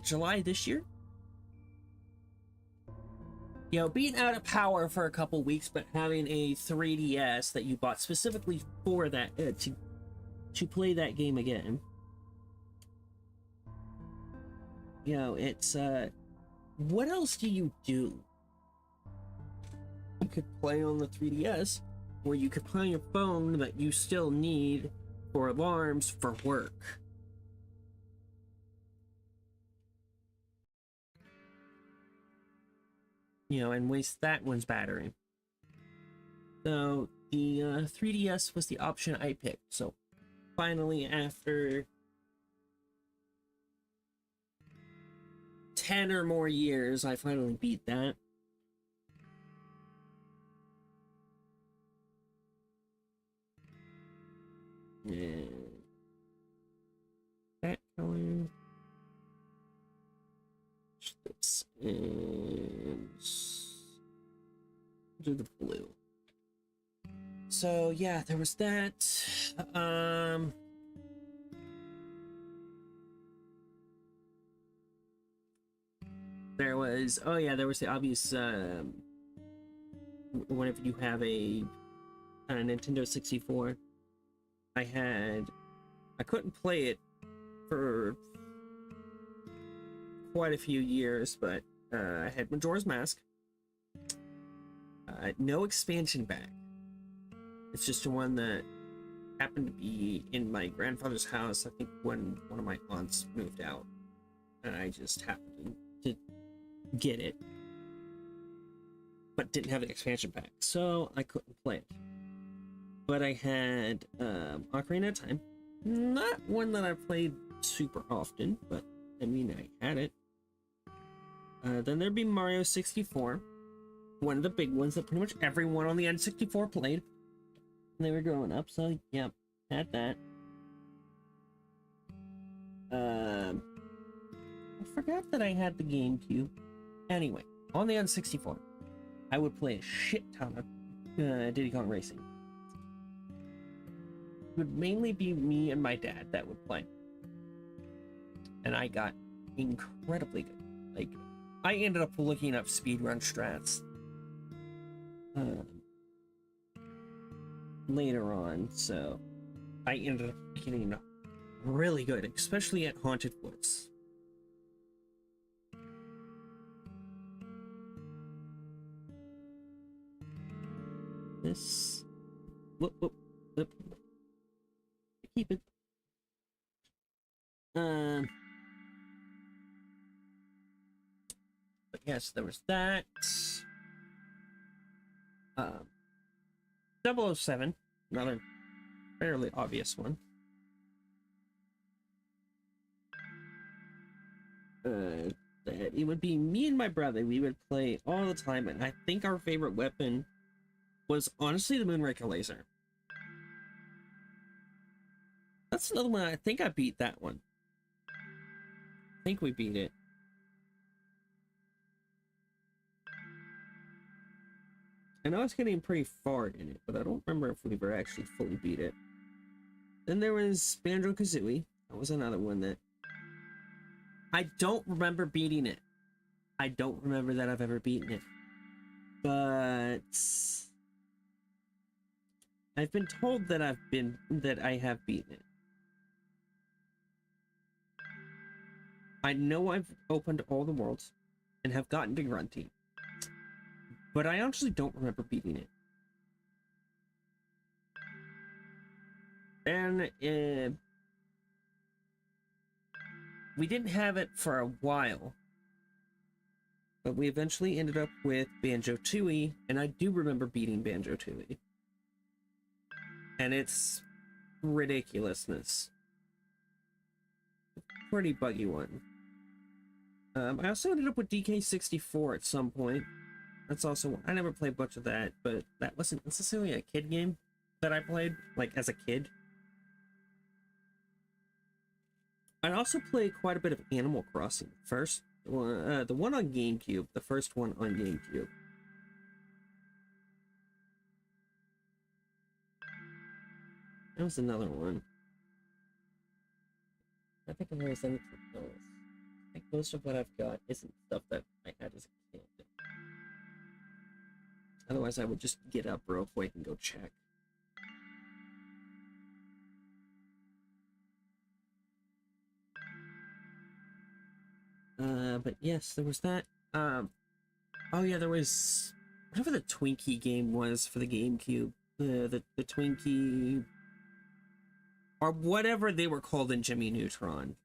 July this year. You know, being out of power for a couple weeks, but having a 3DS that you bought specifically for that to play that game again. You know, it's what else do you do? You could play on the 3DS, or you could play on your phone that you still need for alarms for work. You know, and waste that one's battery. So the 3DS was the option I picked. So finally, after 10 or more years, I finally beat that. And that going. This is do the blue. So yeah, there was that. There was, oh yeah, there was the obvious whenever you have a Nintendo 64, I couldn't play it for quite a few years, but I had Majora's Mask. No expansion pack. It's just one that happened to be in my grandfather's house, I think when one of my aunts moved out. And I just happened to get it, but didn't have an expansion pack, so I couldn't play it. But I had Ocarina of Time. Not one that I played super often, but I mean, I had it. Then there'd be Mario 64, one of the big ones that pretty much everyone on the N64 played when they were growing up, so yeah, had that. I forgot that I had the GameCube. Anyway, on the N64, I would play a shit ton of Diddy Kong Racing. It would mainly be me and my dad that would play. And I got incredibly good. Like, I ended up looking up speedrun strats later on, so I ended up getting really good, especially at Haunted Woods. This... Whoop, whoop, whoop. Keep it. But yes, there was that. 007, another fairly obvious one. That it would be me and my brother. We would play all the time, and I think our favorite weapon was honestly the Moonraker laser. That's another one. I think I beat that one. I think we beat it. I know I was getting pretty far in it, but I don't remember if we ever actually fully beat it. Then there was Banjo-Kazooie. That was another one that I don't remember beating it. I don't remember that I've ever beaten it. But I've been told that I have beaten it. I know I've opened all the worlds and have gotten to Grunty, but I actually don't remember beating it. And we didn't have it for a while, but we eventually ended up with Banjo-Tooie, and I do remember beating Banjo-Tooie. And it's ridiculousness. Pretty buggy one. I also ended up with DK64 at some point. That's also, I never played much of that, but that wasn't necessarily a kid game that I played, like, as a kid. I also played quite a bit of Animal Crossing. The one on GameCube, the first one on GameCube. That was another one. I think if there's anything else. I think most of what I've got isn't stuff that I had as a kid. Otherwise, I would just get up real quick and go check. But yes, there was that. Oh yeah, there was whatever the Twinkie game was for the GameCube. The Twinkie, or whatever they were called in Jimmy Neutron.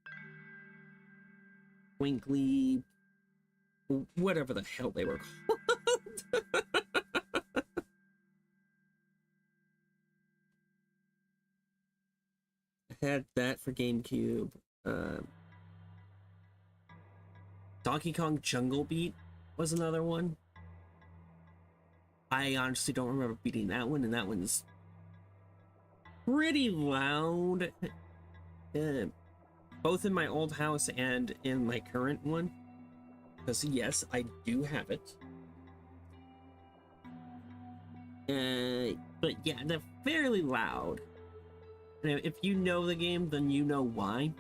Twinkly, whatever the hell they were called. I had that for GameCube. Donkey Kong Jungle Beat was another one. I honestly don't remember beating that one, and that one's pretty loud. Both in my old house and in my current one. Because yes, I do have it. But yeah, they're fairly loud. And if you know the game, then you know why.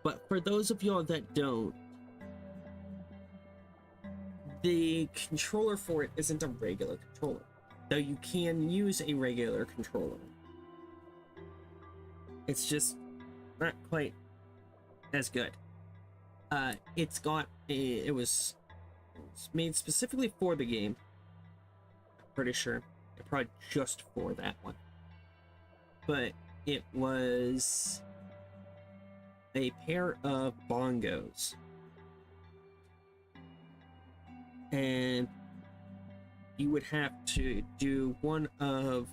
But for those of y'all that don't, the controller for it isn't a regular controller, though you can use a regular controller. It's just not quite as good. It was made specifically for the game. I'm pretty sure. Probably just for that one. But it was a pair of bongos. And you would have to do one of...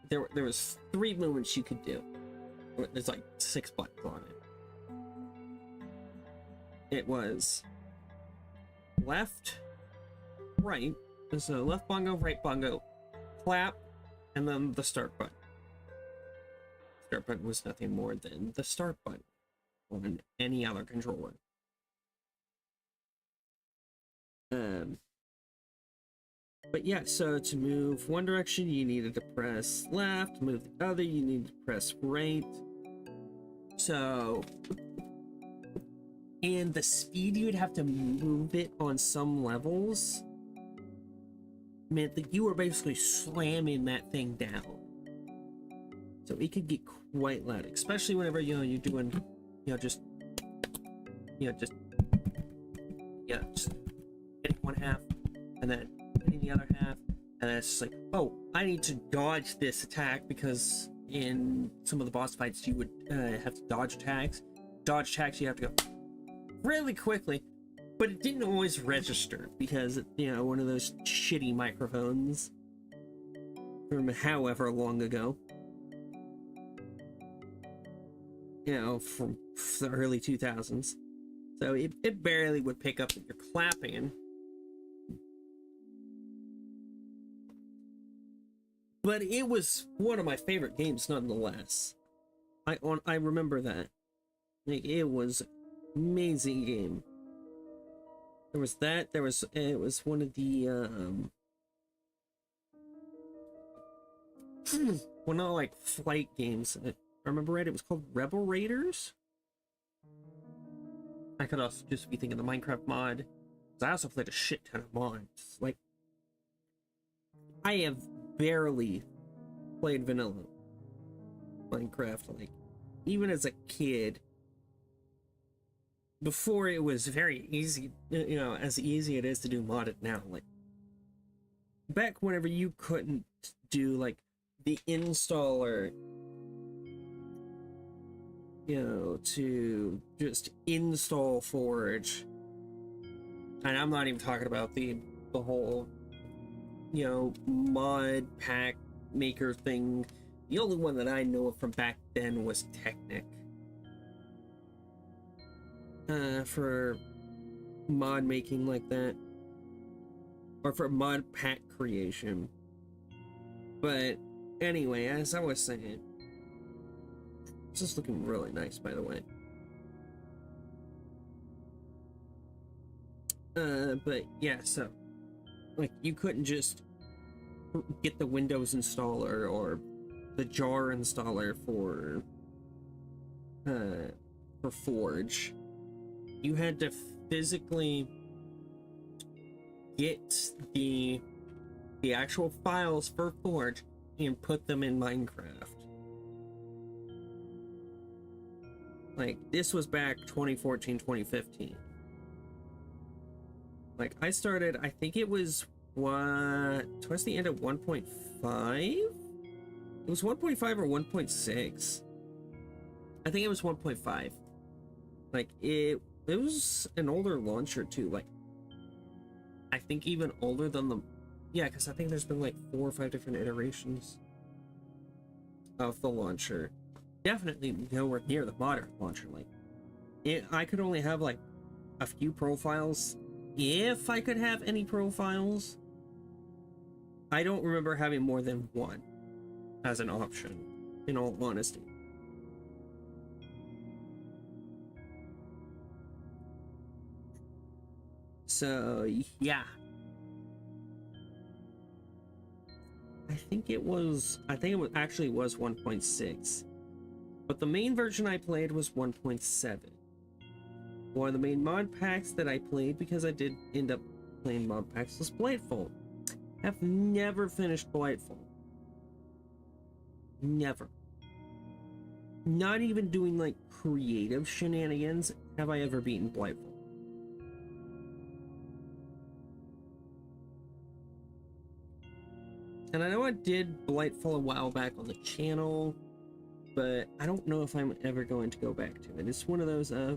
There was 3 movements you could do. There's like 6 buttons on it. It was left, right. So left bongo, right bongo, clap, and then the start button. Start button was nothing more than the start button on any other controller. But yeah, so to move one direction, you needed to press left. Move the other, you needed to press right. So, and the speed you'd have to move it on some levels meant that you were basically slamming that thing down. So it could get quite loud, especially whenever, you know, you're doing, you know, just hitting one half and then hitting the other half, and then it's just like, oh, I need to dodge this attack, because in some of the boss fights you would have to dodge attacks. Dodge attacks, you have to go really quickly, but it didn't always register because, you know, one of those shitty microphones from however long ago, you know, from the early 2000s. So it barely would pick up that you're clapping. But it was one of my favorite games nonetheless. I remember that. Like, it was amazing game. There was that, it was one of the well, not like flight games. If I remember right, it was called Rebel Raiders. I could also just be thinking the Minecraft mod. I also played a shit ton of mods. Like, I have barely played vanilla Minecraft, like, even as a kid, before it was very easy, you know, as easy it is to do modded now. Like, back whenever you couldn't do, like, the installer, you know, to just install Forge. And I'm not even talking about the whole, you know, mod pack maker thing. The only one that I know of from back then was Technic. For mod making like that. Or for mod pack creation. But anyway, as I was saying, this is looking really nice, by the way. But yeah, so, like, you couldn't just get the Windows installer or the jar installer for Forge. You had to physically get the actual files for Forge and put them in Minecraft. Like, this was back 2014, 2015. Like, I started, I think it was towards the end of 1.5? It was 1.5 or 1.6. I think it was 1.5. Like, it was an older launcher too. Like, I think even older than the, yeah, because I think there's been like 4 or 5 different iterations of the launcher. Definitely nowhere near the modern launcher. Like, I could only have like a few profiles, if I could have any profiles. I don't remember having more than one as an option, in all honesty. So yeah, I think it actually was 1.6, but the main version I played was 1.7. One of the main mod packs that I played, because I did end up playing mod packs, was Blightfall. I've never finished Blightfall. Never. Not even doing like creative shenanigans have I ever beaten Blightfall. And I know I did Blightfall a while back on the channel, but I don't know if I'm ever going to go back to it. It's one of those, yeah,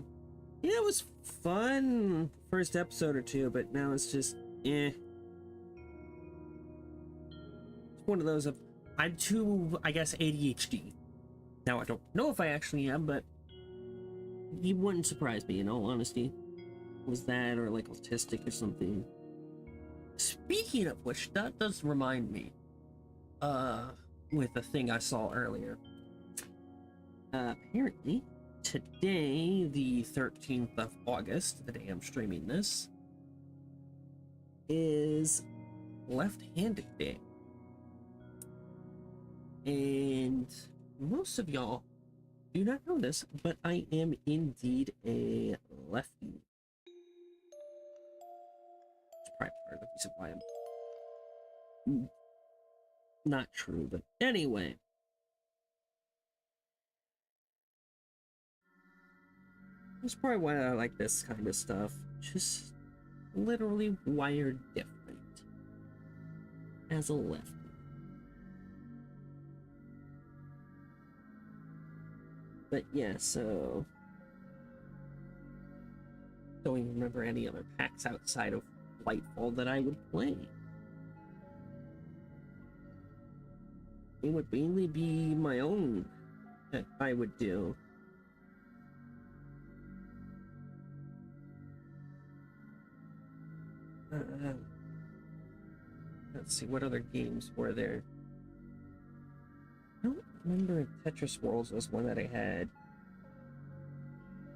it was fun first episode or two, but now it's just, eh. It's one of those of, I'm too, I guess, ADHD. Now, I don't know if I actually am, but you wouldn't surprise me, in all honesty. Was that, or like autistic or something? Speaking of which, that does remind me, with a thing I saw earlier. Apparently, today, the 13th of August, the day I'm streaming this, is Left-Handed Day. And most of y'all do not know this, but I am indeed a lefty. It's probably part of the reason why I'm not true, but anyway. That's probably why I like this kind of stuff. Just literally wired different. As a lefty. But yeah, so... Don't even remember any other packs outside of Lightfall that I would play. It would mainly be my own that I would do. Let's see, what other games were there? I don't remember if Tetris Worlds was one that I had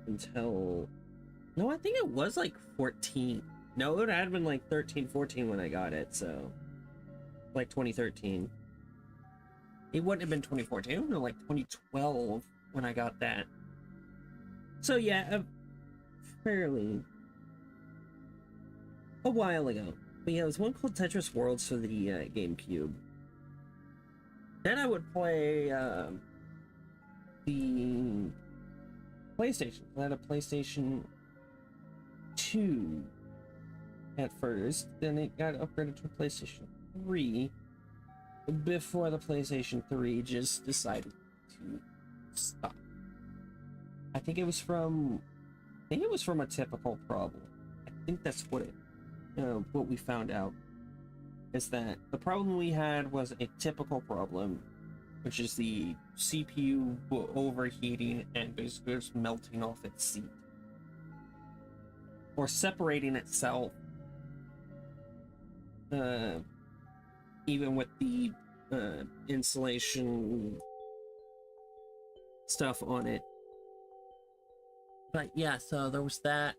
until... No, I think it was like 14. No, it had been like 13, 14 when I got it, so... Like 2013. It wouldn't have been 2014, I don't know, like 2012 when I got that. So yeah, fairly... a while ago. But yeah, there was one called Tetris Worlds for the GameCube. Then I would play the PlayStation. I had a PlayStation 2 at first, then it got upgraded to a PlayStation 3 before the PlayStation 3 just decided to stop. I think it was from a typical problem. I think that's what we found out is that the problem we had was a typical problem, which is the CPU overheating and basically just melting off its seat or separating itself, even with the insulation stuff on it. But yeah, so there was that.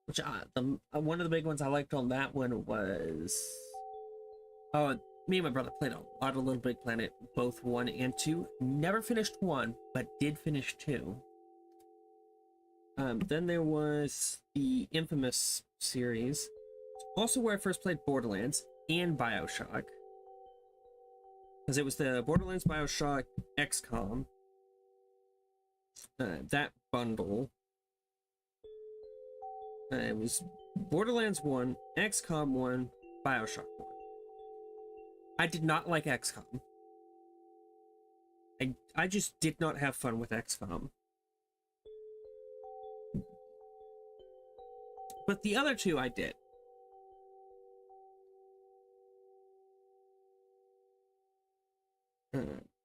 Which one of the big ones I liked on that one was, me and my brother played a lot of Little Big Planet, both 1 and 2. Never finished 1, but did finish 2. Then there was the Infamous series, also where I first played Borderlands and BioShock, because it was the Borderlands, BioShock, XCOM, that bundle. It was Borderlands 1, XCOM 1, BioShock 1. I did not like XCOM. I just did not have fun with XCOM. But the other two I did.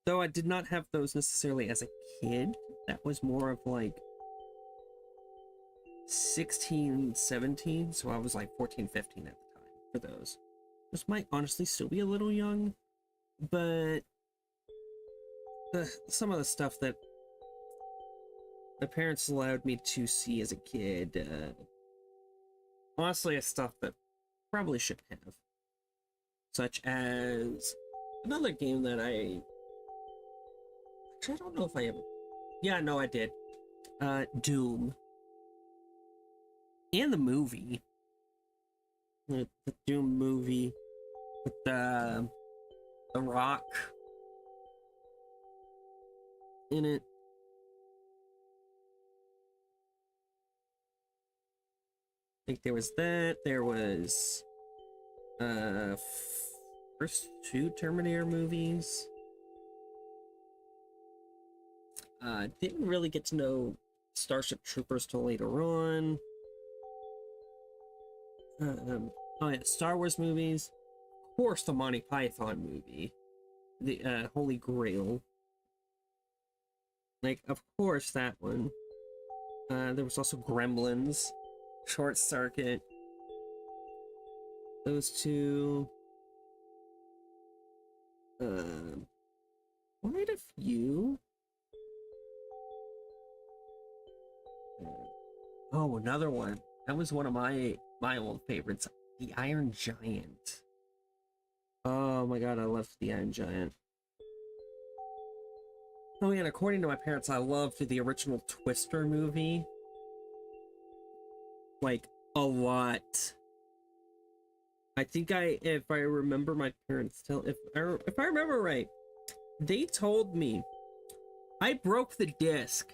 Though I did not have those necessarily as a kid. That was more of like 16, 17, so I was like 14, 15 at the time for those. This might honestly still be a little young, but some of the stuff that the parents allowed me to see as a kid, honestly, is stuff that probably shouldn't have. Such as another game that actually, I don't know if I ever... Yeah, no, I did. Doom. And the movie. The Doom movie with the Rock in it. I think there was that. There was first 2 Terminator movies. Didn't really get to know Starship Troopers till later on. Oh yeah, Star Wars movies. Of course, the Monty Python movie. The Holy Grail. Like, of course, that one. There was also Gremlins. Short Circuit. Those two. Quite a few. Oh, another one. That was one of my old favorites. The Iron Giant. Oh my god, I loved The Iron Giant. Oh yeah, and according to my parents, I loved the original Twister movie. Like, a lot. I think if I remember my parents if I remember right, they told me I broke the disc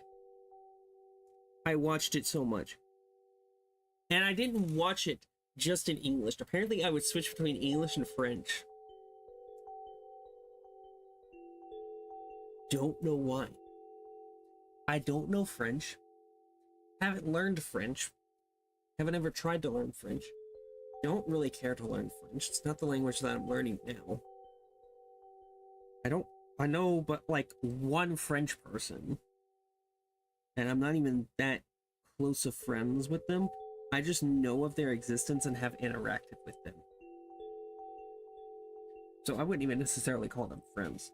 I watched it so much. And I didn't watch it just in English. Apparently, I would switch between English and French. Don't know why. I don't know French. Haven't learned French. Haven't ever tried to learn French. Don't really care to learn French. It's not the language that I'm learning now. I know but like one French person. And I'm not even that close of friends with them. I just know of their existence and have interacted with them. So I wouldn't even necessarily call them friends.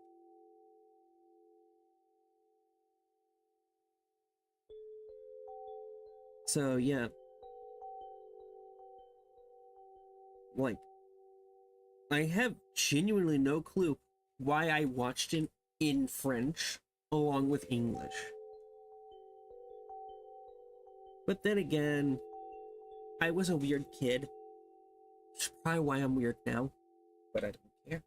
So yeah. Like, I have genuinely no clue why I watched it in French along with English. But then again, I was a weird kid. Which is probably why I'm weird now. But I don't care.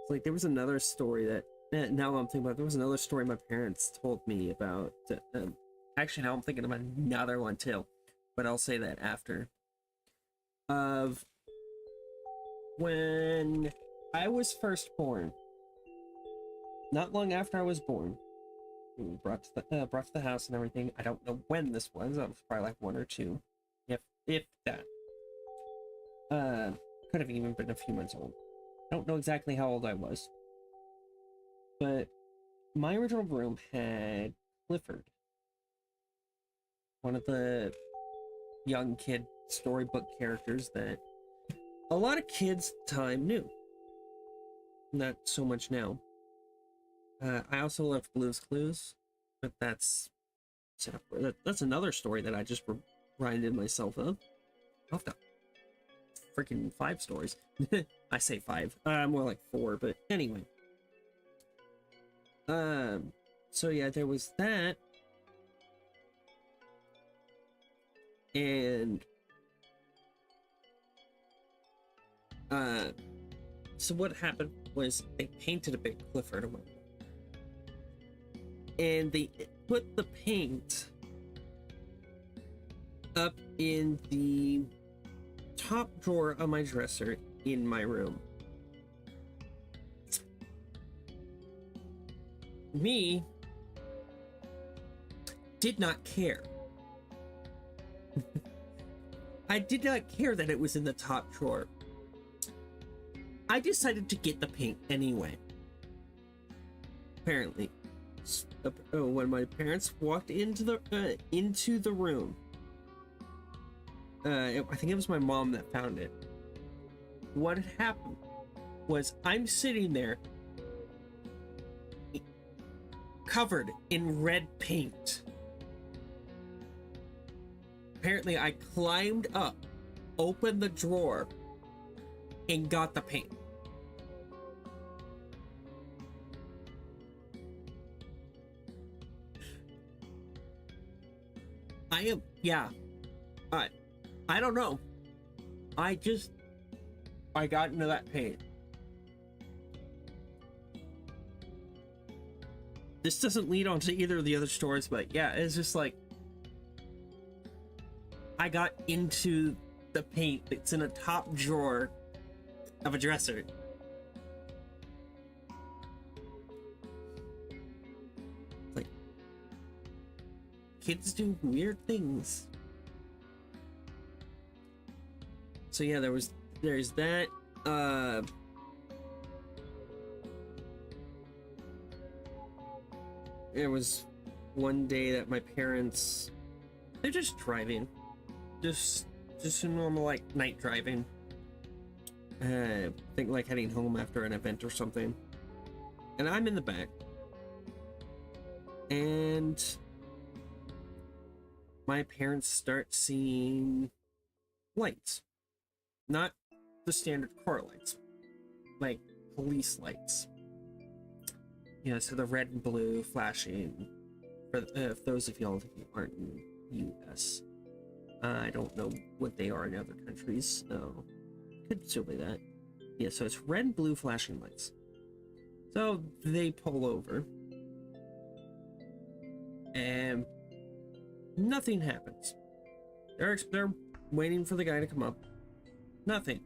It's like there was another story that now I'm thinking about. There was another story my parents told me about. Actually, now I'm thinking about another one too, but I'll say that after. Of when I was first born. Not long after I was born, we were brought to the house and everything. I don't know when this was. I was probably like 1 or 2, if that. Could have even been a few months old. I don't know exactly how old I was. But my original room had Clifford, one of the young kid storybook characters that a lot of kids at the time knew. Not so much now. I also loved Blue's Clues, but that's another story that I just reminded myself of. I'll have to freaking 5 stories. I say 5, more like 4, but anyway. So yeah, there was that, and so what happened was they painted a big Clifford on my wall, and they put the paint up in the top drawer of my dresser in my room. Me did not care. I did not care that it was in the top drawer. I decided to get the paint anyway. Apparently, when my parents walked into the room, I think it was my mom that found it. What had happened was I'm sitting there covered in red paint. Apparently, I climbed up, opened the drawer, and got the paint. I don't know. I got into that paint. This doesn't lead on to either of the other stories, but yeah, it's just like I got into the paint that's in a top drawer of a dresser. Like, kids do weird things. So yeah, there's that. There was one day that my parents, they're just driving, just a normal like night driving. I think like heading home after an event or something, and I'm in the back, and my parents start seeing lights, not the standard car lights, like police lights. Yeah, so the red and blue flashing. For those of y'all who aren't in the US, I don't know what they are in other countries. So could still be that. Yeah, so it's red and blue flashing lights. So they pull over, and nothing happens. They're waiting for the guy to come up. Nothing.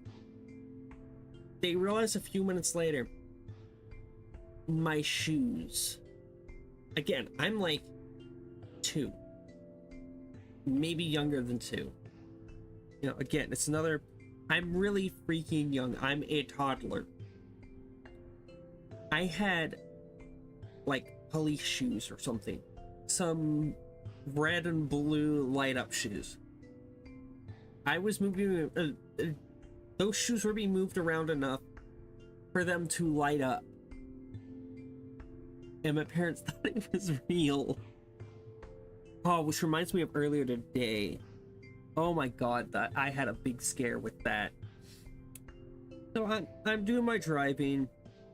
They realize a few minutes later, my shoes. Again, I'm like 2, maybe younger than 2. You know, again, it's another. I'm really freaking young. I'm a toddler. I had like police shoes or something, some red and blue light up shoes. I was moving. Those shoes were being moved around enough for them to light up. And my parents thought it was real. Oh, which reminds me of earlier today. Oh my god, that I had a big scare with that. So I'm doing my driving,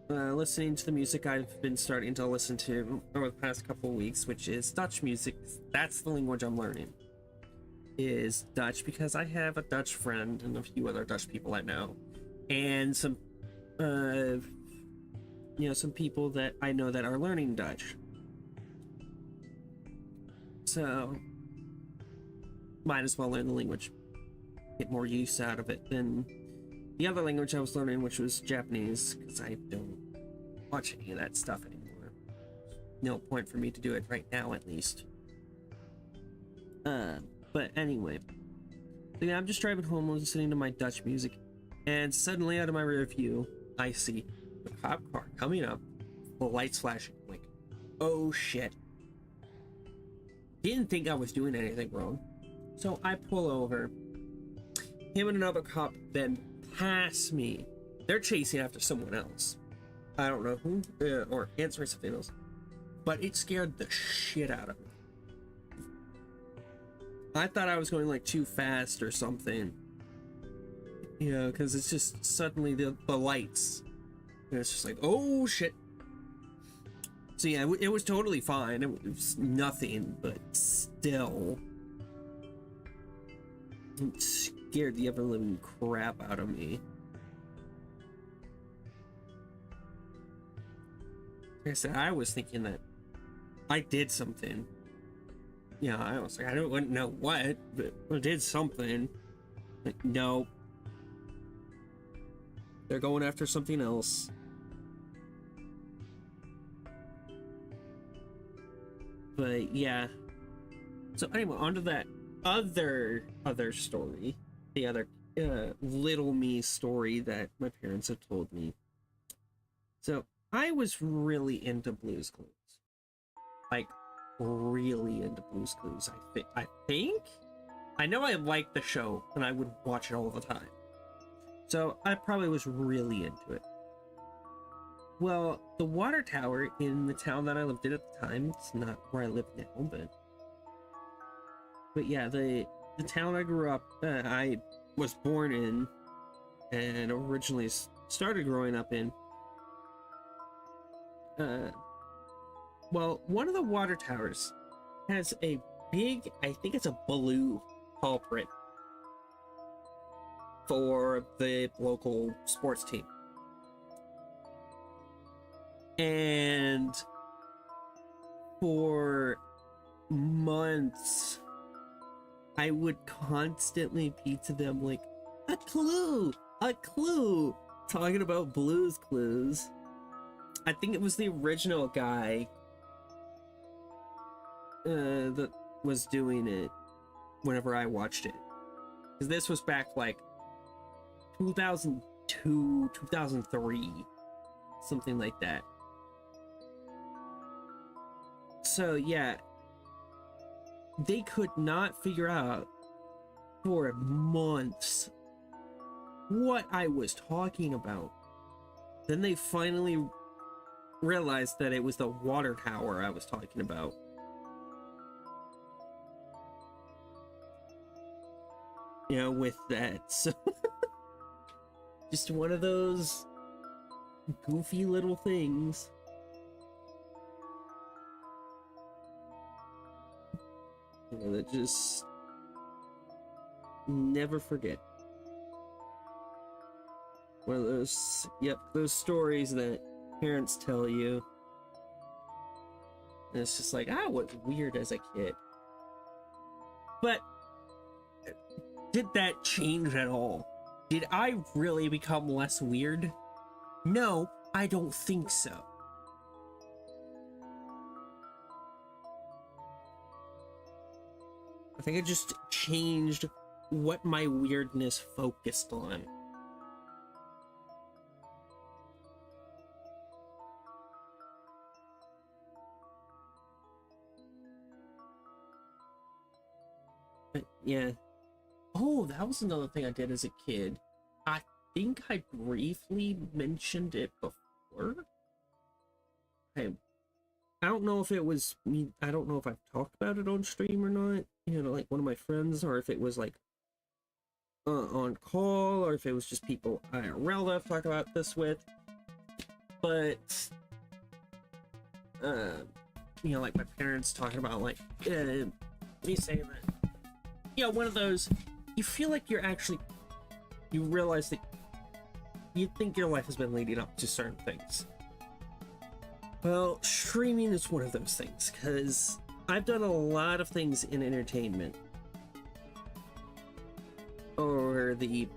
listening to the music I've been starting to listen to over the past couple of weeks, which is Dutch music. That's the language I'm learning. Is Dutch, because I have a Dutch friend and a few other Dutch people I know, and some some people that I know that are learning Dutch. So might as well learn the language, get more use out of it than the other language I was learning, which was Japanese, because I don't watch any of that stuff anymore. No point for me to do it right now, at least. But anyway, so yeah, I'm just driving home listening to my Dutch music, and suddenly out of my rear view, I see a cop car coming up, the lights flashing. I'm like, oh shit. Didn't think I was doing anything wrong. So I pull over. Him and another cop then pass me. They're chasing after someone else. I don't know who, or answering something else. But it scared the shit out of me. I thought I was going like too fast or something. You know, because it's just suddenly the lights. And it's just like, oh shit. So yeah, it was totally fine. It was nothing, but still. It scared the ever-living crap out of me. Like I said, I was thinking that I did something. Yeah, I was like, I wouldn't know what, but I did something. Like, no. They're going after something else. But yeah. So anyway, on to that other story. The other little me story that my parents have told me. So I was really into Blue's Clues. Like, really into Blue's Clues. I think I know I liked the show and I would watch it all the time. So I probably was really into it. Well, the water tower in the town that I lived in at the time, it's not where I live now, but yeah, the town I grew up, I was born in and originally started growing up in. Well, one of the water towers has a big, I think it's a blue culprit for the local sports team. And for months, I would constantly be to them like, a clue, talking about Blue's Clues. I think it was the original guy that was doing it whenever I watched it. Because this was back like 2002, 2003, something like that. So yeah, they could not figure out for months what I was talking about. Then they finally realized that it was the water tower I was talking about. You know, with that. So just one of those goofy little things. You know, that just never forget. One of those, yep, those stories that parents tell you. And it's just like, I was weird as a kid. But did that change at all? Did I really become less weird? No, I don't think so. I think I just changed what my weirdness focused on. But yeah. Oh, that was another thing I did as a kid. I think I briefly mentioned it before. I don't know if it was me. I don't know if I've talked about it on stream or not. You know, like one of my friends, or if it was like on call, or if it was just people IRL that I've talked about this with. But you know, like my parents talking about like me saying that, you know, one of those, you feel like you're actually, you realize that you think your life has been leading up to certain things. Well, streaming is one of those things, because I've done a lot of things in entertainment over the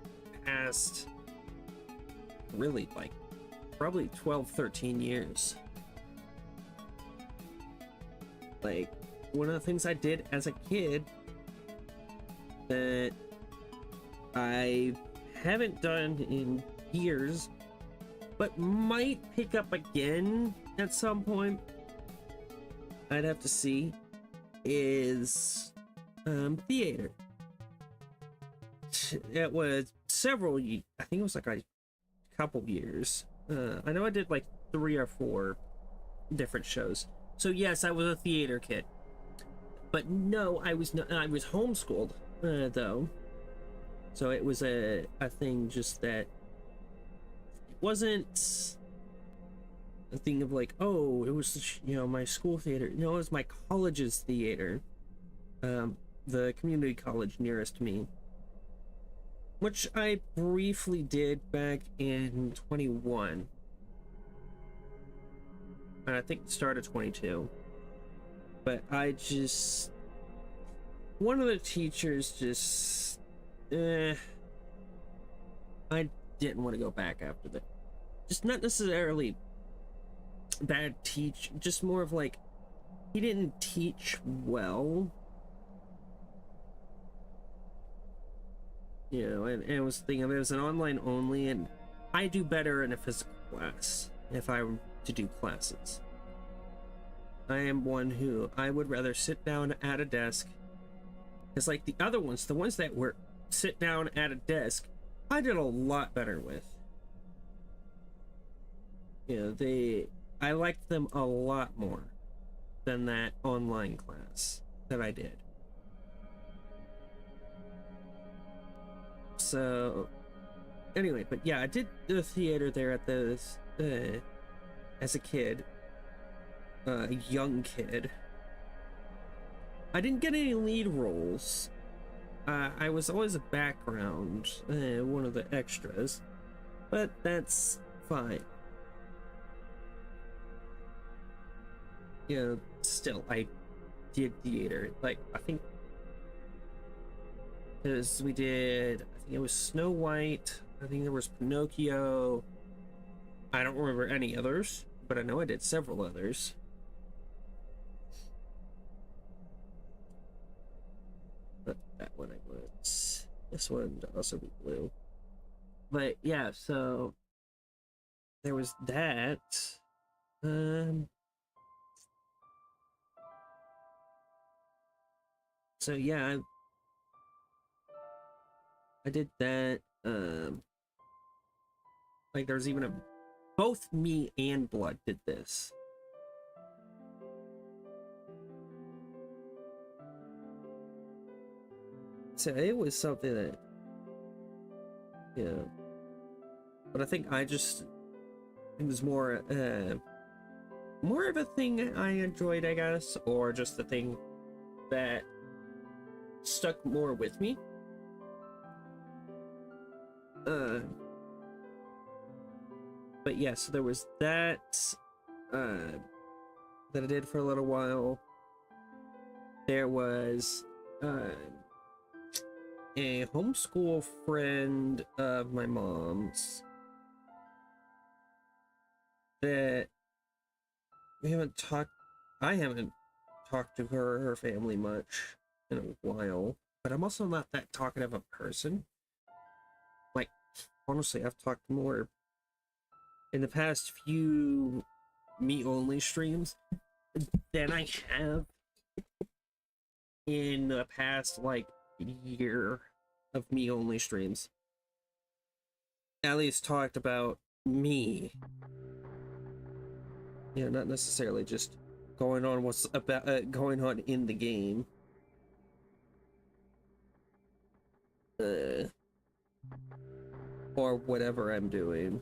past, really, like, probably 12, 13 years. Like, one of the things I did as a kid that I haven't done in years, but might pick up again at some point, I'd have to see, is theater. It was several, I think it was like a couple years. I know I did like 3 or 4 different shows. So yes, I was a theater kid. But no, I was not, I was homeschooled though. So it was a thing just that it wasn't a thing of like, oh, it was, you know, my school theater. No, it was my college's theater. The community college nearest me, which I briefly did back in 21. And I think the start of 22. But I just, one of the teachers just, I didn't want to go back after that. Just not necessarily bad teach, just more of like, he didn't teach well. You know, and it was the thing of it was an online only, and I do better in a physical class if I were to do classes. I am one who I would rather sit down at a desk, because like the other ones, the ones that were sit down at a desk, I did a lot better with. You know, I liked them a lot more than that online class that I did. So anyway, but yeah, I did the theater there at this as a kid, a young kid. I didn't get any lead roles. I was always a background, one of the extras, but that's fine. You know, still, I did theater. Like, I think, because we did, I think it was Snow White, I think there was Pinocchio. I don't remember any others, but I know I did several others. But that one I was. This one to also be blue. But yeah, so there was that. So yeah, I did that. Like there's even both me and Blood did this. So it was something that, yeah. But I think it was more of a thing I enjoyed, I guess, or just the thing that stuck more with me. But yeah, so there was that. that I did for a little while. There was a homeschool friend of my mom's that we haven't talked. I haven't talked to her or her family much in a while, but I'm also not that talkative a person. Like, honestly, I've talked more in the past few me-only streams than I have in the past, like, year of me-only streams. At least talked about me. Yeah, not necessarily just going on what's about going on in the game. Or whatever I'm doing.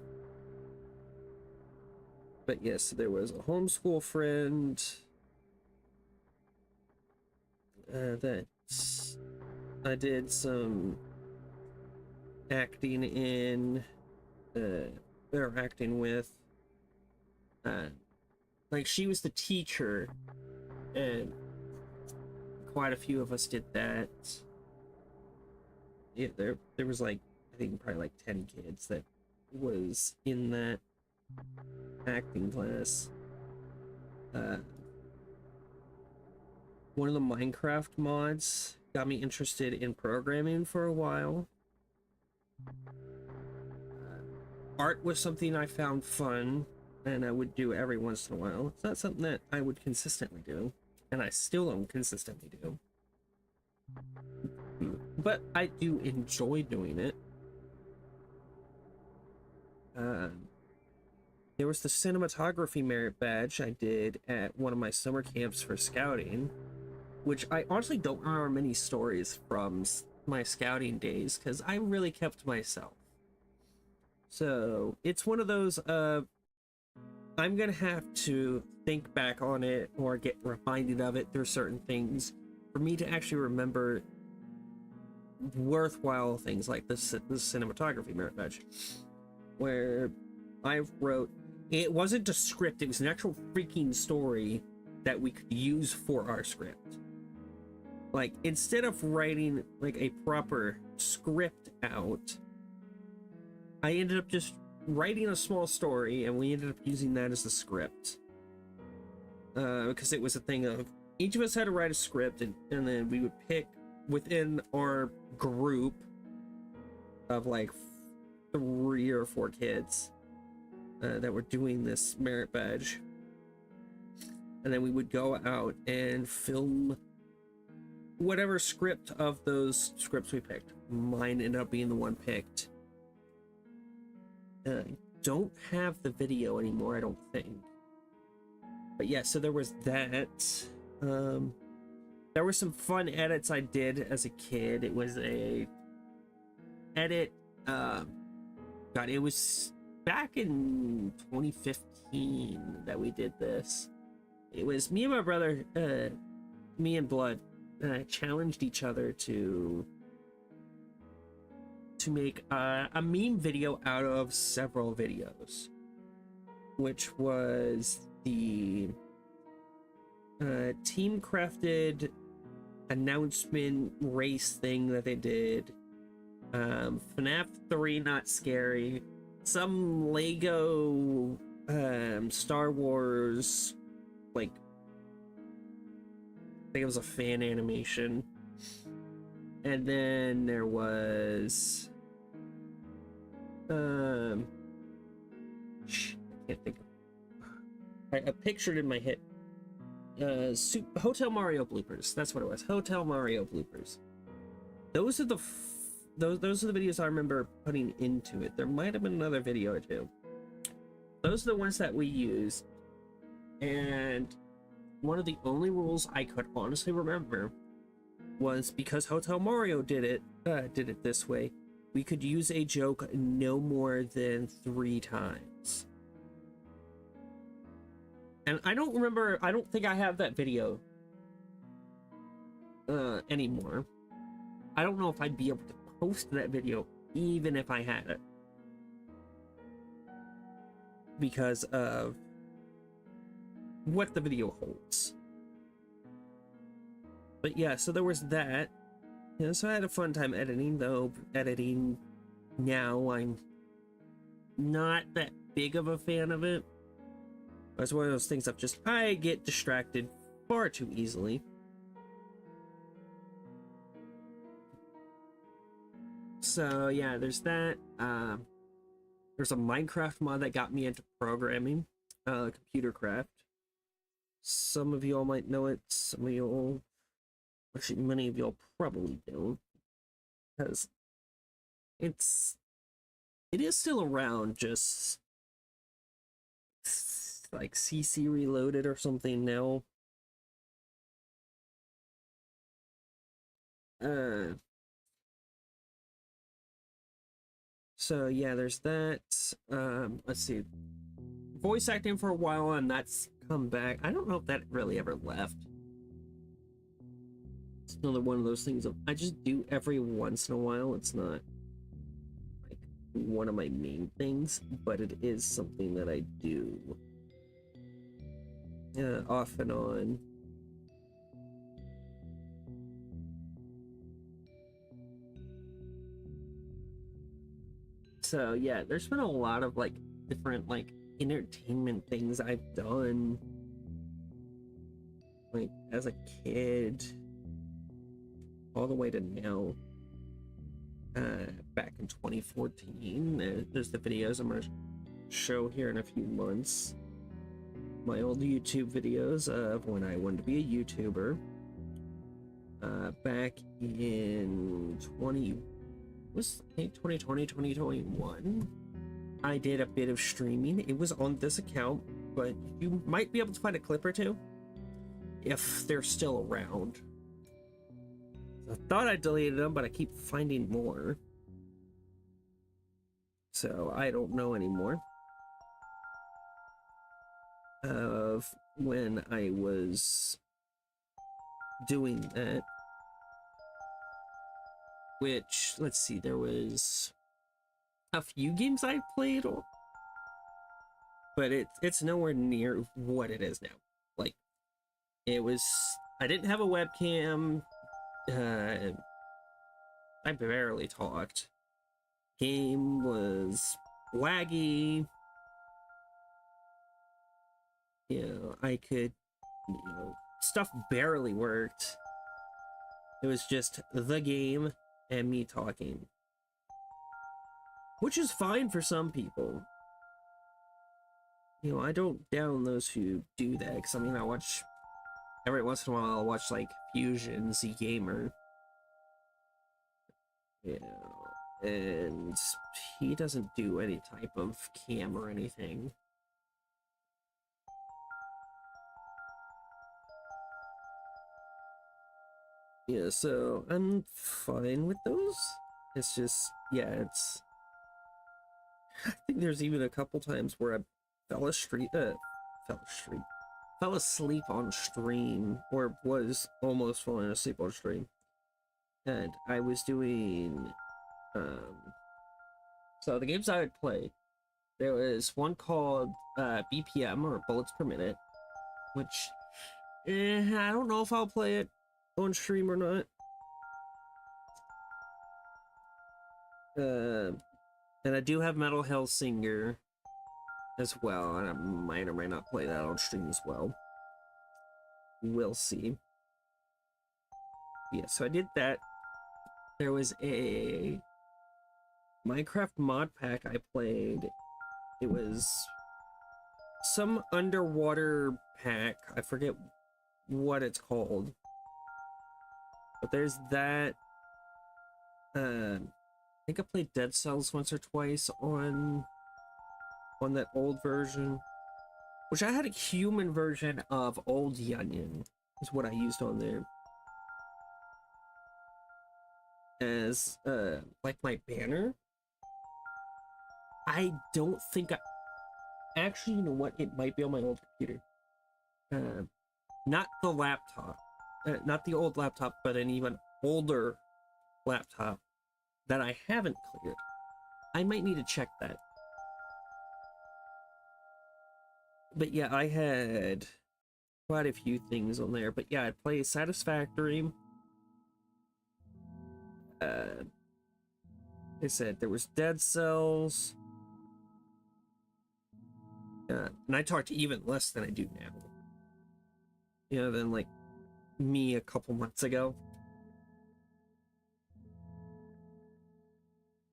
But yes, there was a homeschool friend that I did some acting in, or acting with. Like, she was the teacher, and quite a few of us did that. Yeah, there was like, I think probably like 10 kids that was in that acting class. One of the Minecraft mods got me interested in programming for a while. Art was something I found fun, and I would do every once in a while. It's not something that I would consistently do, and I still don't consistently do. But I do enjoy doing it. There was the cinematography merit badge I did at one of my summer camps for scouting, which I honestly don't remember many stories from my scouting days because I really kept to myself. So it's one of those, I'm gonna have to think back on it or get reminded of it through certain things for me to actually remember worthwhile things like the cinematography merit badge, where I wrote, it wasn't a script, it was an actual freaking story that we could use for our script. Like, instead of writing like a proper script out, I ended up just writing a small story, and we ended up using that as the script. Because it was a thing of, each of us had to write a script, and then we would pick within our group of like 3 or 4 kids that were doing this merit badge, and then we would go out and film whatever script of those scripts we picked. Mine ended up being the one picked. Don't have the video anymore, I don't think. But yeah, so there was that. There were some fun edits I did as a kid. It was a edit, God, it was back in 2015 that we did this. It was me and my brother, me and Blood, challenged each other to make a meme video out of several videos, which was the team crafted announcement race thing that they did, FNAF 3 Not Scary, some Lego Star Wars, like, I think it was a fan animation, and then there was I can't think of, I pictured in my head Hotel Mario bloopers. That's what it was. Hotel Mario bloopers. Those are the those are the videos I remember putting into it. There might have been another video or two. Those are the ones that we used, and one of the only rules I could honestly remember was, because Hotel Mario did it this way, we could use a joke no more than 3 times. And I don't remember, I don't think I have that video anymore. I don't know if I'd be able to post that video even if I had it, because of what the video holds. But yeah, so there was that. Yeah, so I had a fun time editing, though. Editing now, I'm not that big of a fan of it. It's one of those things I get distracted far too easily. So yeah, there's that. There's a Minecraft mod that got me into programming, computer craft. Some of y'all might know it. Some of y'all, actually, many of y'all probably don't, because it is still around, just like CC Reloaded or something now. So yeah, there's that. Let's see. Voice acting for a while, and that's come back. I don't know if that really ever left. It's another one of those things I just do every once in a while. It's not like one of my main things, but it is something that I do off and on. So yeah, there's been a lot of like different like entertainment things I've done, like as a kid all the way to now. Back in 2014, there's the videos I'm gonna show here in a few months. My old YouTube videos of when I wanted to be a YouTuber. Back in 2020, 2021, I did a bit of streaming. It was on this account, but you might be able to find a clip or two if they're still around. I thought I deleted them, but I keep finding more, so I don't know anymore of when I was doing that. Which, let's see, there was a few games I played, but it's nowhere near what it is now. Like, I didn't have a webcam. I barely talked. Game was laggy. I could, stuff barely worked. It was just the game and me talking, which is fine for some people. I don't down those who do that, because I watch every once in a while. I'll watch like Fusion Z Gamer, and he doesn't do any type of cam or anything. Yeah, so I'm fine with those. It's just, yeah, I think there's even a couple times where I fell asleep on stream, or was almost falling asleep on stream. And I was doing, so the games I would play, there was one called BPM, or Bullets Per Minute, which, I don't know if I'll play it on stream or not. And I do have Metal Hellsinger as well, and I might or might not play that on stream as well. We'll see. Yeah, so I did that. There was a Minecraft mod pack I played. It was some underwater pack. I forget what it's called. But there's that. I think I played Dead Cells once or twice on that old version. Which I had a human version of Old Onion, is what I used on there. As, like my banner. I don't think actually, you know what? It might be on my old computer. Not the laptop. Not the old laptop, but an even older laptop that I haven't cleared. I might need to check that. But yeah, I had quite a few things on there. But yeah, I play Satisfactory. Like I said, there was Dead Cells. And I talked even less than I do now. Than like me a couple months ago.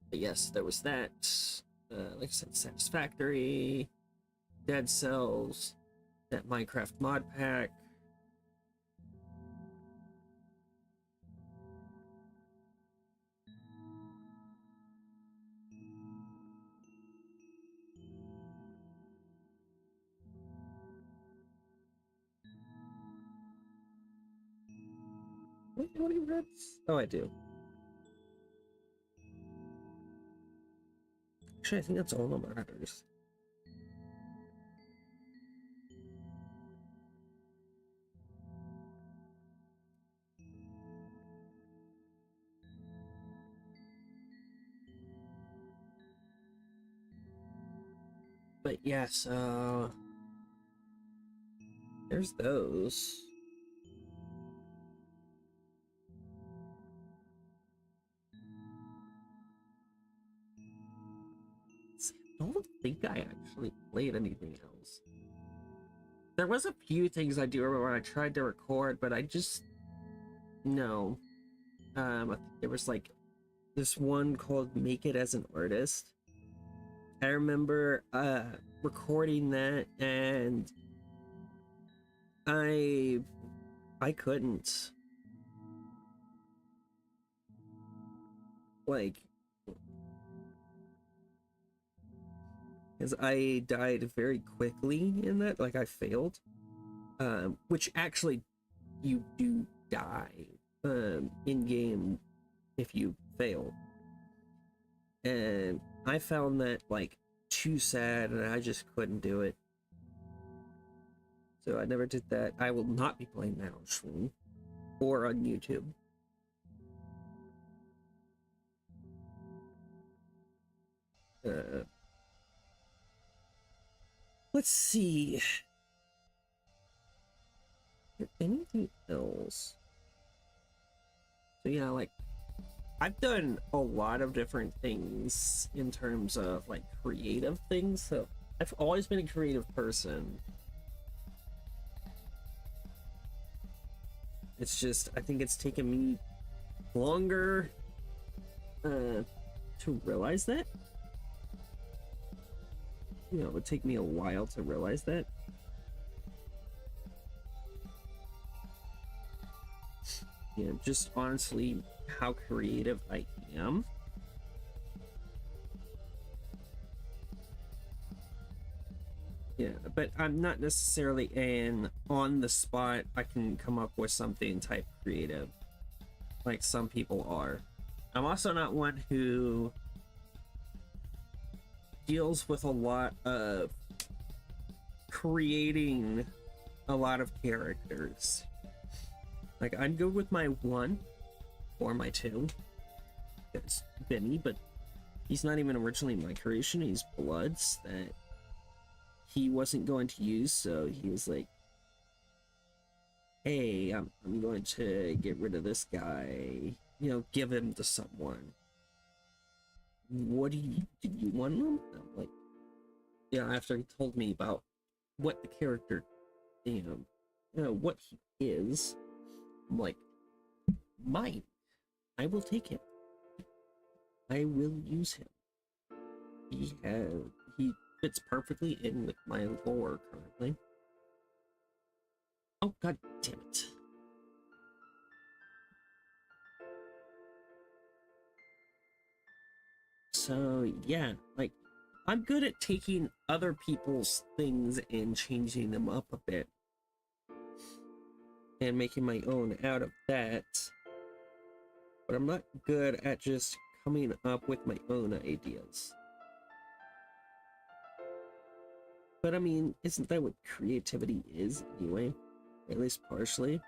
But yes, there was that. Like I said, Satisfactory, Dead Cells, that Minecraft mod pack. What do you read? Oh, I do. Actually, I think that's all the monitors. But yes, there's those. I don't think I actually played anything else. There was a few things I do remember I tried to record, but I just no. I think there was like this one called "Make It as an Artist." I remember recording that, and I couldn't, like, because I died very quickly in that. Like, I failed, which actually you do die in game if you fail, and I found that like too sad, and I just couldn't do it. So I never did that. I will not be playing that on stream or on YouTube. Let's see. Anything else? So yeah, like I've done a lot of different things in terms of like creative things. So I've always been a creative person. It's just I think it's taken me longer to realize that. It would take me a while to realize that. Just honestly how creative I am. Yeah, but I'm not necessarily an on the spot, I can come up with something type creative like some people are. I'm also not one who deals with a lot of creating a lot of characters. Like, I'd go with my 1 or my 2. It's Benny, but he's not even originally my creation. He's Bloods that he wasn't going to use, so he was like, hey, I'm going to get rid of this guy. Give him to someone. What did you want him? I'm like, after he told me about what the character, what he is, I'm like, mine. I will take him. I will use him. He fits perfectly in with my lore currently. Oh, god damn it. So yeah, like I'm good at taking other people's things and changing them up a bit and making my own out of that, but I'm not good at just coming up with my own ideas. But I mean, isn't that what creativity is anyway? At least partially.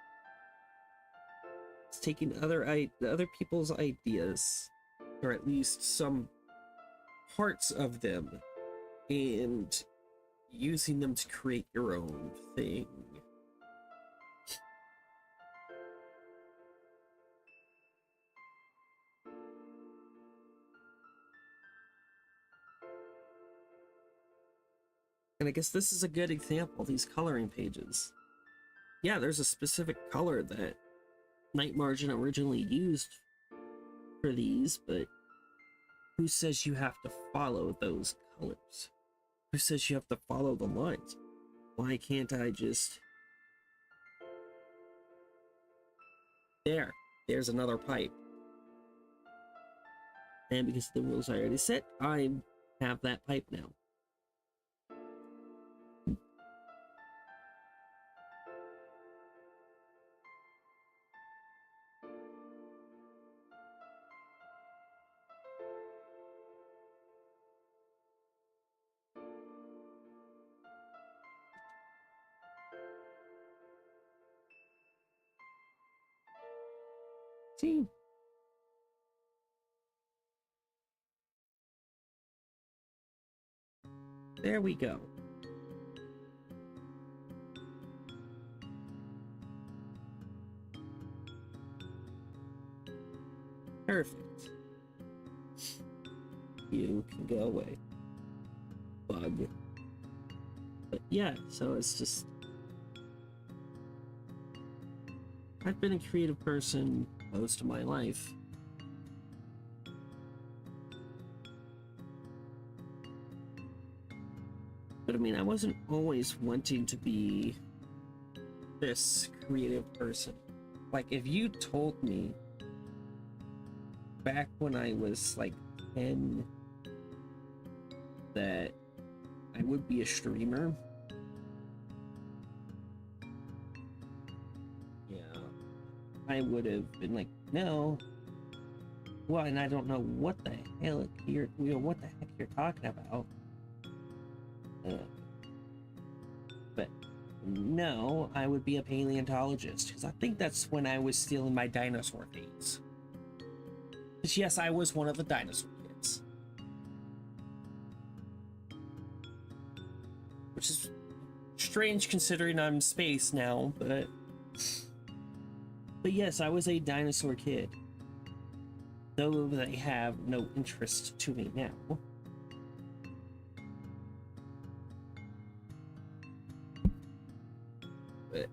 It's taking other people's ideas, or at least some parts of them, and using them to create your own thing. And I guess this is a good example, these coloring pages. Yeah, there's a specific color that Night Margin originally used for these, but who says you have to follow those colors? Who says you have to follow the lines? Why can't I just... There's another pipe. And because the rules are already set, I have that pipe now. See? There we go. Perfect. You can go away. Bug. But yeah, so it's just... I've been a creative person most of my life. But I mean, I wasn't always wanting to be this creative person. Like, if you told me back when I was like 10 that I would be a streamer, yeah, I would have been like, no. Well, and I don't know what the hell what the heck you're talking about. But no, I would be a paleontologist, because I think that's when I was still in my dinosaur phase. Because yes, I was one of the dinosaur kids. Which is strange considering I'm in space now, but yes, I was a dinosaur kid. Though they have no interest to me now. But,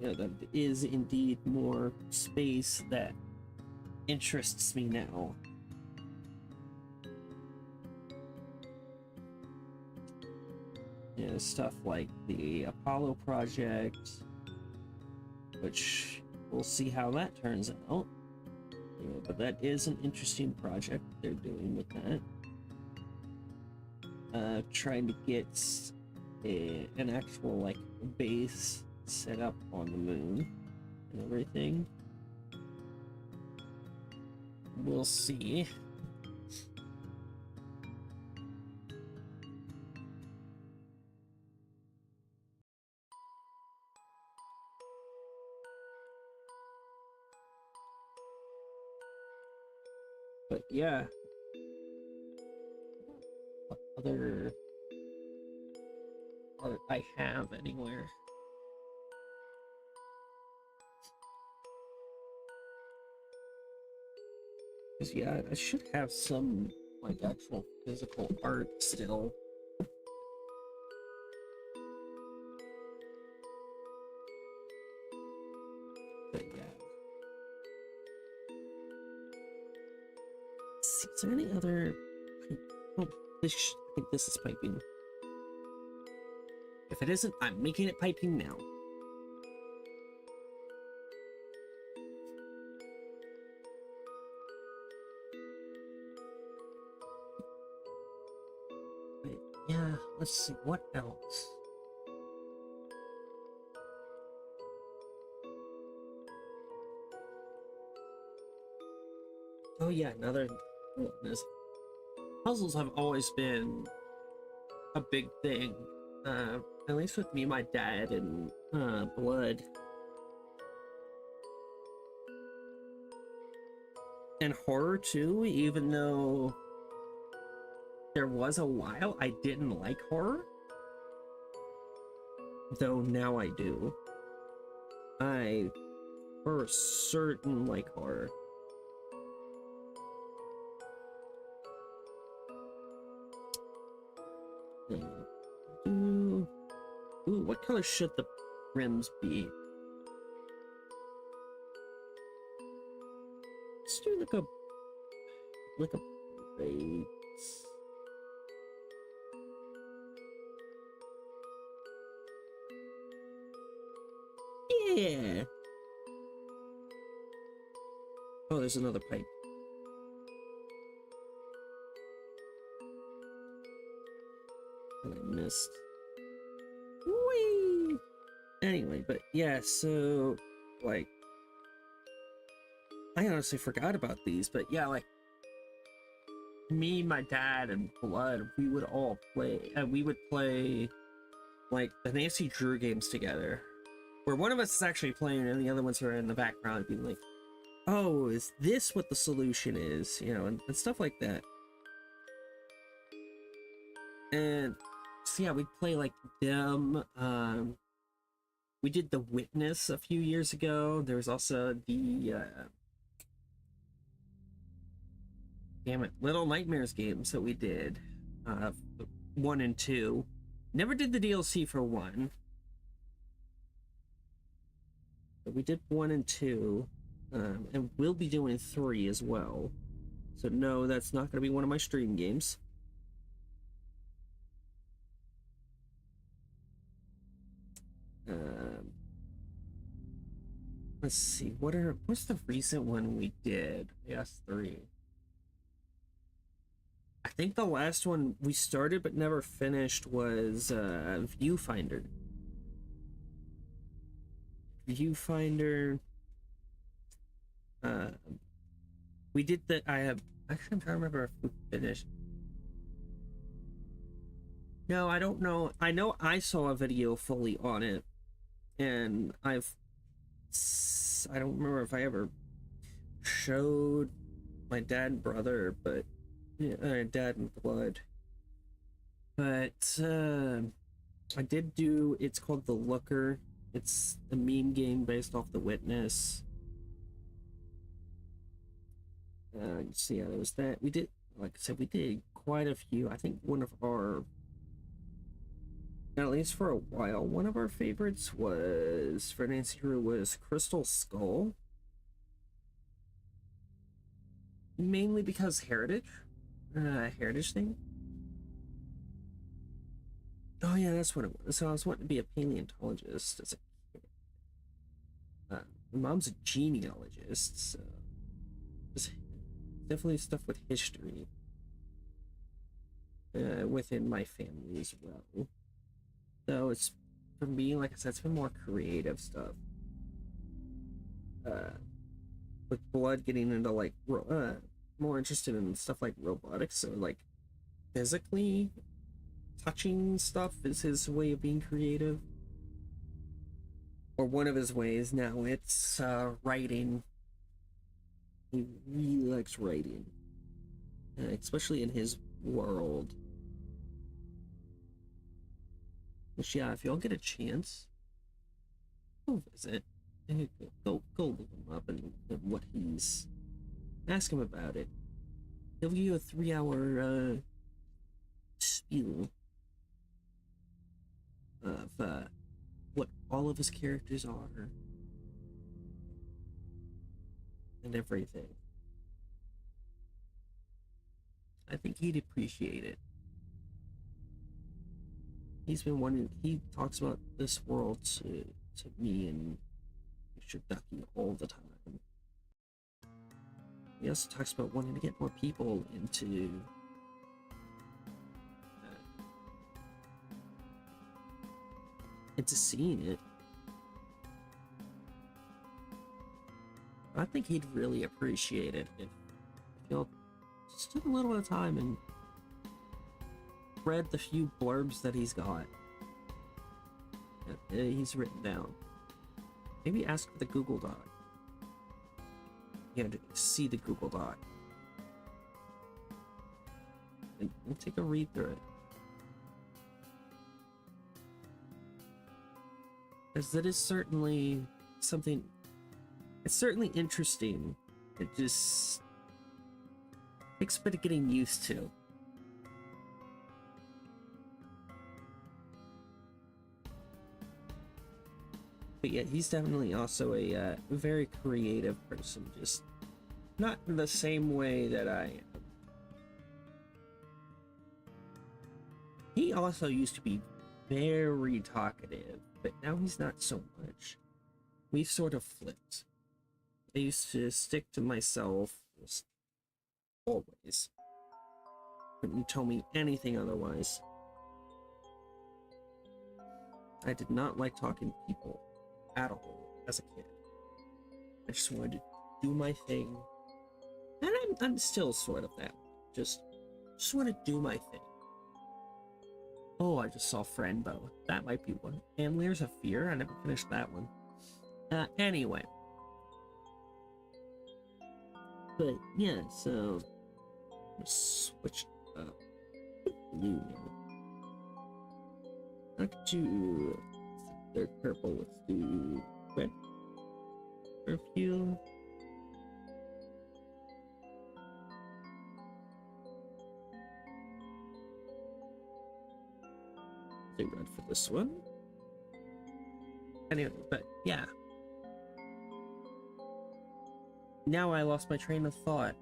you know, there is indeed more space that interests me now. You know, stuff like the Apollo project, which we'll see how that turns out. You know, but that is an interesting project they're doing with that. Trying to get an actual like base set up on the moon and everything. We'll see. But yeah, what other art I have anywhere? Because yeah, I should have some like actual physical art still. But yeah. See, is there any other? Oh, I think this is piping. If it isn't, I'm making it piping now. But yeah, let's see, what else? Oh yeah, another one is puzzles have always been a big thing. At least with me, my dad, and Blood. And horror too, even though there was a while I didn't like horror. Though now I do. I for certain like horror. what color should the rims be? Let's do like a bright. Yeah. Oh, there's another pipe. That I missed. Whee! Anyway, but yeah, so like I honestly forgot about these, but yeah, like me, my dad, and Blood, we would all play. We would play like the Nancy Drew games together, where one of us is actually playing and the other ones are in the background, being like, "Oh, is this what the solution is?" You know, and stuff like that. And so yeah, we'd play like them. We did The Witness a few years ago. There was also the damn it, Little Nightmares games that we did, 1 and 2. Never did the DLC for 1, but we did 1 and 2, and we'll be doing 3 as well. So no, that's not going to be one of my stream games. Let's see, what's the recent one we did? Yes, 3. I think the last one we started but never finished was Viewfinder. Viewfinder. We did the. I'm trying to remember if we finished. No, I don't know. I know I saw a video fully on it, and I don't remember if I ever showed my dad and brother, but yeah, Dad and Blood. But I did do. It's called The Looker. It's a meme game based off The Witness. So yeah, there was that. We did, like I said, we did quite a few. I think one of our, at least for a while, one of our favorites was, for Nancy Drew, was Crystal Skull. Mainly because heritage thing. Oh yeah, that's what it was. So I was wanting to be a paleontologist as a kid. My mom's a genealogist, so it's definitely stuff with history within my family as well. So it's, for me, like I said, it's been more creative stuff. With Blood getting into like more interested in stuff like robotics, so like physically touching stuff is his way of being creative, or one of his ways. Now it's writing. He really likes writing, especially in his world. Which, yeah, if y'all get a chance, go visit. Go look him up and what he's. Ask him about it. He'll give you a 3-hour spiel of what all of his characters are and everything. I think he'd appreciate it. He's been wanting. He talks about this world to me and Mr. Ducky all the time. He also talks about wanting to get more people into seeing it. I think he'd really appreciate it if y'all just took a little bit of time and read the few blurbs that he's got. He's written down. Maybe ask for the Google Doc. To see the Google Doc. And take a read through it. Because that is certainly something. It's certainly interesting. It just takes a bit of getting used to. But yeah, he's definitely also a very creative person, just not in the same way that I am. He also used to be very talkative, but now he's not so much. We've sort of flipped. I used to stick to myself just always. Couldn't tell me anything otherwise. I did not like talking to people at all as a kid. I just wanted to do my thing. And I'm still sort of that way. Just want to do my thing. Oh, I just saw Friendbow. That might be one. And Layers of Fear. I never finished that one. Anyway. But yeah, so switch up. Blue now. I could do third purple. Let's do red. Perfume. Do red for this one. Anyway, but yeah. Now I lost my train of thought.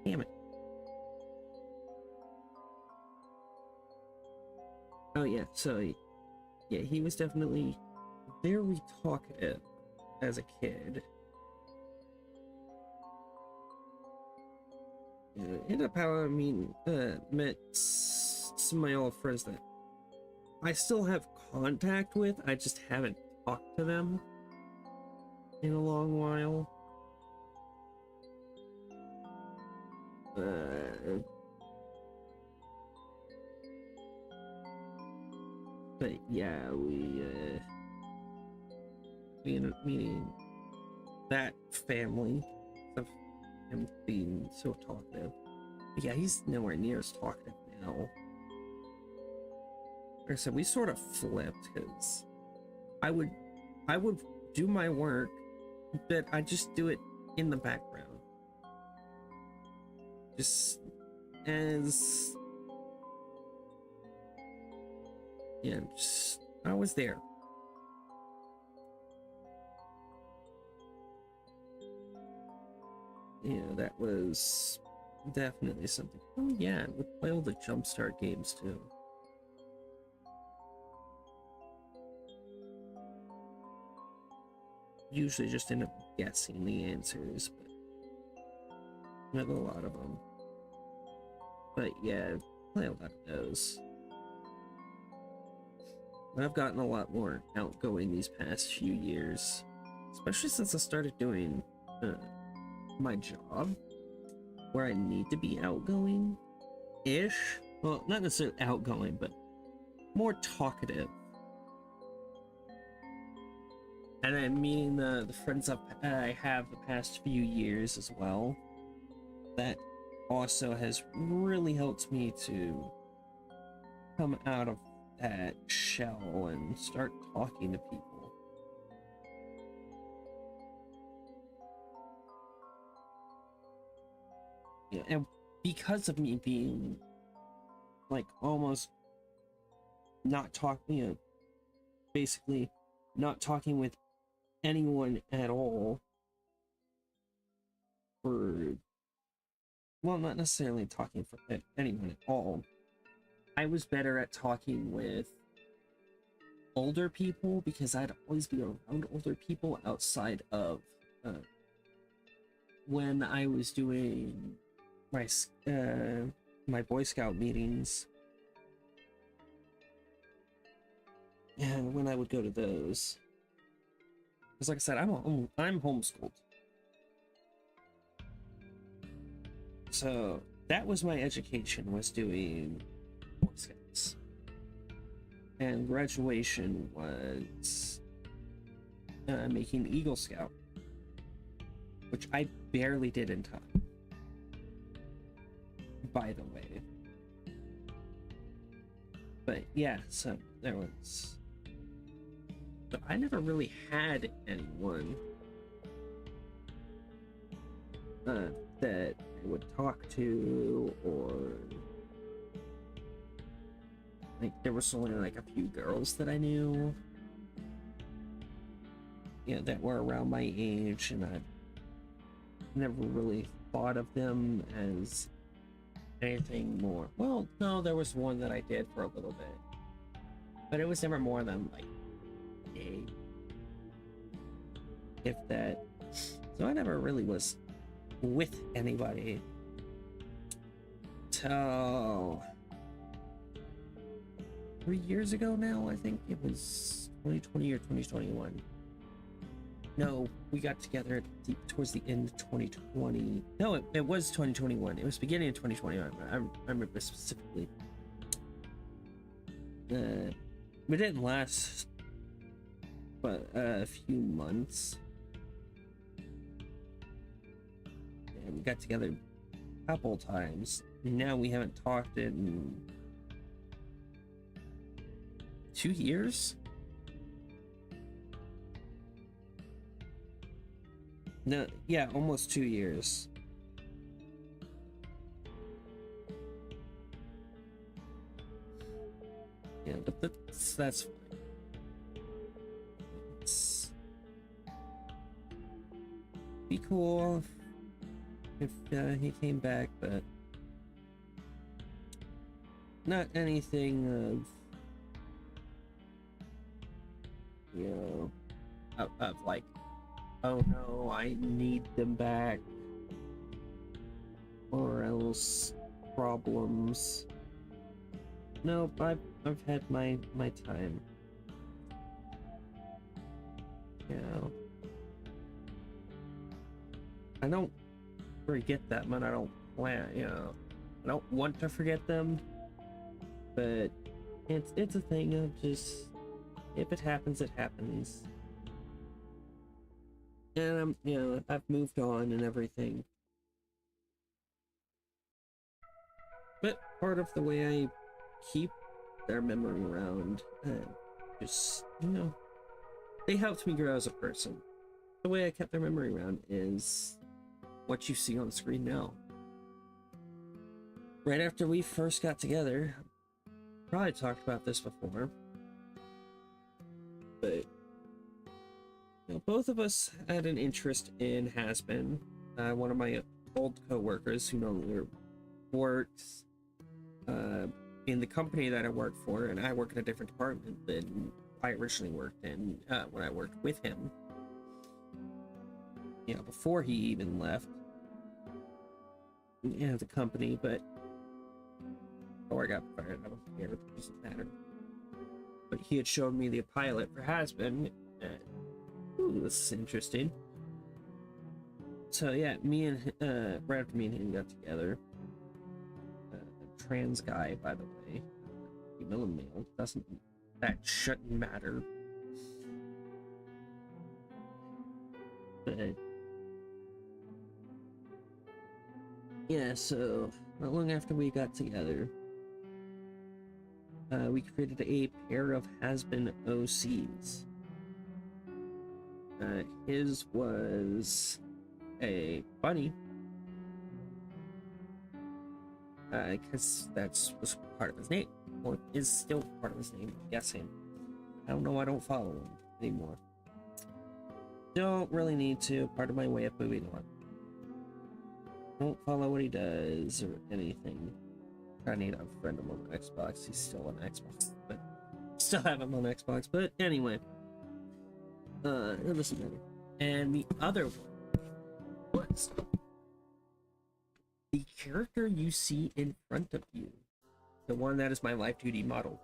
Damn it. Oh yeah, so yeah, he was definitely very talkative as a kid. Ended up how met some of my old friends that I still have contact with. I just haven't talked to them in a long while. But yeah, we ended up meeting that family of him being so talkative. But yeah, he's nowhere near as talkative now. Like I said, we sort of flipped because I would do my work, but I just do it in the background. Just as yeah, just I was there. Yeah, that was definitely something. Oh yeah, we play all the Jumpstart games too. Usually just end up guessing the answers, but with a lot of them. But yeah, play a lot of those. But I've gotten a lot more outgoing these past few years, especially since I started doing my job, where I need to be outgoing-ish. Well, not necessarily outgoing, but more talkative. And I'm meeting the friends I have the past few years as well. That also has really helped me to come out of that shell and start talking to people. Yeah, and because of me being like almost not talking, basically not talking with anyone at all for, well, not necessarily talking for anyone at all. I was better at talking with older people because I'd always be around older people outside of when I was doing my Boy Scout meetings. And when I would go to those, because like I said, I'm homeschooled, so that was my education, was doing Boy Scouts, and graduation was making Eagle Scout, which I barely did in time, by the way. But yeah, so there was. But I never really had anyone that I would talk to, or like there was only like a few girls that I knew, that were around my age, and I never really thought of them as anything more. Well, no, there was one that I did for a little bit, but it was never more than like a, if that. So I never really was with anybody till 3 years ago now. I think it was 2020 or 2021. No, we got together towards the end of 2020. No, it was 2021. It was beginning of 2021. I remember specifically. It didn't last but a few months. And we got together a couple times. And now we haven't talked in 2 years. No, yeah, almost 2 years. Yeah, but that's fine. Be cool if he came back, but not anything of like, oh no, I need them back, or else problems. Nope, I've had my time. I don't forget them, and I don't plan. I don't want to forget them, but it's a thing of just, if it happens, it happens. And I've moved on and everything. But part of the way I keep their memory around, just, they helped me grow as a person. The way I kept their memory around is what you see on screen now. Right after we first got together, probably talked about this before, but both of us had an interest in Has-Been. One of my old co-workers who no longer works in the company that I work for, and I work in a different department than I originally worked in when I worked with him. Before he even left the company, but I got fired. I don't care. It doesn't matter. But he had shown me the pilot for Has-Been. Ooh, this is interesting. So yeah, me and right after me and him got together. Trans guy, by the way, female and male. That shouldn't matter. But yeah, so not long after we got together, we created a pair of Has-Been OCs. His was a bunny, because was part of his name, or is still part of his name, I'm guessing. I don't know, I don't follow him anymore. Don't really need to, part of my way of moving on. Don't follow what he does or anything. I need to friend him on Xbox. He's still on Xbox, but still have him on Xbox. But anyway, it doesn't matter. And the other one was the character you see in front of you, the one that is my life duty model.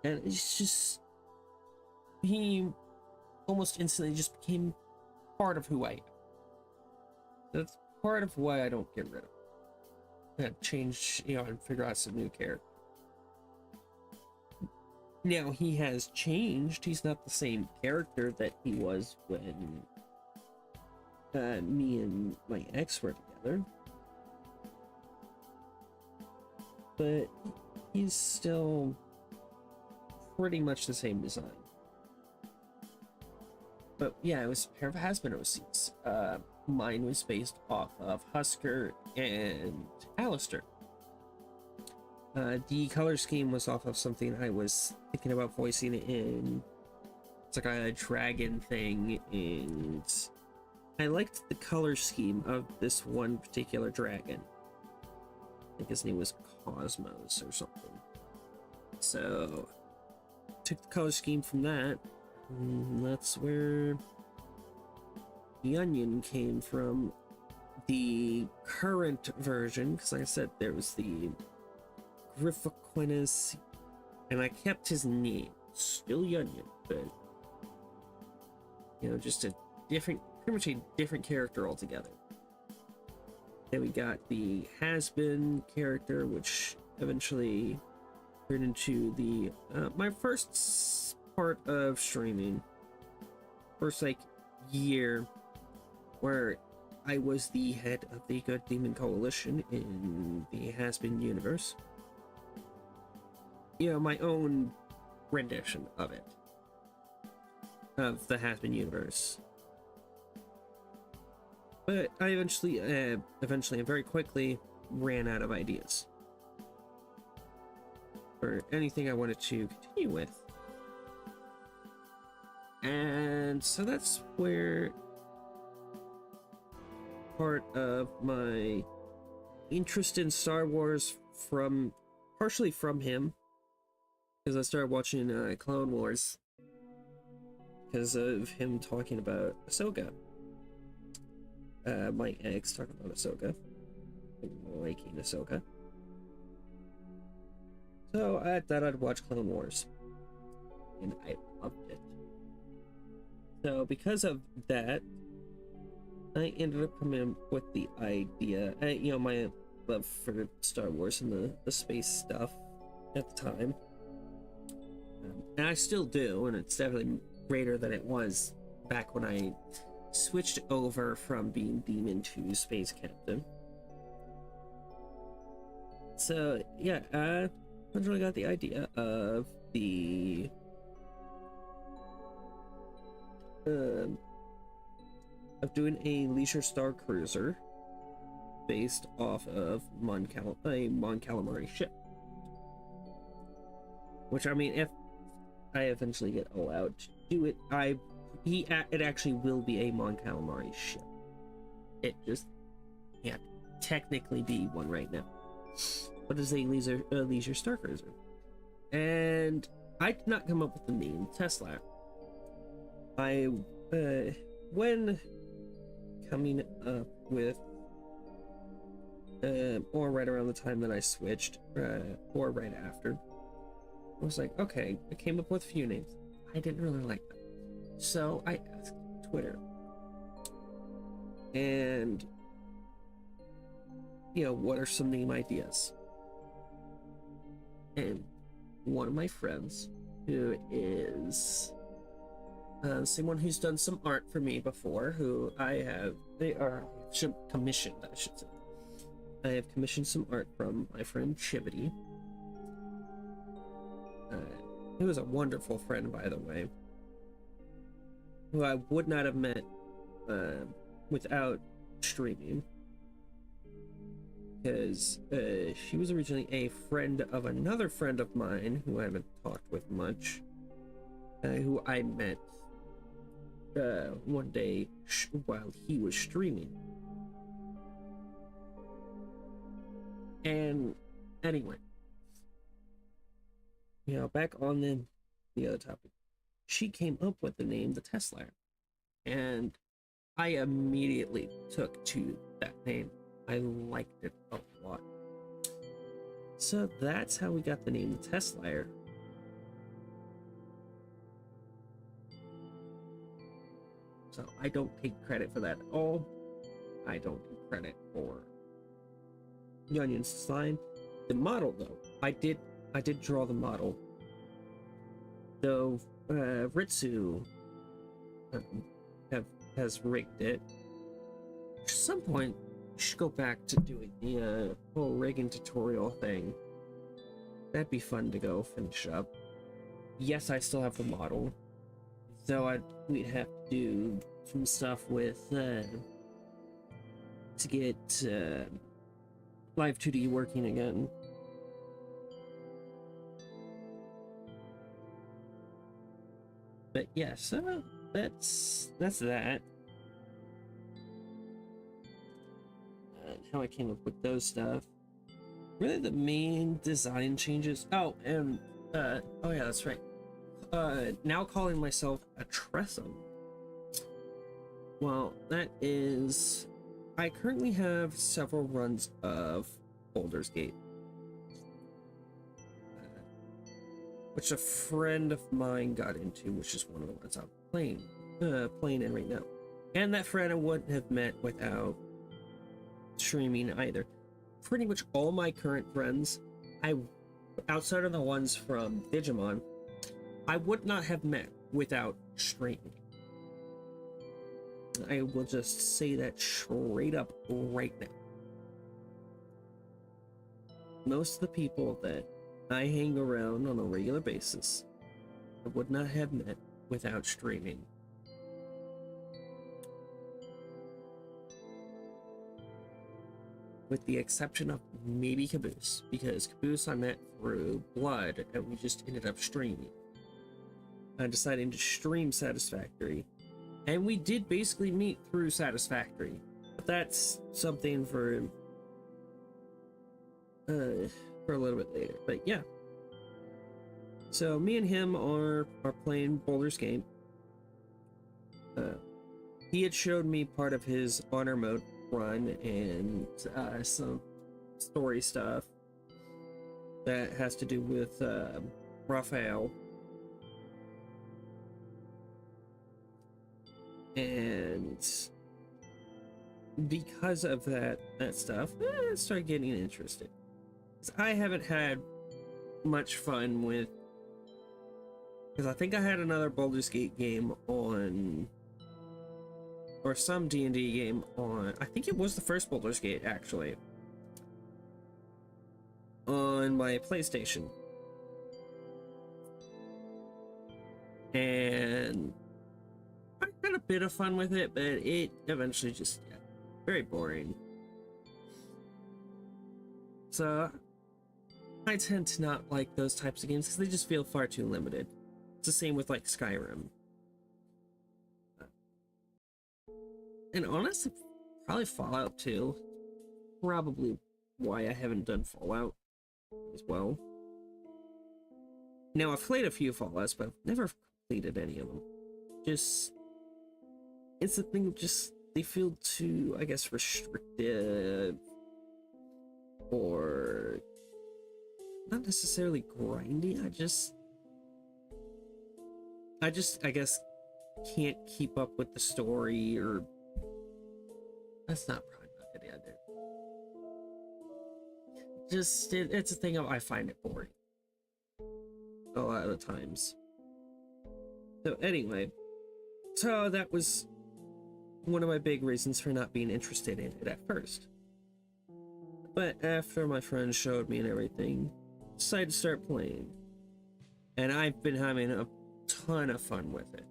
And it's just, he almost instantly just became part of who I am. That's part of why I don't get rid of him. Change, and figure out some new character. Now he has changed. He's not the same character that he was when me and my ex were together, but he's still pretty much the same design. But yeah, it was a pair of Has-Been OCs. Mine was based off of Husker and Alistair. The color scheme was off of something I was thinking about voicing in. It's like a dragon thing, and I liked the color scheme of this one particular dragon. I think his name was Cosmos or something. So, took the color scheme from that, and that's where the onion came from. The current version, because like I said, there was the Griffoquinus, and I kept his name, still the onion, but you know, just a different, pretty much a different character altogether. Then we got the has-been character, which eventually turned into the my first part of streaming, first like year, where I was the head of the Good Demon Coalition in the has-been universe. You know, my own rendition of it, of the has-been universe. But I eventually and very quickly ran out of ideas for anything I wanted to continue with. And so that's where part of my interest in Star Wars partially from him, because I started watching Clone Wars because of him talking about Ahsoka. My ex talking about Ahsoka, liking Ahsoka. So I thought I'd watch Clone Wars, and I loved it. So because of that, I ended up coming up with the idea, you know, my love for Star Wars and the space stuff at the time. And I still do, and it's definitely greater than it was back when I switched over from being Demon to Space Captain. So, yeah, I originally got the idea of the of doing a Leisure Star Cruiser based off of a Mon Calamari ship. Which, I mean, if I eventually get allowed to do it, it actually will be a Mon Calamari ship. It just can't technically be one right now. But it's a Leisure Star Cruiser. And I did not come up with the name Tesla. When coming up with, or right around the time that I switched, or right after, I was like, okay, I came up with a few names. I didn't really like them. So I asked Twitter. And, you know, what are some name ideas? And one of my friends, who is someone who's done some art for me before, commissioned, I should say. I have commissioned some art from my friend Chivity, who is a wonderful friend, by the way, who I would not have met without streaming, because she was originally a friend of another friend of mine who I haven't talked with much, who I met one day while he was streaming. And anyway, you know, back on the other topic, she came up with the name the Tesla, and I immediately took to that name. I liked it a lot. So that's how we got the name the Tesla. So I don't take credit for that at all. I don't take credit for the Onion's design. The model, though, I did draw the model. Though Ritsu has rigged it. At some point, you should go back to doing the whole rigging tutorial thing. That'd be fun to go finish up. Yes, I still have the model, though we'd have to do some stuff with to get Live 2D working again. But yeah, so that's that. How I came up with those stuff. Really, the main design changes. Oh, and oh yeah, that's right. Now calling myself a Tressum. Well, that is. I currently have several runs of Baldur's Gate, which a friend of mine got into, which is one of the ones I'm playing in right now. And that friend I wouldn't have met without streaming either. Pretty much all my current friends, outside of the ones from Digimon, I would not have met without streaming. I will just say that straight up right now. Most of the people that I hang around on a regular basis, I would not have met without streaming. With the exception of maybe Caboose, because Caboose I met through Blood and we just ended up streaming. I decided to stream Satisfactory, and we did basically meet through Satisfactory, but that's something for a little bit later. But yeah, so me and him are playing Baldur's Gate. He had showed me part of his honor mode run and some story stuff that has to do with Raphael. And because of that stuff, I started getting interested. I haven't had much fun with, because I think I had another Baldur's Gate game on, or some D&D game on, I think it was the first Baldur's Gate actually, on my PlayStation. And I had a bit of fun with it, but it eventually just got very boring. So I tend to not like those types of games because they just feel far too limited. It's the same with like Skyrim. And honestly, probably Fallout 2. Probably why I haven't done Fallout as well. Now, I've played a few Fallouts, but I've never completed any of them. Just, it's the thing, just, they feel too, I guess, restrictive. Or not necessarily grindy. I guess, can't keep up with the story, or that's probably not good either. Just it's a thing of I find it boring a lot of the times. So anyway, so that was one of my big reasons for not being interested in it at first. But after my friend showed me and everything, decided to start playing, and I've been having a ton of fun with it.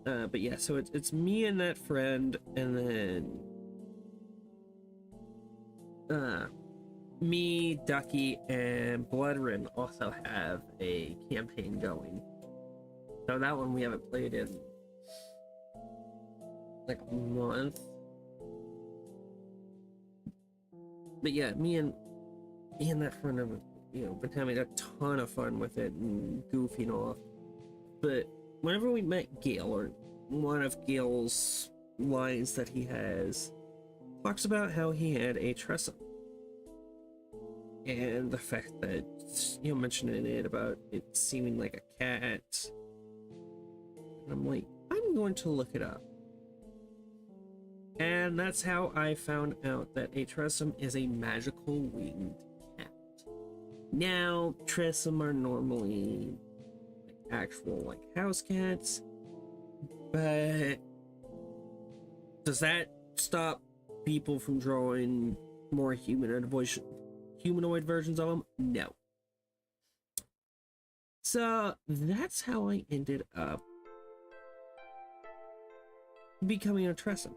But yeah, so it's me and that friend, and then me, Ducky, and Bloodrin also have a campaign going. So that one we haven't played in like a month. But yeah, me and that friend have, been having a ton of fun with it and goofing off. But whenever we met Gale, or one of Gale's lines that he has, talks about how he had a Tressum. And the fact that, mentioning it about it seeming like a cat. And I'm like, I'm going to look it up. And that's how I found out that a Tressum is a magical winged cat. Now, Tressum are normally actual house cats, but does that stop people from drawing more humanoid versions of them? No. So that's how I ended up becoming a Tressum.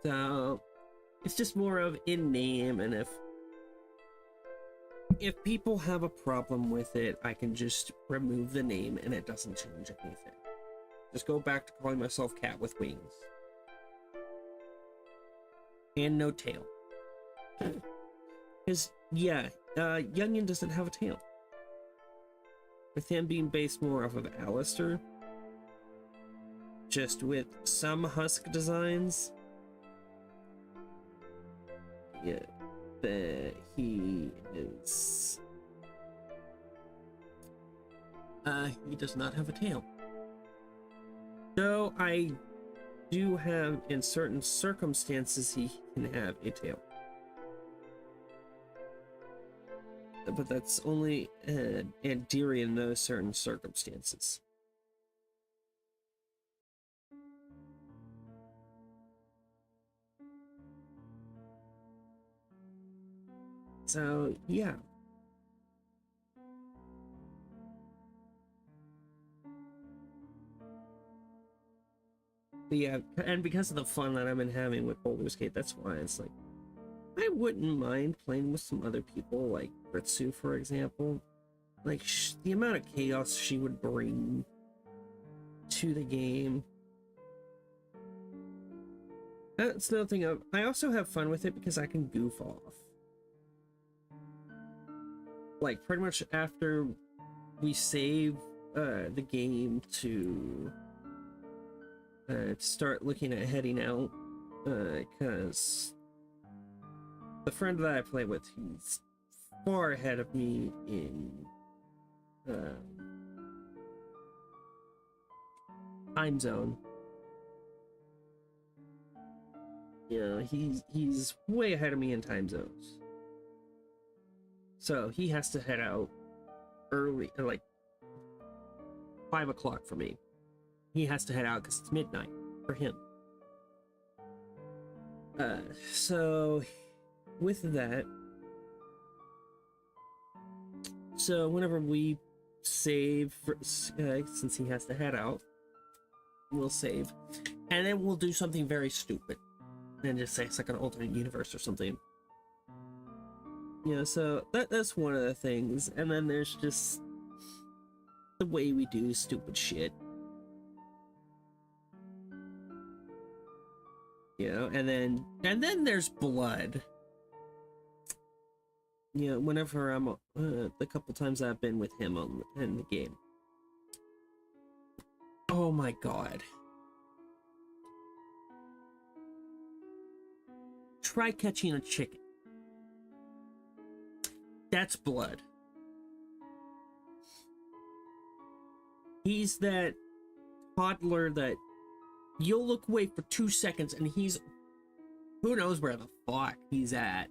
So it's just more of in name, and if if people have a problem with it, I can just remove the name and it doesn't change anything. Just go back to calling myself Cat with Wings. And no tail. Because, yeah, Youngin doesn't have a tail. With him being based more off of Alistair, just with some husk designs. Yeah, that he is... he does not have a tail. Though I do have, in certain circumstances, he can have a tail. But that's only and dear in those certain circumstances. So, yeah. But yeah, and because of the fun that I've been having with Baldur's Gate, that's why it's like, I wouldn't mind playing with some other people, like Ritsu, for example. Like, the amount of chaos she would bring to the game. That's another thing. I also have fun with it because I can goof off. Like, pretty much after we save the game to start looking at heading out, because the friend that I play with, he's far ahead of me in time zone. You know, he's way ahead of me in time zones. So he has to head out early, like 5 o'clock for me. He has to head out because it's midnight for him. So with that, so whenever we save, since he has to head out, we'll save, and then we'll do something very stupid, and just say it's like an alternate universe or something. Yeah, so that's one of the things, and then there's just the way we do stupid shit. You know, and then there's blood. You know, whenever I'm the couple times I've been with him in the game. Oh my god. Try catching a chicken. That's blood. He's that toddler that you'll look away for 2 seconds and he's who knows where the fuck he's at.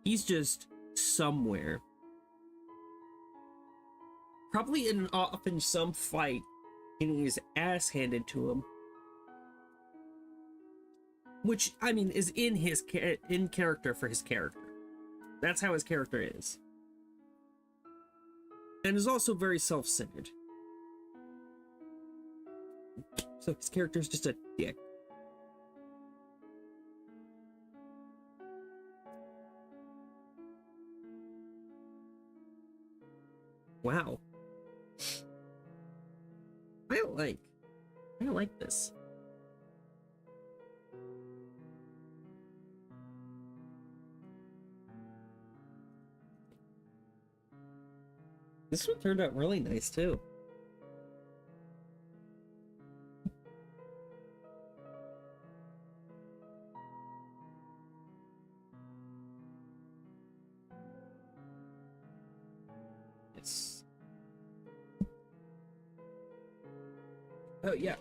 He's just somewhere. Probably off in some fight, getting his ass handed to him. Which, I mean, is in character for his character. That's how his character is. And is also very self-centered. So his character is just a dick. Wow. I don't like this. This one turned out really nice too. Yes. Oh yeah.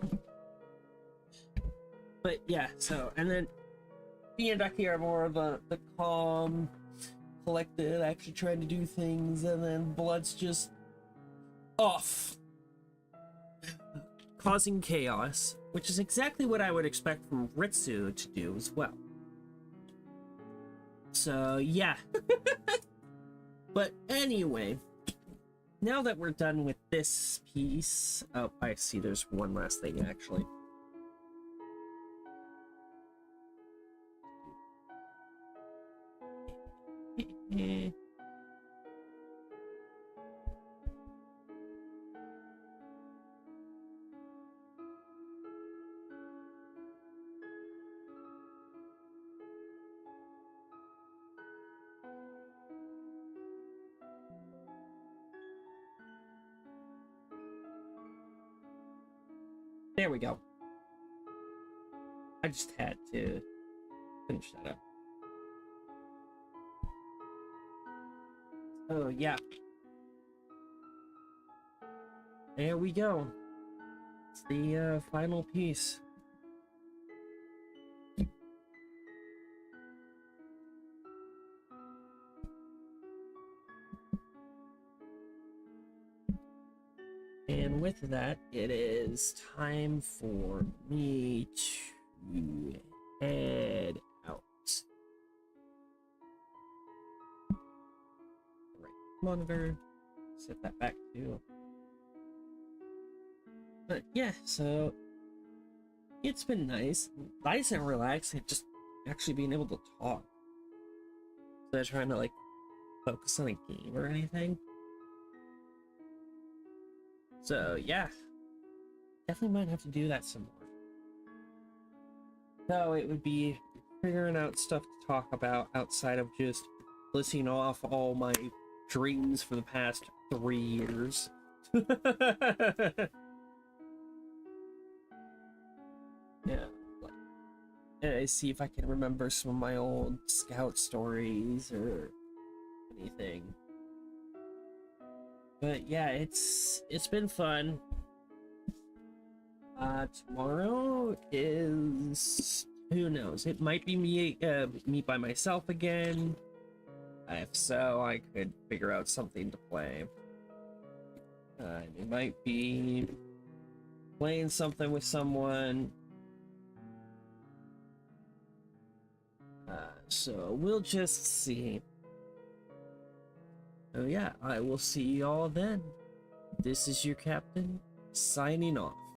But yeah, so and then me and Ducky are more of the calm, collected, actually trying to do things, and then Blood's just off, causing chaos, which is exactly what I would expect from Ritsu to do as well. So yeah. But anyway, now that we're done with this piece, oh, I see there's one last thing actually. Eh. There we go. I just had to finish that up. Oh, yeah. There we go. It's the final piece. And with that, it is time for me to head out. Right monitor, set that back too. But yeah, so it's been nice and relaxing, just actually being able to talk. Instead of trying to like focus on a game or anything. So yeah, definitely might have to do that some more. So it would be figuring out stuff to talk about outside of just listing off all my dreams for the past 3 years. Yeah, like, see if I can remember some of my old scout stories or anything. But yeah, it's been fun. Tomorrow is, who knows? It might be me by myself again. If so, I could figure out something to play. It might be playing something with someone. So we'll just see. Oh yeah, I will see y'all then. This is your captain, signing off.